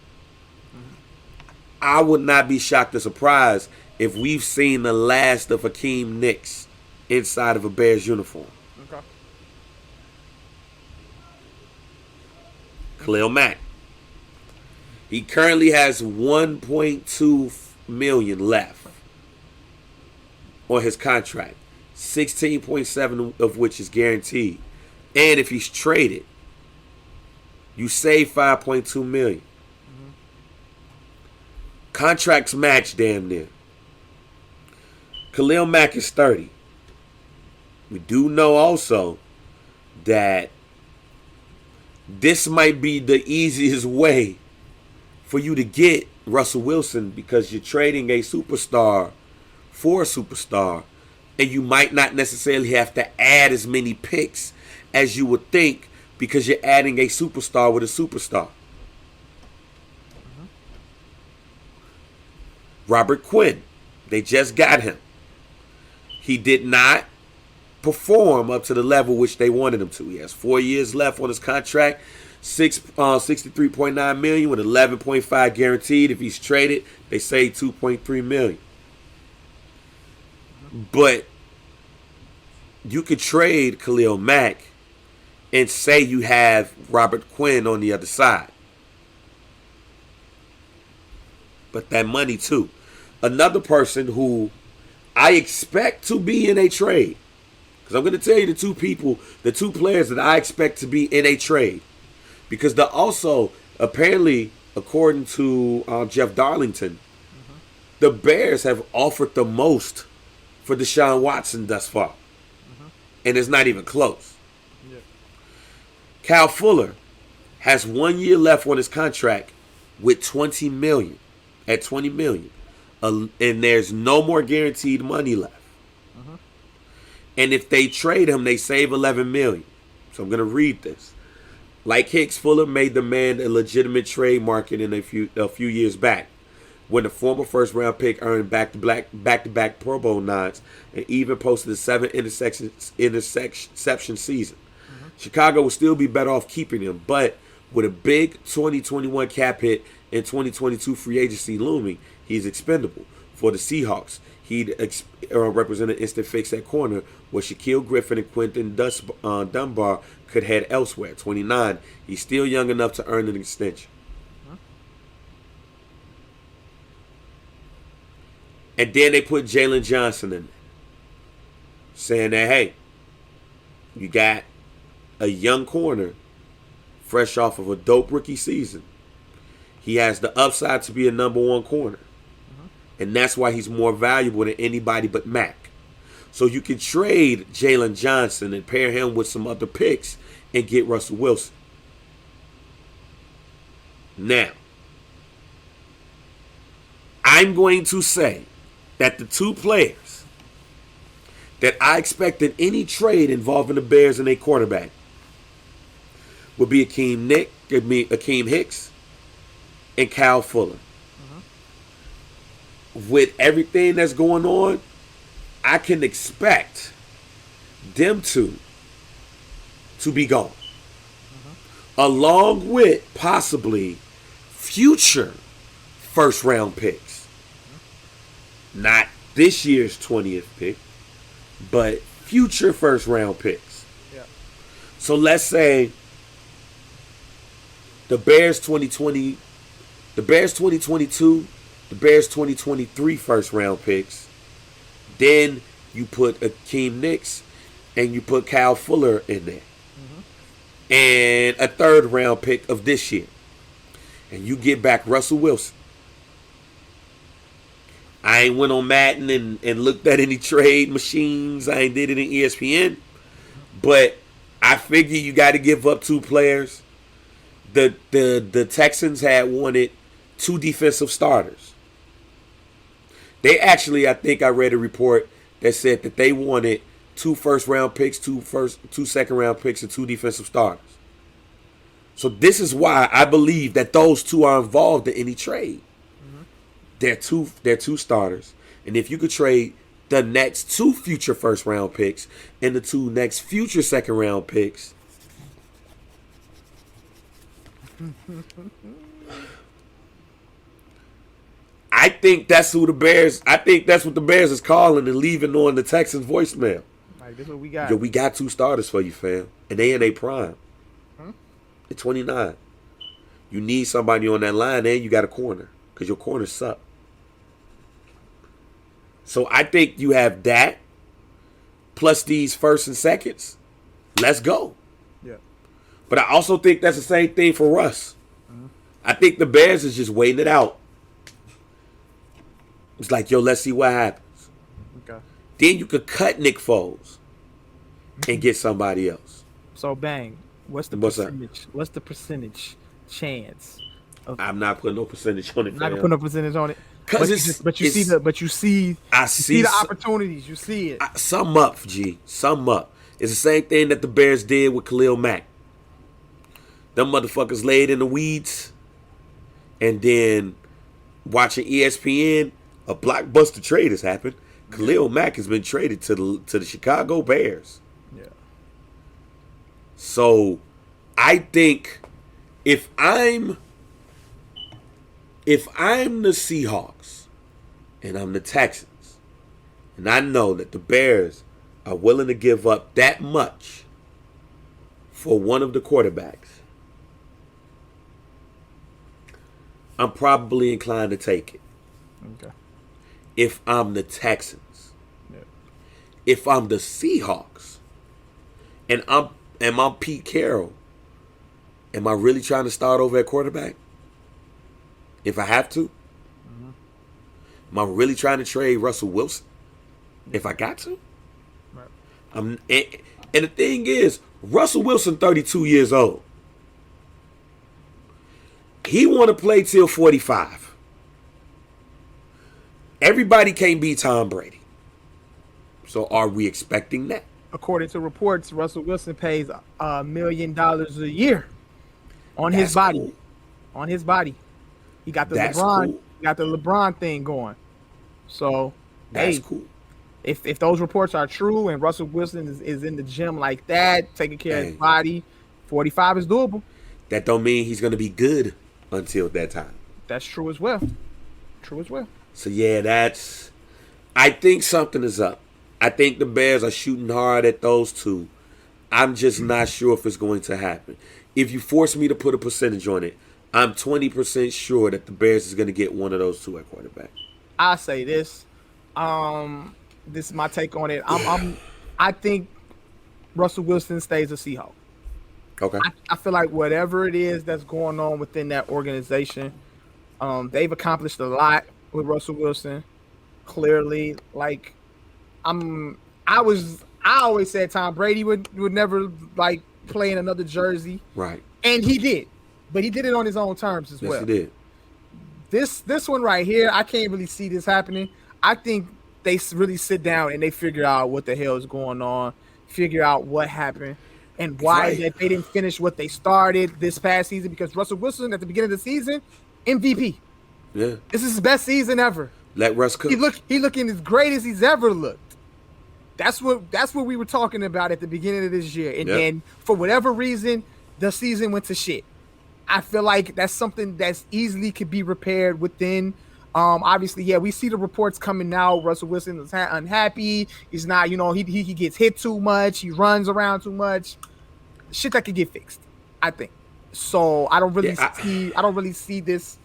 [SPEAKER 2] I would not be shocked or surprised if we've seen the last of Akeem Hicks inside of a Bears uniform. Okay. Khalil Mack. He currently has $1.2 million left on his contract, 16.7 of which is guaranteed. And if he's traded, you save $5.2 million. Contracts match damn near. Khalil Mack is 30. We do know also that this might be the easiest way for you to get Russell Wilson, because you're trading a superstar for a superstar, and you might not necessarily have to add as many picks as you would think, because you're adding a superstar with a superstar. Robert Quinn, they just got him. He did not perform up to the level which they wanted him to. He has 4 years left on his contract, $63.9 million with $11.5 guaranteed. If he's traded, they say $2.3 million. But you could trade Khalil Mack and say you have Robert Quinn on the other side. But that money too. Another person who I expect to be in a trade, because I'm going to tell you the two players that I expect to be in a trade, because they're also, apparently, according to Jeff Darlington, the Bears have offered the most for Deshaun Watson thus far. And it's not even close. Yeah. Kyle Fuller has 1 year left on his contract with $20 million. At $20 million. And there's no more guaranteed money left. And if they trade him, they save $11 million. So I'm going to read this. Like Hicks, Fuller made the man a legitimate trade market in a few years back, when the former first-round pick earned back-to-back Pro Bowl nods and even posted a 7 interception season. Chicago would still be better off keeping him, but with a big 2021 cap hit and 2022 free agency looming, he's expendable. For the Seahawks, he'd represent an instant fix at corner, where Shaquille Griffin and Quentin Dunbar could head elsewhere. 29, he's still young enough to earn an extension. And then they put Jalen Johnson in there, saying that, hey, you got a young corner fresh off of a dope rookie season. He has the upside to be a number one corner. And that's why he's more valuable than anybody but Mack. So you can trade Jalen Johnson and pair him with some other picks and get Russell Wilson. Now, I'm going to say that the two players that I expect in any trade involving the Bears and a quarterback would be Akeem Hicks and Kyle Fuller. With everything that's going on, I can expect them to be gone. Along with possibly future first-round picks. Not this year's 20th pick, but future first-round picks. Yeah. So let's say the Bears 2020, the Bears 2022, the Bears 2023 first-round picks, Then you put Akeem Hicks and you put Kyle Fuller in there. And a third round pick of this year. And you get back Russell Wilson. I ain't went on Madden and looked at any trade machines. I ain't did it in ESPN. But I figure you got to give up 2 players. The Texans had wanted 2 defensive starters. They actually, I think I read a report that said that they wanted 2 first round picks, 2 second round picks, and 2 defensive starters. So this is why I believe that those 2 are involved in any trade. They're two starters, and if you could trade the next 2 future first round picks and the 2 next future second round picks, I think that's who the Bears. I think that's what the Bears is calling and leaving on the Texans voicemail.
[SPEAKER 1] Like, this is what we got.
[SPEAKER 2] Yo, we got 2 starters for you, fam, and they in a prime. At 29, you need somebody on that line, and you got a corner because your corners suck. So I think you have that plus these first and seconds. Let's go.
[SPEAKER 1] Yeah.
[SPEAKER 2] But I also think that's the same thing for Russ. I think the Bears is just waiting it out. It's like, yo, let's see what happens.
[SPEAKER 1] Okay.
[SPEAKER 2] Then you could cut Nick Foles and get somebody else.
[SPEAKER 1] So bang. What's the percentage? What's the percentage chance?
[SPEAKER 2] I'm not putting no percentage on it.
[SPEAKER 1] I'm not gonna put no percentage on it. But you see the opportunities. You see it.
[SPEAKER 2] Sum up, G. Sum up. It's the same thing that the Bears did with Khalil Mack. Them motherfuckers laid in the weeds, and then watching ESPN, a blockbuster trade has happened. Khalil Mack has been traded to the Chicago Bears.
[SPEAKER 1] Yeah.
[SPEAKER 2] So, I think if I'm the Seahawks and I'm the Texans, and I know that the Bears are willing to give up that much for one of the quarterbacks, I'm probably inclined to take it.
[SPEAKER 1] Okay.
[SPEAKER 2] If I'm the Texans.
[SPEAKER 1] Yeah.
[SPEAKER 2] If I'm the Seahawks and I'm Pete Carroll, am I really trying to start over at quarterback? If I have to? Am I really trying to trade Russell Wilson? If I got to?
[SPEAKER 1] Right.
[SPEAKER 2] And the thing is, Russell Wilson, 32 years old. He want to play till 45. Everybody can't be Tom Brady. So are we expecting that?
[SPEAKER 1] According to reports, Russell Wilson pays $1 million a year on his body.
[SPEAKER 2] Cool.
[SPEAKER 1] On his body. He got the
[SPEAKER 2] That's
[SPEAKER 1] LeBron.
[SPEAKER 2] cool.
[SPEAKER 1] He got the LeBron thing going. So
[SPEAKER 2] That's cool.
[SPEAKER 1] If those reports are true and Russell Wilson is in the gym like that, taking care of his body, 45 is doable.
[SPEAKER 2] That don't mean he's gonna be good until that time.
[SPEAKER 1] That's true as well. True as well.
[SPEAKER 2] So yeah, I think something is up. I think the Bears are shooting hard at those 2. I'm just not sure if it's going to happen. If you force me to put a percentage on it, I'm 20% sure that the Bears is going to get one of those 2 at quarterback.
[SPEAKER 1] I'll say this. This is my take on it. I think Russell Wilson stays a Seahawk.
[SPEAKER 2] Okay.
[SPEAKER 1] I feel like whatever it is that's going on within that organization, they've accomplished a lot with Russell Wilson. Clearly, like I always said Tom Brady would never like play in another jersey.
[SPEAKER 2] Right.
[SPEAKER 1] And he did. But he did it on his own terms as well.
[SPEAKER 2] Yes, he did.
[SPEAKER 1] This one right here, I can't really see this happening. I think they really sit down and they figure out what the hell is going on, figure out what happened, and why that they didn't finish what they started this past season. Because Russell Wilson at the beginning of the season, MVP.
[SPEAKER 2] Yeah.
[SPEAKER 1] This is his best season ever.
[SPEAKER 2] Let Russ cook.
[SPEAKER 1] He looking as great as he's ever looked. That's what we were talking about at the beginning of this year. And then for whatever reason, the season went to shit. I feel like that's something that's easily could be repaired within. Obviously, yeah, we see the reports coming out. Russell Wilson is unhappy. He's not, he gets hit too much. He runs around too much. Shit that could get fixed, I think. So I don't really see this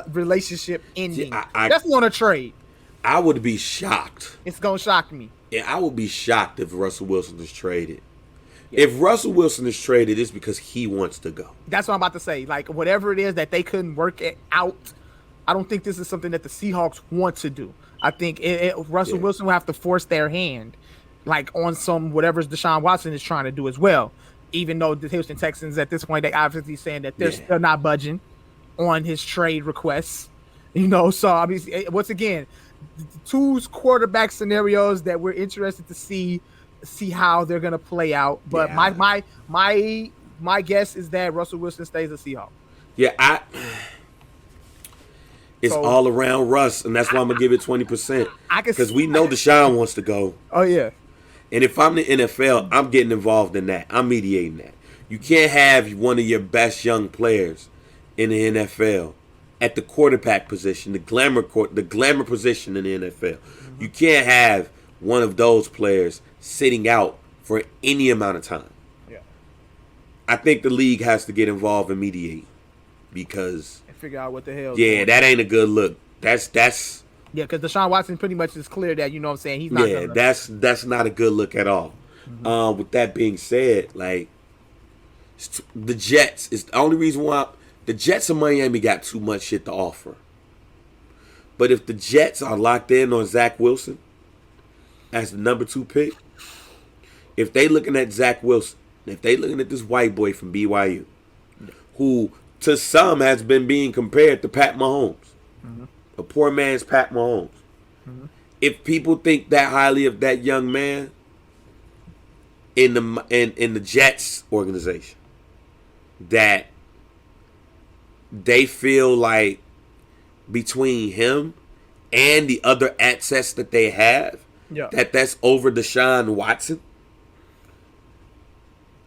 [SPEAKER 1] relationship ending. Definitely on a trade.
[SPEAKER 2] I would be shocked.
[SPEAKER 1] It's gonna shock me.
[SPEAKER 2] Yeah, I would be shocked if Russell Wilson is traded. Yeah. If Russell Wilson is traded, it's because he wants to go.
[SPEAKER 1] That's what I'm about to say. Like, whatever it is that they couldn't work it out, I don't think this is something that the Seahawks want to do. I think Russell Wilson will have to force their hand, like on some whatever Deshaun Watson is trying to do as well. Even though the Houston Texans at this point, they obviously saying that they're still not budging on his trade requests. So obviously, once again, two quarterback scenarios that we're interested to see how they're gonna play out. But my guess is that Russell Wilson stays a Seahawk.
[SPEAKER 2] Yeah, it's all around Russ, and that's why I'm gonna give it 20%. Because we know Deshaun wants to go.
[SPEAKER 1] Oh yeah.
[SPEAKER 2] And if I'm the NFL, I'm getting involved in that. I'm mediating that. You can't have one of your best young players in the NFL at the quarterback position, the glamour position in the NFL. Mm-hmm. You can't have one of those players sitting out for any amount of time. Yeah. I think the league has to get involved and mediate because
[SPEAKER 1] and figure out what the hell.
[SPEAKER 2] Yeah, that ain't a good look. That's
[SPEAKER 1] yeah, because Deshaun Watson pretty much is clear that, you know what I'm saying, he's not gonna...
[SPEAKER 2] that's not a good look at all. Mm-hmm. With that being said, like, the Jets is the only reason why the Jets of Miami got too much shit to offer. But if the Jets are locked in on Zach Wilson as the number 2 pick, if they looking at Zach Wilson, if they looking at this white boy from BYU, who to some has been being compared to Pat Mahomes, a poor man's Pat Mahomes. Mm-hmm. If people think that highly of that young man in the Jets organization, that they feel like between him and the other assets that they have, that's over Deshaun Watson.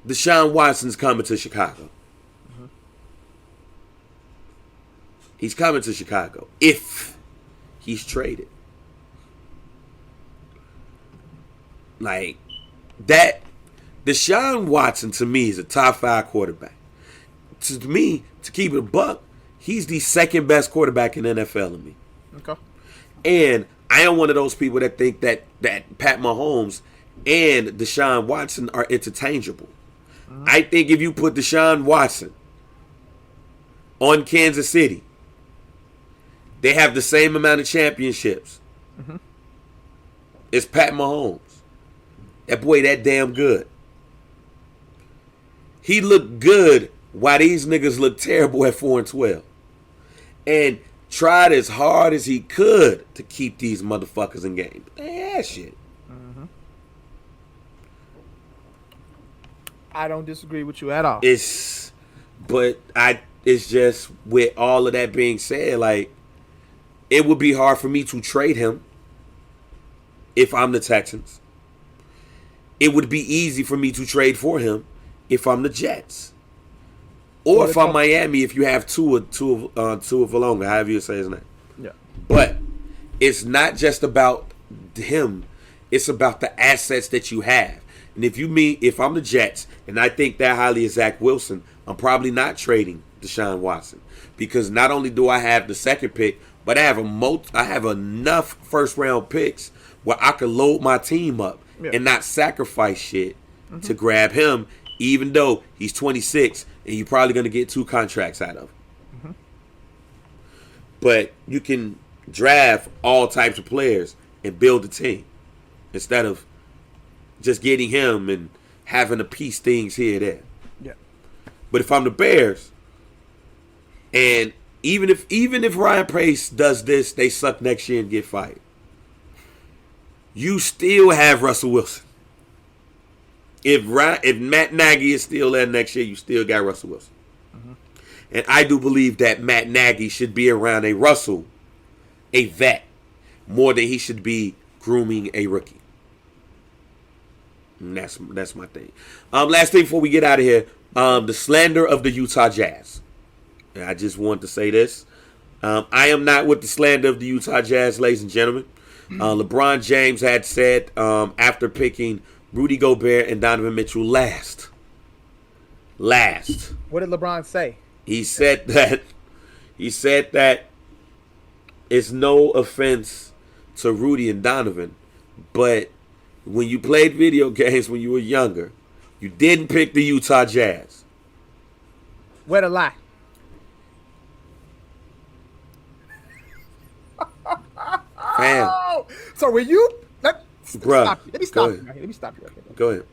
[SPEAKER 2] Deshaun Watson's coming to Chicago. He's coming to Chicago if he's traded. Like, that, Deshaun Watson to me is a top 5 quarterback. To me, to keep it a buck, he's the second best quarterback in the NFL to me. Okay. And I am one of those people that think that Pat Mahomes and Deshaun Watson are interchangeable. Mm-hmm. I think if you put Deshaun Watson on Kansas City, they have the same amount of championships. Mm-hmm. It's Pat Mahomes. That boy that damn good. He looked good while these niggas look terrible at 4-12. And tried as hard as he could to keep these motherfuckers in game. But they had shit. Mm-hmm.
[SPEAKER 1] I don't disagree with you at all.
[SPEAKER 2] It's just, with all of that being said, like, it would be hard for me to trade him if I'm the Texans. It would be easy for me to trade for him if I'm the Jets. Or if I'm Miami, if you have Tua Valonga, however you say his name. Yeah. But it's not just about him. It's about the assets that you have. And if I'm the Jets and I think that highly of Zach Wilson, I'm probably not trading Deshaun Watson. Because not only do I have the second pick, but I have enough first round picks where I could load my team up and not sacrifice shit to grab him, even though he's 26 and you're probably going to get 2 contracts out of him. Mm-hmm. But you can draft all types of players and build a team instead of just getting him and having to piece things here and there. Yeah. But if I'm the Bears, and even if Ryan Pace does this, they suck next year and get fired, you still have Russell Wilson. If Matt Nagy is still there next year, you still got Russell Wilson. Mm-hmm. And I do believe that Matt Nagy should be around a Russell, a vet, more than he should be grooming a rookie. And that's my thing. Last thing before we get out of here, the slander of the Utah Jazz. And I just want to say this. I am not with the slander of the Utah Jazz, ladies and gentlemen. LeBron James had said after picking Rudy Gobert and Donovan Mitchell last.
[SPEAKER 1] What did LeBron say?
[SPEAKER 2] He said that it's no offense to Rudy and Donovan, but when you played video games when you were younger, you didn't pick the Utah Jazz.
[SPEAKER 1] Where to lie?
[SPEAKER 2] Fam.
[SPEAKER 1] So when you let me stop you right here.
[SPEAKER 2] Go ahead.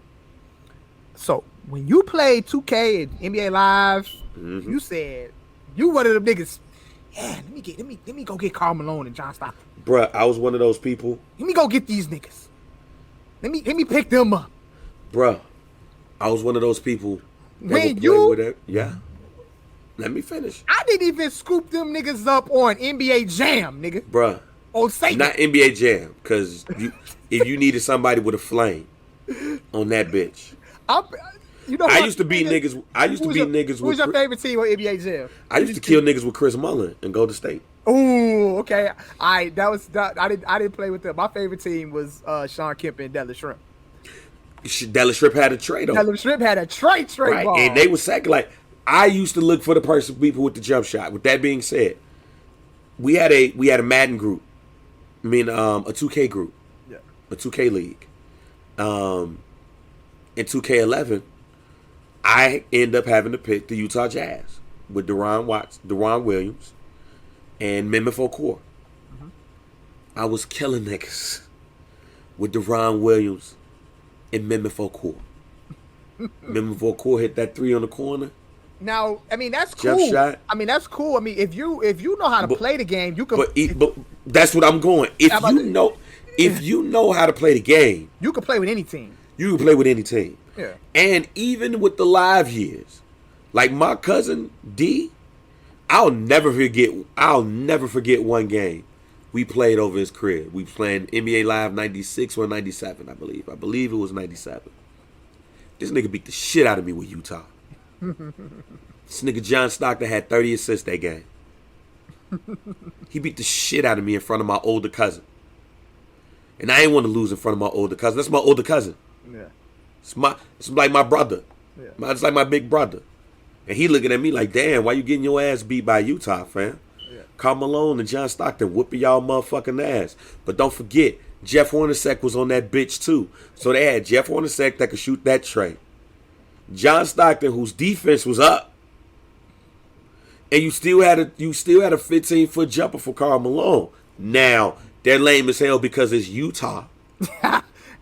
[SPEAKER 1] So when you played 2K and NBA Live, you said you one of them niggas. Yeah, let me go get Karl Malone and John Stockton.
[SPEAKER 2] Bruh, I was one of those people.
[SPEAKER 1] Let me go get these niggas. Let me pick them up.
[SPEAKER 2] Bruh, I was one of those people that
[SPEAKER 1] when
[SPEAKER 2] would
[SPEAKER 1] you
[SPEAKER 2] play with it. Yeah. Let me finish.
[SPEAKER 1] I didn't even scoop them niggas up on NBA Jam, nigga.
[SPEAKER 2] Bruh.
[SPEAKER 1] On Satan.
[SPEAKER 2] Not NBA Jam, because if you needed somebody with a flame on that bitch.
[SPEAKER 1] You know
[SPEAKER 2] I used to beat niggas.
[SPEAKER 1] Who's your favorite team on NBA Jam?
[SPEAKER 2] I used to kill niggas with Chris Mullin and Golden State.
[SPEAKER 1] Ooh, okay. I didn't play with them. My favorite team was Sean Kemp and Della Shrimp.
[SPEAKER 2] Della Shrimp had a trade on.
[SPEAKER 1] Della Shrimp had a trade
[SPEAKER 2] right.
[SPEAKER 1] ball.
[SPEAKER 2] And they were second. Like, I used to look for the people with the jump shot. With that being said, we had a Madden group. I mean, a 2K group.
[SPEAKER 1] Yeah.
[SPEAKER 2] A 2K league. In 2K11, I end up having to pick the Utah Jazz with Deron Williams, and Mehmet Okur. I was killing niggas with Deron Williams and Mehmet Okur. Mehmet Okur hit that 3 on the corner.
[SPEAKER 1] Now, I mean, that's
[SPEAKER 2] Jump
[SPEAKER 1] cool.
[SPEAKER 2] shot.
[SPEAKER 1] I mean, that's cool. I mean, if you know how to play the game, you can.
[SPEAKER 2] But that's what I'm going. If you know how to play the game,
[SPEAKER 1] you can play with any team.
[SPEAKER 2] You can play with any team.
[SPEAKER 1] Yeah.
[SPEAKER 2] And even with the live years, like my cousin D, I'll never forget one game we played over his crib. We played NBA Live 96 or 97, I believe. I believe it was 97. This nigga beat the shit out of me with Utah. This nigga John Stockton had 30 assists that game. He beat the shit out of me in front of my older cousin. And I ain't want to lose in front of my older cousin. That's my older cousin.
[SPEAKER 1] Yeah.
[SPEAKER 2] It's like my brother.
[SPEAKER 1] Yeah.
[SPEAKER 2] It's like my big brother. And he looking at me like, damn, why you getting your ass beat by Utah, fam?
[SPEAKER 1] Yeah.
[SPEAKER 2] Karl Malone and John Stockton whooping y'all motherfucking ass. But don't forget, Jeff Hornacek was on that bitch too. So they had Jeff Hornacek that could shoot that tray. John Stockton, whose defense was up. And you still had a 15-foot jumper for Karl Malone. Now, they're lame as hell because it's Utah.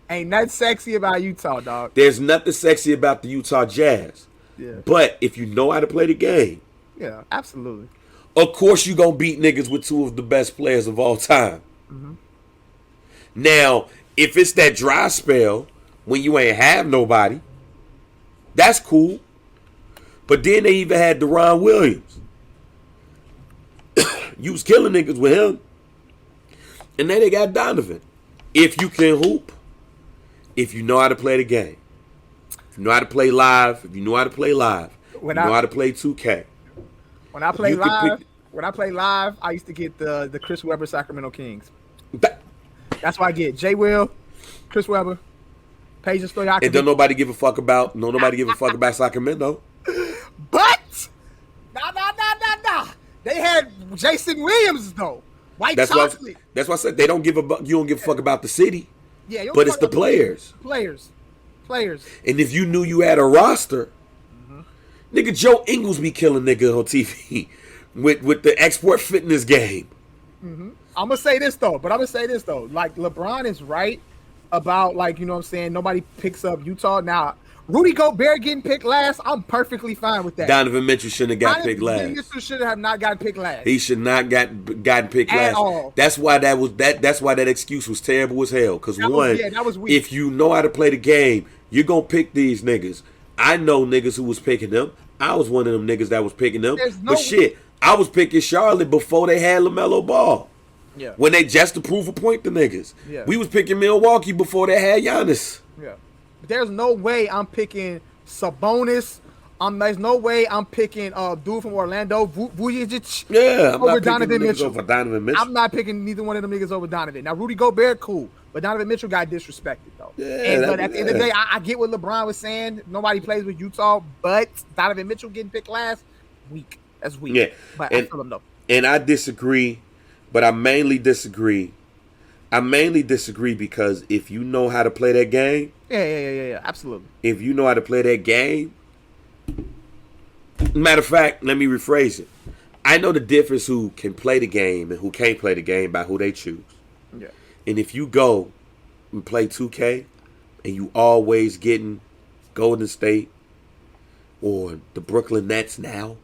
[SPEAKER 1] Ain't nothing sexy about Utah, dog.
[SPEAKER 2] There's nothing sexy about the Utah Jazz.
[SPEAKER 1] Yeah.
[SPEAKER 2] But if you know how to play the game,
[SPEAKER 1] yeah, absolutely.
[SPEAKER 2] Of course you gonna beat niggas with two of the best players of all time. Mm-hmm. Now, if it's that dry spell when you ain't have nobody, that's cool. But then they even had Deron Williams. You was killing niggas with him. And then they got Donovan. If you can hoop, if you know how to play the game, if you know how to play live, you know how to play 2K.
[SPEAKER 1] When I play live, I used to get the Chris Webber Sacramento Kings. That's why I get J. Will, Chris Webber, Paige Stoyakovich.
[SPEAKER 2] And don't nobody give a fuck about Sacramento.
[SPEAKER 1] But nah. They had Jason Williams though. That's chocolate.
[SPEAKER 2] That's why I said they don't give a you don't give a fuck about the city.
[SPEAKER 1] Yeah,
[SPEAKER 2] but it's the players.
[SPEAKER 1] Players.
[SPEAKER 2] And if you knew you had a roster, nigga, Joe Ingles be killing nigga on TV with the export fitness game.
[SPEAKER 1] Mm-hmm. I'm gonna say this though. Like LeBron is right about, like, you know what I'm saying, nobody picks up Utah. Now, Rudy Gobert getting picked last, I'm perfectly fine with that.
[SPEAKER 2] Donovan Mitchell shouldn't have got picked last.
[SPEAKER 1] Donovan Mitchell should have not gotten picked last.
[SPEAKER 2] He should not gotten picked
[SPEAKER 1] at
[SPEAKER 2] last.
[SPEAKER 1] All.
[SPEAKER 2] That's why that's why that excuse was terrible as hell. Because that was weak. If you know how to play the game, you're gonna pick these niggas. I know niggas who was picking them. I was one of them niggas that was picking them. But shit, I was picking Charlotte before they had LaMelo Ball.
[SPEAKER 1] Yeah.
[SPEAKER 2] When they just to prove a point to niggas.
[SPEAKER 1] Yeah.
[SPEAKER 2] We was picking Milwaukee before they had Giannis.
[SPEAKER 1] Yeah. But there's no way I'm picking Sabonis. There's no way I'm picking dude from Orlando, Vujic.
[SPEAKER 2] Yeah, I'm
[SPEAKER 1] over
[SPEAKER 2] not
[SPEAKER 1] Donovan Mitchell.
[SPEAKER 2] Over Donovan Mitchell.
[SPEAKER 1] I'm not picking neither one of them niggas over Donovan. Now, Rudy Gobert, cool. But Donovan Mitchell got disrespected, though.
[SPEAKER 2] Yeah,
[SPEAKER 1] but at the end of the day, I get what LeBron was saying. Nobody plays with Utah, but Donovan Mitchell getting picked last, weak. That's weak.
[SPEAKER 2] Yeah.
[SPEAKER 1] But I feel him, though.
[SPEAKER 2] And I disagree, but I mainly disagree I mainly disagree because if you know how to play that game,
[SPEAKER 1] yeah, absolutely.
[SPEAKER 2] If you know how to play that game, matter of fact, let me rephrase it. I know the difference who can play the game and who can't play the game by who they choose.
[SPEAKER 1] Yeah.
[SPEAKER 2] And if you go and play 2K and you always getting Golden State or the Brooklyn Nets now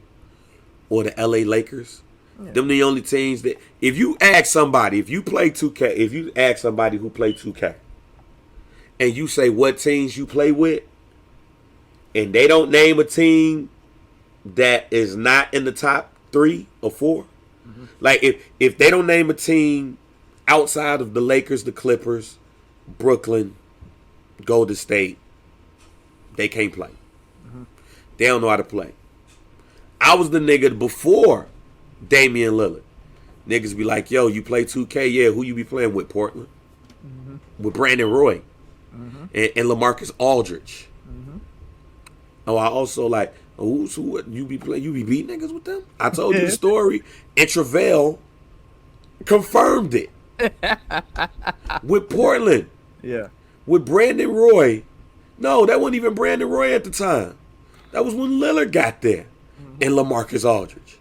[SPEAKER 2] or the LA Lakers, them the only teams that if you ask somebody, if you play 2K, if you ask somebody who play 2K and you say what teams you play with and they don't name a team that is not in the top 3 or 4, like if they don't name a team outside of the Lakers, the Clippers, Brooklyn, Golden State, they can't play. They don't know how to play. I was the nigga before Damian Lillard. Niggas be like, yo, you play 2K? Yeah, who you be playing with? Portland? With Brandon Roy and LaMarcus Aldridge. Oh, I also like, who you be playing? You be beating niggas with them? I told you the story, and Travell confirmed it. With Portland.
[SPEAKER 1] Yeah.
[SPEAKER 2] With Brandon Roy. No, that wasn't even Brandon Roy at the time. That was when Lillard got there. And LaMarcus Aldridge.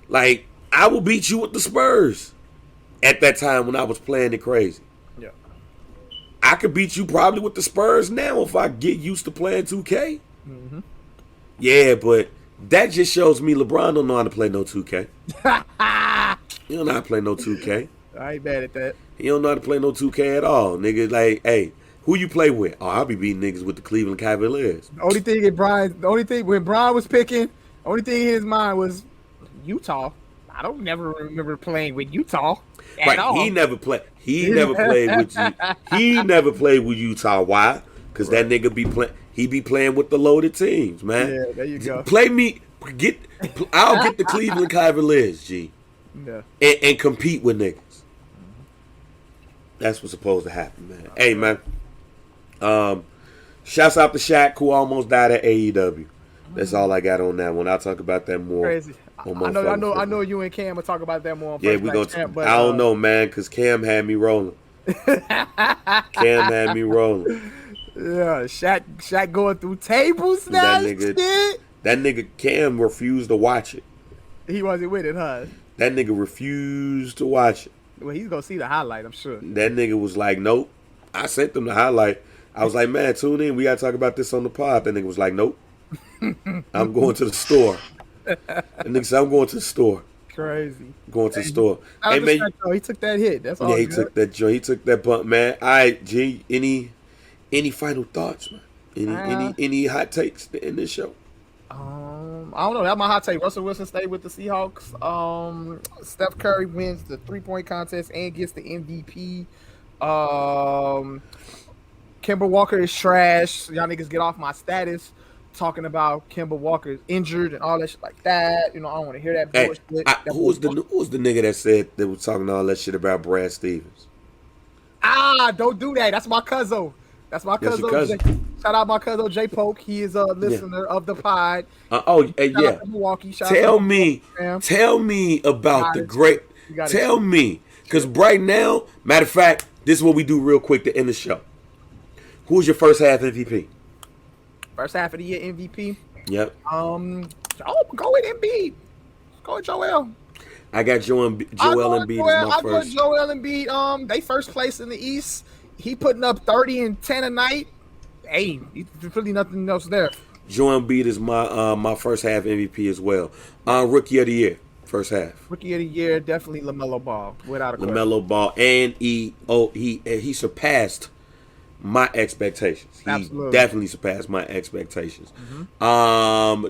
[SPEAKER 2] Like, I will beat you with the Spurs at that time when I was playing it crazy.
[SPEAKER 1] Yeah.
[SPEAKER 2] I could beat you probably with the Spurs now if I get used to playing 2K. Yeah, but that just shows me LeBron don't know how to play no 2K. He don't know how to play no 2K.
[SPEAKER 1] I ain't mad at that.
[SPEAKER 2] He don't know how to play no 2K at all. Nigga, like, hey, who you play with? Oh, I'll be beating niggas with the Cleveland Cavaliers.
[SPEAKER 1] The only thing when Brian was picking, the only thing in his mind was Utah. I don't never remember playing with Utah at all.
[SPEAKER 2] He never played. He never played with you. He never played with Utah. Why? Because that nigga be playing. He be playing with the loaded teams, man.
[SPEAKER 1] Yeah, there you go.
[SPEAKER 2] Play me. I'll get the Cleveland Cavaliers, G.
[SPEAKER 1] Yeah.
[SPEAKER 2] And compete with niggas. That's what's supposed to happen, man. Hey, man. Shouts out to Shaq, who almost died at AEW. That's all I got on that one. I'll talk about that more.
[SPEAKER 1] Crazy. I know. You and Cam will talk about that more.
[SPEAKER 2] Yeah, we gonna. I don't know, man, because Cam had me rolling. Cam had me rolling.
[SPEAKER 1] Yeah, Shaq going through tables now.
[SPEAKER 2] That nigga Cam refused to watch it.
[SPEAKER 1] He wasn't with it, huh?
[SPEAKER 2] That nigga refused to watch it.
[SPEAKER 1] Well, he's gonna see the highlight, I'm sure.
[SPEAKER 2] That nigga was like, nope. I sent them the highlight. I was like, man, tune in. We gotta talk about this on the pod. That nigga was like, nope. I'm going to the store. That nigga said, I'm going to the store.
[SPEAKER 1] Crazy.
[SPEAKER 2] Going to the store. Hey, man,
[SPEAKER 1] he took that hit. That's all.
[SPEAKER 2] Yeah, he took that joint. He took that bump, man. All right, G. Any final thoughts, man? Any hot takes in this show?
[SPEAKER 1] I don't know. That's my hot take. Russell Wilson stayed with the Seahawks. Steph Curry wins the 3-point contest and gets the MVP. Kemba Walker is trash. Y'all niggas get off my status talking about Kemba Walker is injured and all that shit like that. You know, I don't want to hear that bullshit.
[SPEAKER 2] Who was the nigga that said that was talking all that shit about Brad Stevens?
[SPEAKER 1] Don't do that. That's my cousin. That's my cousin. Shout out my cousin J Poke. He is a listener of the pod.
[SPEAKER 2] Yeah.
[SPEAKER 1] Milwaukee.
[SPEAKER 2] Tell me about the great. Tell me, because right now, matter of fact, this is what we do real quick to end the show. Who's your first half MVP?
[SPEAKER 1] First half of the year MVP.
[SPEAKER 2] Yep.
[SPEAKER 1] Go with Embiid. Go with Joel.
[SPEAKER 2] I got Joel Embiid as my first.
[SPEAKER 1] Joel Embiid. They first place in the East. He putting up 30 and 10 a night. Hey, there's really nothing else there.
[SPEAKER 2] Joel Embiid is my first half MVP as well. Rookie of the year, first half.
[SPEAKER 1] Rookie of the year, definitely LaMelo Ball, without a question.
[SPEAKER 2] LaMelo Ball, and he surpassed my expectations. He definitely surpassed my expectations.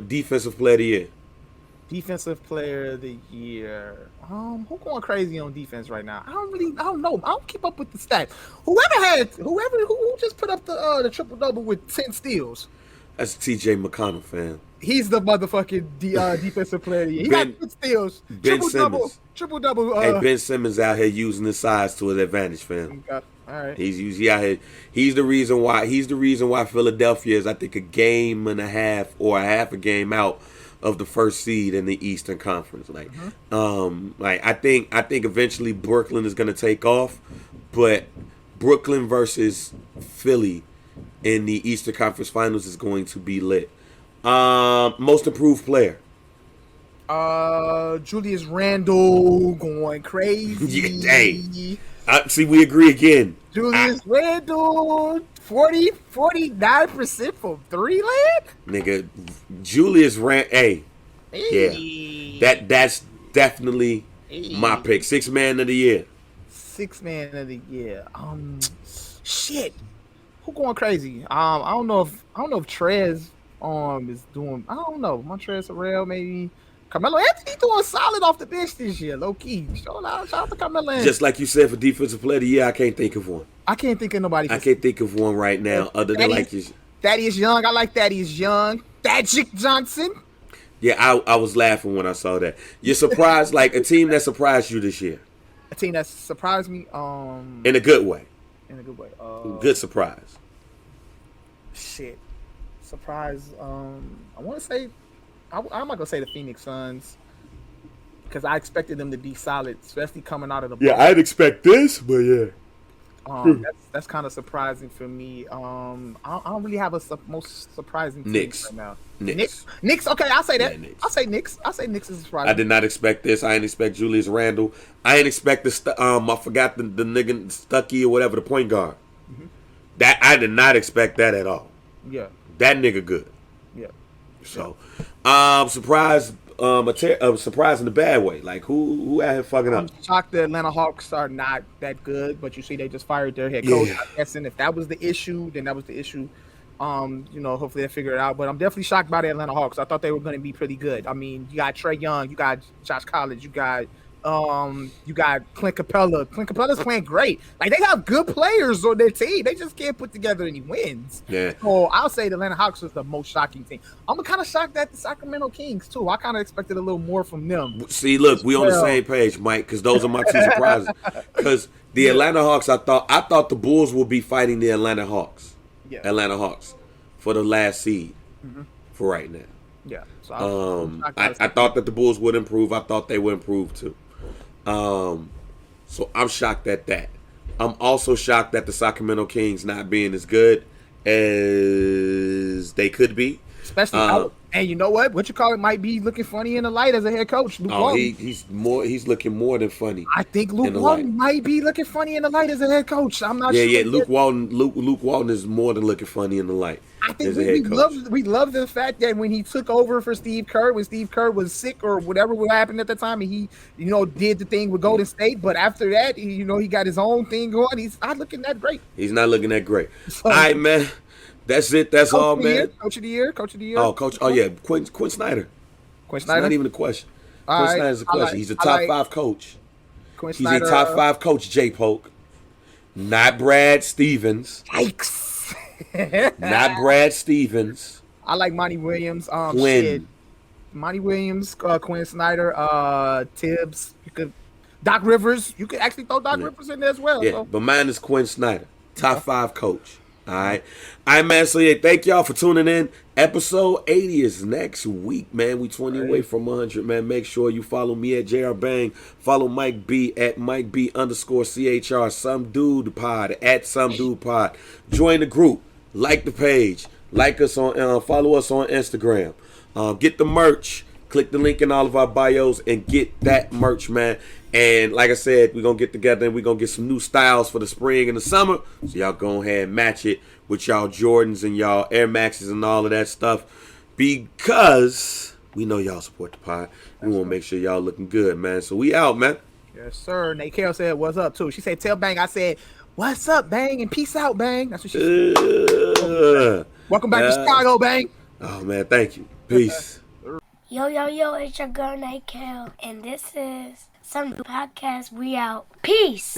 [SPEAKER 2] Defensive player of the year.
[SPEAKER 1] Defensive player of the year. Who going crazy on defense right now? I don't know. I don't keep up with the stats. Who just put up the triple double with 10 steals?
[SPEAKER 2] That's TJ McConnell, fam.
[SPEAKER 1] He's the motherfucking defensive player of the year. He got 10 steals. Triple double.
[SPEAKER 2] Hey, Ben Simmons out here using his size to his advantage, fam.
[SPEAKER 1] All right.
[SPEAKER 2] He's out here. He's the reason why Philadelphia is, I think, a game and a half or a half a game out of the first seed in the Eastern Conference. Like, I think eventually Brooklyn is gonna take off, but Brooklyn versus Philly in the Eastern Conference Finals is going to be lit. Most improved player.
[SPEAKER 1] Julius Randle going crazy.
[SPEAKER 2] Hey, see, we agree again.
[SPEAKER 1] Julius Randle, 49% from 3 land?
[SPEAKER 2] Nigga, Julius Randle, hey. Yeah. That's definitely my pick. 6th man of the year.
[SPEAKER 1] 6th man of the year. Shit. Who going crazy? I don't know if Trez is doing. I don't know. Montrezl Harrell maybe. Carmelo Anthony doing solid off the bench this year, low key. Shout out to Carmelo Anthony.
[SPEAKER 2] Just like you said for defensive player of the year, I can't think of one.
[SPEAKER 1] I can't think of nobody.
[SPEAKER 2] I can't think of one right now other than like this.
[SPEAKER 1] Thaddeus Young. I like Thaddeus Young. Thaddeus Johnson.
[SPEAKER 2] Yeah, I was laughing when I saw that. You're surprised, like a team that surprised you this year.
[SPEAKER 1] A team that surprised me.
[SPEAKER 2] In a good way.
[SPEAKER 1] In a good way.
[SPEAKER 2] Good surprise.
[SPEAKER 1] Shit. Surprise. I want to say. I'm not gonna say the Phoenix Suns because I expected them to be solid, especially coming out of the.
[SPEAKER 2] Yeah, I'd expect this, but yeah.
[SPEAKER 1] That's kind of surprising for me. I don't really have a most surprising team right now. Knicks. Okay, I'll say that. Yeah, I'll say Knicks. I'll say Knicks is surprising.
[SPEAKER 2] I did not expect this. I didn't expect Julius Randle. I didn't expect the. I forgot the nigga Stuckey or whatever, the point guard. Mm-hmm. That I did not expect that at all.
[SPEAKER 1] Yeah.
[SPEAKER 2] That nigga good.
[SPEAKER 1] Yeah.
[SPEAKER 2] So, surprise in the bad way. Like who out here fucking up?
[SPEAKER 1] I'm shocked the Atlanta Hawks are not that good, but you see they just fired their head coach. Yeah. I'm guessing if that was the issue, then that was the issue. Hopefully they figure it out. But I'm definitely shocked by the Atlanta Hawks. I thought they were going to be pretty good. I mean, you got Trae Young, you got Josh Collins, you got Clint Capella. Clint Capella's playing great. Like they have good players on their team. They just can't put together any wins.
[SPEAKER 2] Yeah.
[SPEAKER 1] So I'll say the Atlanta Hawks was the most shocking team. I'm kind of shocked at the Sacramento Kings too. I kind of expected a little more from them.
[SPEAKER 2] See, look, we on the same page, Mike, because those are my two surprises. Because the Atlanta Hawks, I thought the Bulls would be fighting the Atlanta Hawks. Yeah. Atlanta Hawks for the last seed for right now.
[SPEAKER 1] Yeah. So
[SPEAKER 2] I thought that the Bulls would improve. I thought they would improve too. So I'm shocked at that. I'm also shocked at the Sacramento Kings not being as good as they could be.
[SPEAKER 1] Especially, and you know what? What you call it might be looking funny in the light as a head coach. Luke Walton.
[SPEAKER 2] He's looking more than funny.
[SPEAKER 1] I think Luke Walton might be looking funny in the light as a head coach. I'm not sure.
[SPEAKER 2] Yeah. Luke Walton is more than looking funny in the light.
[SPEAKER 1] I think we love the fact that when he took over for Steve Kerr, when Steve Kerr was sick or whatever would happen at the time, and he, did the thing with Golden State. But after that, he got his own thing going. He's not looking that great.
[SPEAKER 2] He's not looking that great. All right, man. That's it. That's all, man.
[SPEAKER 1] Coach of the year.
[SPEAKER 2] Oh, coach. Oh, yeah. Quinn Snyder.
[SPEAKER 1] Quinn Snyder.
[SPEAKER 2] It's not even a question. Quinn Snyder's a question. He's a top 5 coach.
[SPEAKER 1] Quinn Snyder,
[SPEAKER 2] he's a top 5 coach, J-Poke. Not Brad Stevens.
[SPEAKER 1] Yikes.
[SPEAKER 2] Not Brad Stevens.
[SPEAKER 1] I like Monty Williams.
[SPEAKER 2] Quinn.
[SPEAKER 1] Monty Williams, Quinn Snyder, Tibbs. Doc Rivers. You could actually throw Doc Rivers in there as well.
[SPEAKER 2] Yeah, so. But mine is Quinn Snyder. Top 5 coach. All right, man. So yeah, thank y'all for tuning in. Episode 80 is next week, man. We 20 away from 100, man. Make sure you follow me at JR Bang. Follow Mike B at Mike B_CHR. Some Dude Pod at Some Dude Pod. Join the group. Like the page. Like us on. Follow us on Instagram. Get the merch. Click the link in all of our bios and get that merch, man. And like I said, we're going to get together and we're going to get some new styles for the spring and the summer. So y'all go ahead and match it with y'all Jordans and y'all Air Maxes and all of that stuff. Because we know y'all support the pod. We want to make sure y'all looking good, man. So we out, man.
[SPEAKER 1] Yes, sir. Nate Carroll said, what's up, too. She said, tell Bang. I said, what's up, Bang? And peace out, Bang. That's what she said. Welcome back to Chicago, Bang.
[SPEAKER 2] Oh, man. Thank you. Peace.
[SPEAKER 3] Yo, it's your girl, Nate Carroll. And this is Some Podcast. We out. Peace.